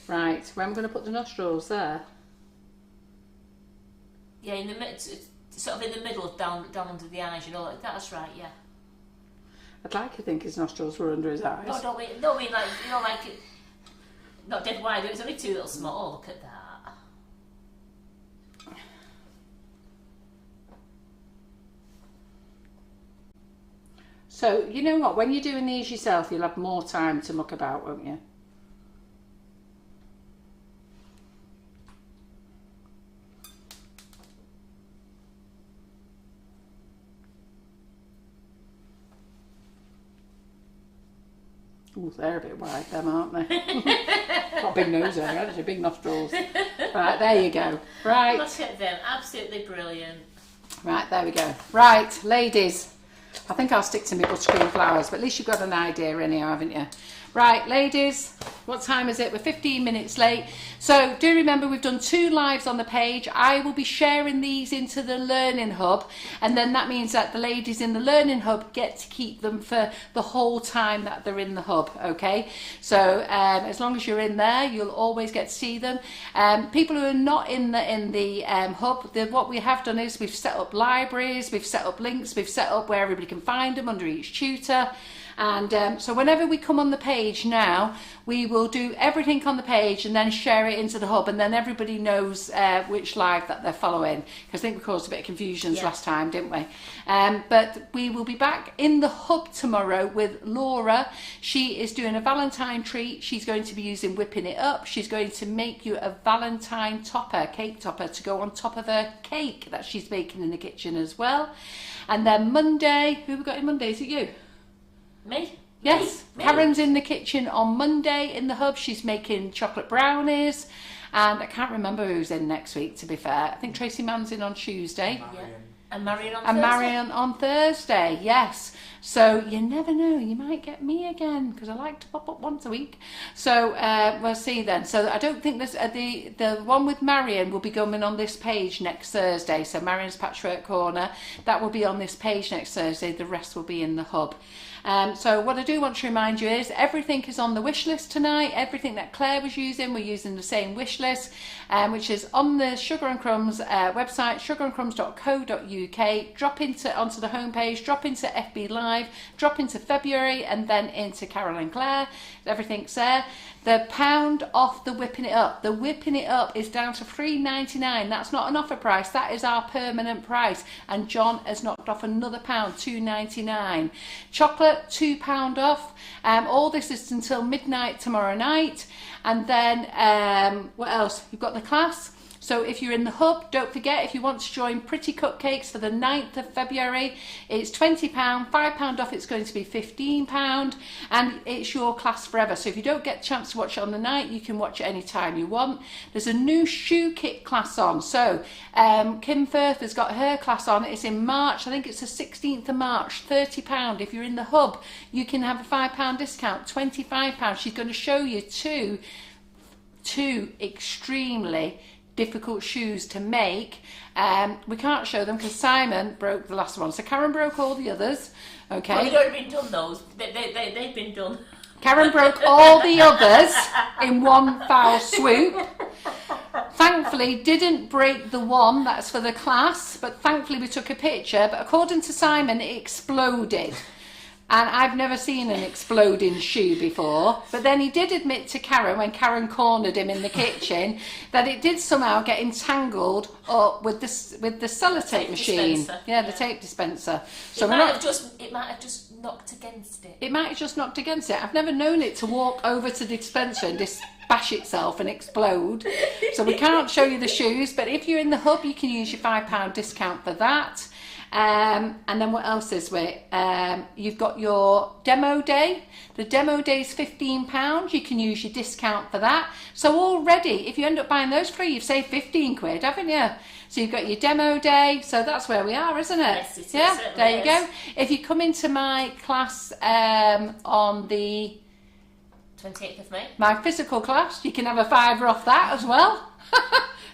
Right, where am I going to put the nostrils there? Yeah, in the sort of in the middle, down under the eyes. You know, like, that's right. Yeah. I'd like to think his nostrils were under his eyes. No, don't mean like like not dead wide. It was only too little small. Look at that. So, you know what? When you're doing these yourself, you'll have more time to muck about, won't you? Ooh, they're a bit wide, them, aren't they? Got a big nose there, actually, big nostrils. Right, there you go. Right. Look at them. Absolutely brilliant. Right, there we go. Right, ladies. I think I'll stick to my buttercream flowers, but at least you've got an idea anyhow, haven't you? Right, ladies, what time is it? We're 15 minutes late. So do remember we've done 2 lives on the page. I will be sharing these into the Learning Hub, and then that means that the ladies in the Learning Hub get to keep them for the whole time that they're in the hub, okay? So as long as you're in there, you'll always get to see them. People who are not in the hub, what we have done is we've set up libraries, we've set up links, we've set up where everybody can find them under each tutor. And so whenever we come on the page now, we will do everything on the page and then share it into the hub, and then everybody knows which live that they're following, because I think we caused a bit of confusions last time, didn't we? But we will be back in the hub tomorrow with Laura. She is doing a Valentine treat. She's going to be using Whipping It Up. She's going to make you a Valentine topper, cake topper, to go on top of her cake that she's baking in the kitchen as well. And then Monday, who have we got in Monday? Is it you? Me? Yes, Me. Karen's in the kitchen on Monday in the hub. She's making chocolate brownies, and I can't remember who's in next week, to be fair. I think Tracy Mann's in on Tuesday. Marion. And Marion on And Thursday. Marion on Thursday, yes. So you never know, you might get me again, because I like to pop up once a week. So we'll see then. So I don't think there's the one with Marion will be going on this page next Thursday. So Marion's Patchwork Corner, that will be on this page next Thursday. The rest will be in the hub. So what I do want to remind you is everything is on the wish list tonight. Everything that Claire was using, we're using the same wish list, which is on the Sugar and Crumbs website, sugarandcrumbs.co.uk. Drop onto the homepage, drop into FB Live, drop into February, and then into Carol and Claire. Everything's there. The £1 off the Whipping It Up. The Whipping It Up is down to £3.99. That's not an offer price. That is our permanent price. And John has knocked off another £1, £2.99. Chocolate, £2 off. All this is until midnight tomorrow night. And then, what else? You've got the class. So if you're in the hub, don't forget, if you want to join Pretty Cupcakes for the 9th of February, it's £20, £5 off, it's going to be £15, and it's your class forever. So if you don't get a chance to watch it on the night, you can watch it any time you want. There's a new shoe kit class on. So Kim Firth has got her class on. It's in March. I think it's the 16th of March, £30. If you're in the hub, you can have a £5 discount, £25. She's going to show you two extremely difficult shoes to make. We can't show them because Simon broke the last one. So Karen broke all the others. Okay. Well, they've already been done, those. They've been done. Karen broke all the others in one foul swoop. Thankfully, didn't break the one that's for the class, but thankfully we took a picture. But according to Simon, it exploded. And I've never seen an exploding shoe before. But then he did admit to Karen, when Karen cornered him in the kitchen, that it did somehow get entangled up with the sellotape machine. Dispenser. Yeah, the tape dispenser. So It might have just knocked against it. It might have just knocked against it. I've never known it to walk over to the dispenser and bash itself and explode. So we can't show you the shoes, but if you're in the hub, you can use your £5 discount for that. And then what else is we? You've got your demo day. The demo day is £15. You can use your discount for that. So already, if you end up buying those 3, you've saved 15 quid, haven't you? So you've got your demo day. So that's where we are, isn't it? Yes, it is. Yeah, Certainly there you is. go. If you come into my class on the 28th of May. my physical class, you can have a £5 off that as well.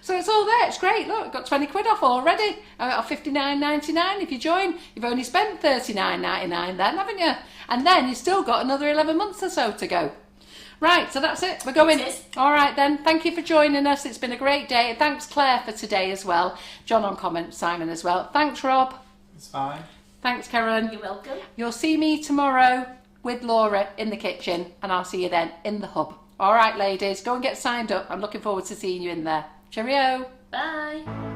So it's all there. It's great. Look, I've got 20 quid off already. I got £59.99 if you join. You've only spent £39.99 then, haven't you? And then you've still got another 11 months or so to go. Right, so that's it. We're going. It is. All right then. Thank you for joining us. It's been a great day. Thanks Claire for today as well. John on comment, Simon as well. Thanks Rob. It's fine. Thanks Karen. You're welcome. You'll see me tomorrow with Laura in the kitchen, and I'll see you then in the hub. All right, ladies, go and get signed up. I'm looking forward to seeing you in there. Cheerio. Bye.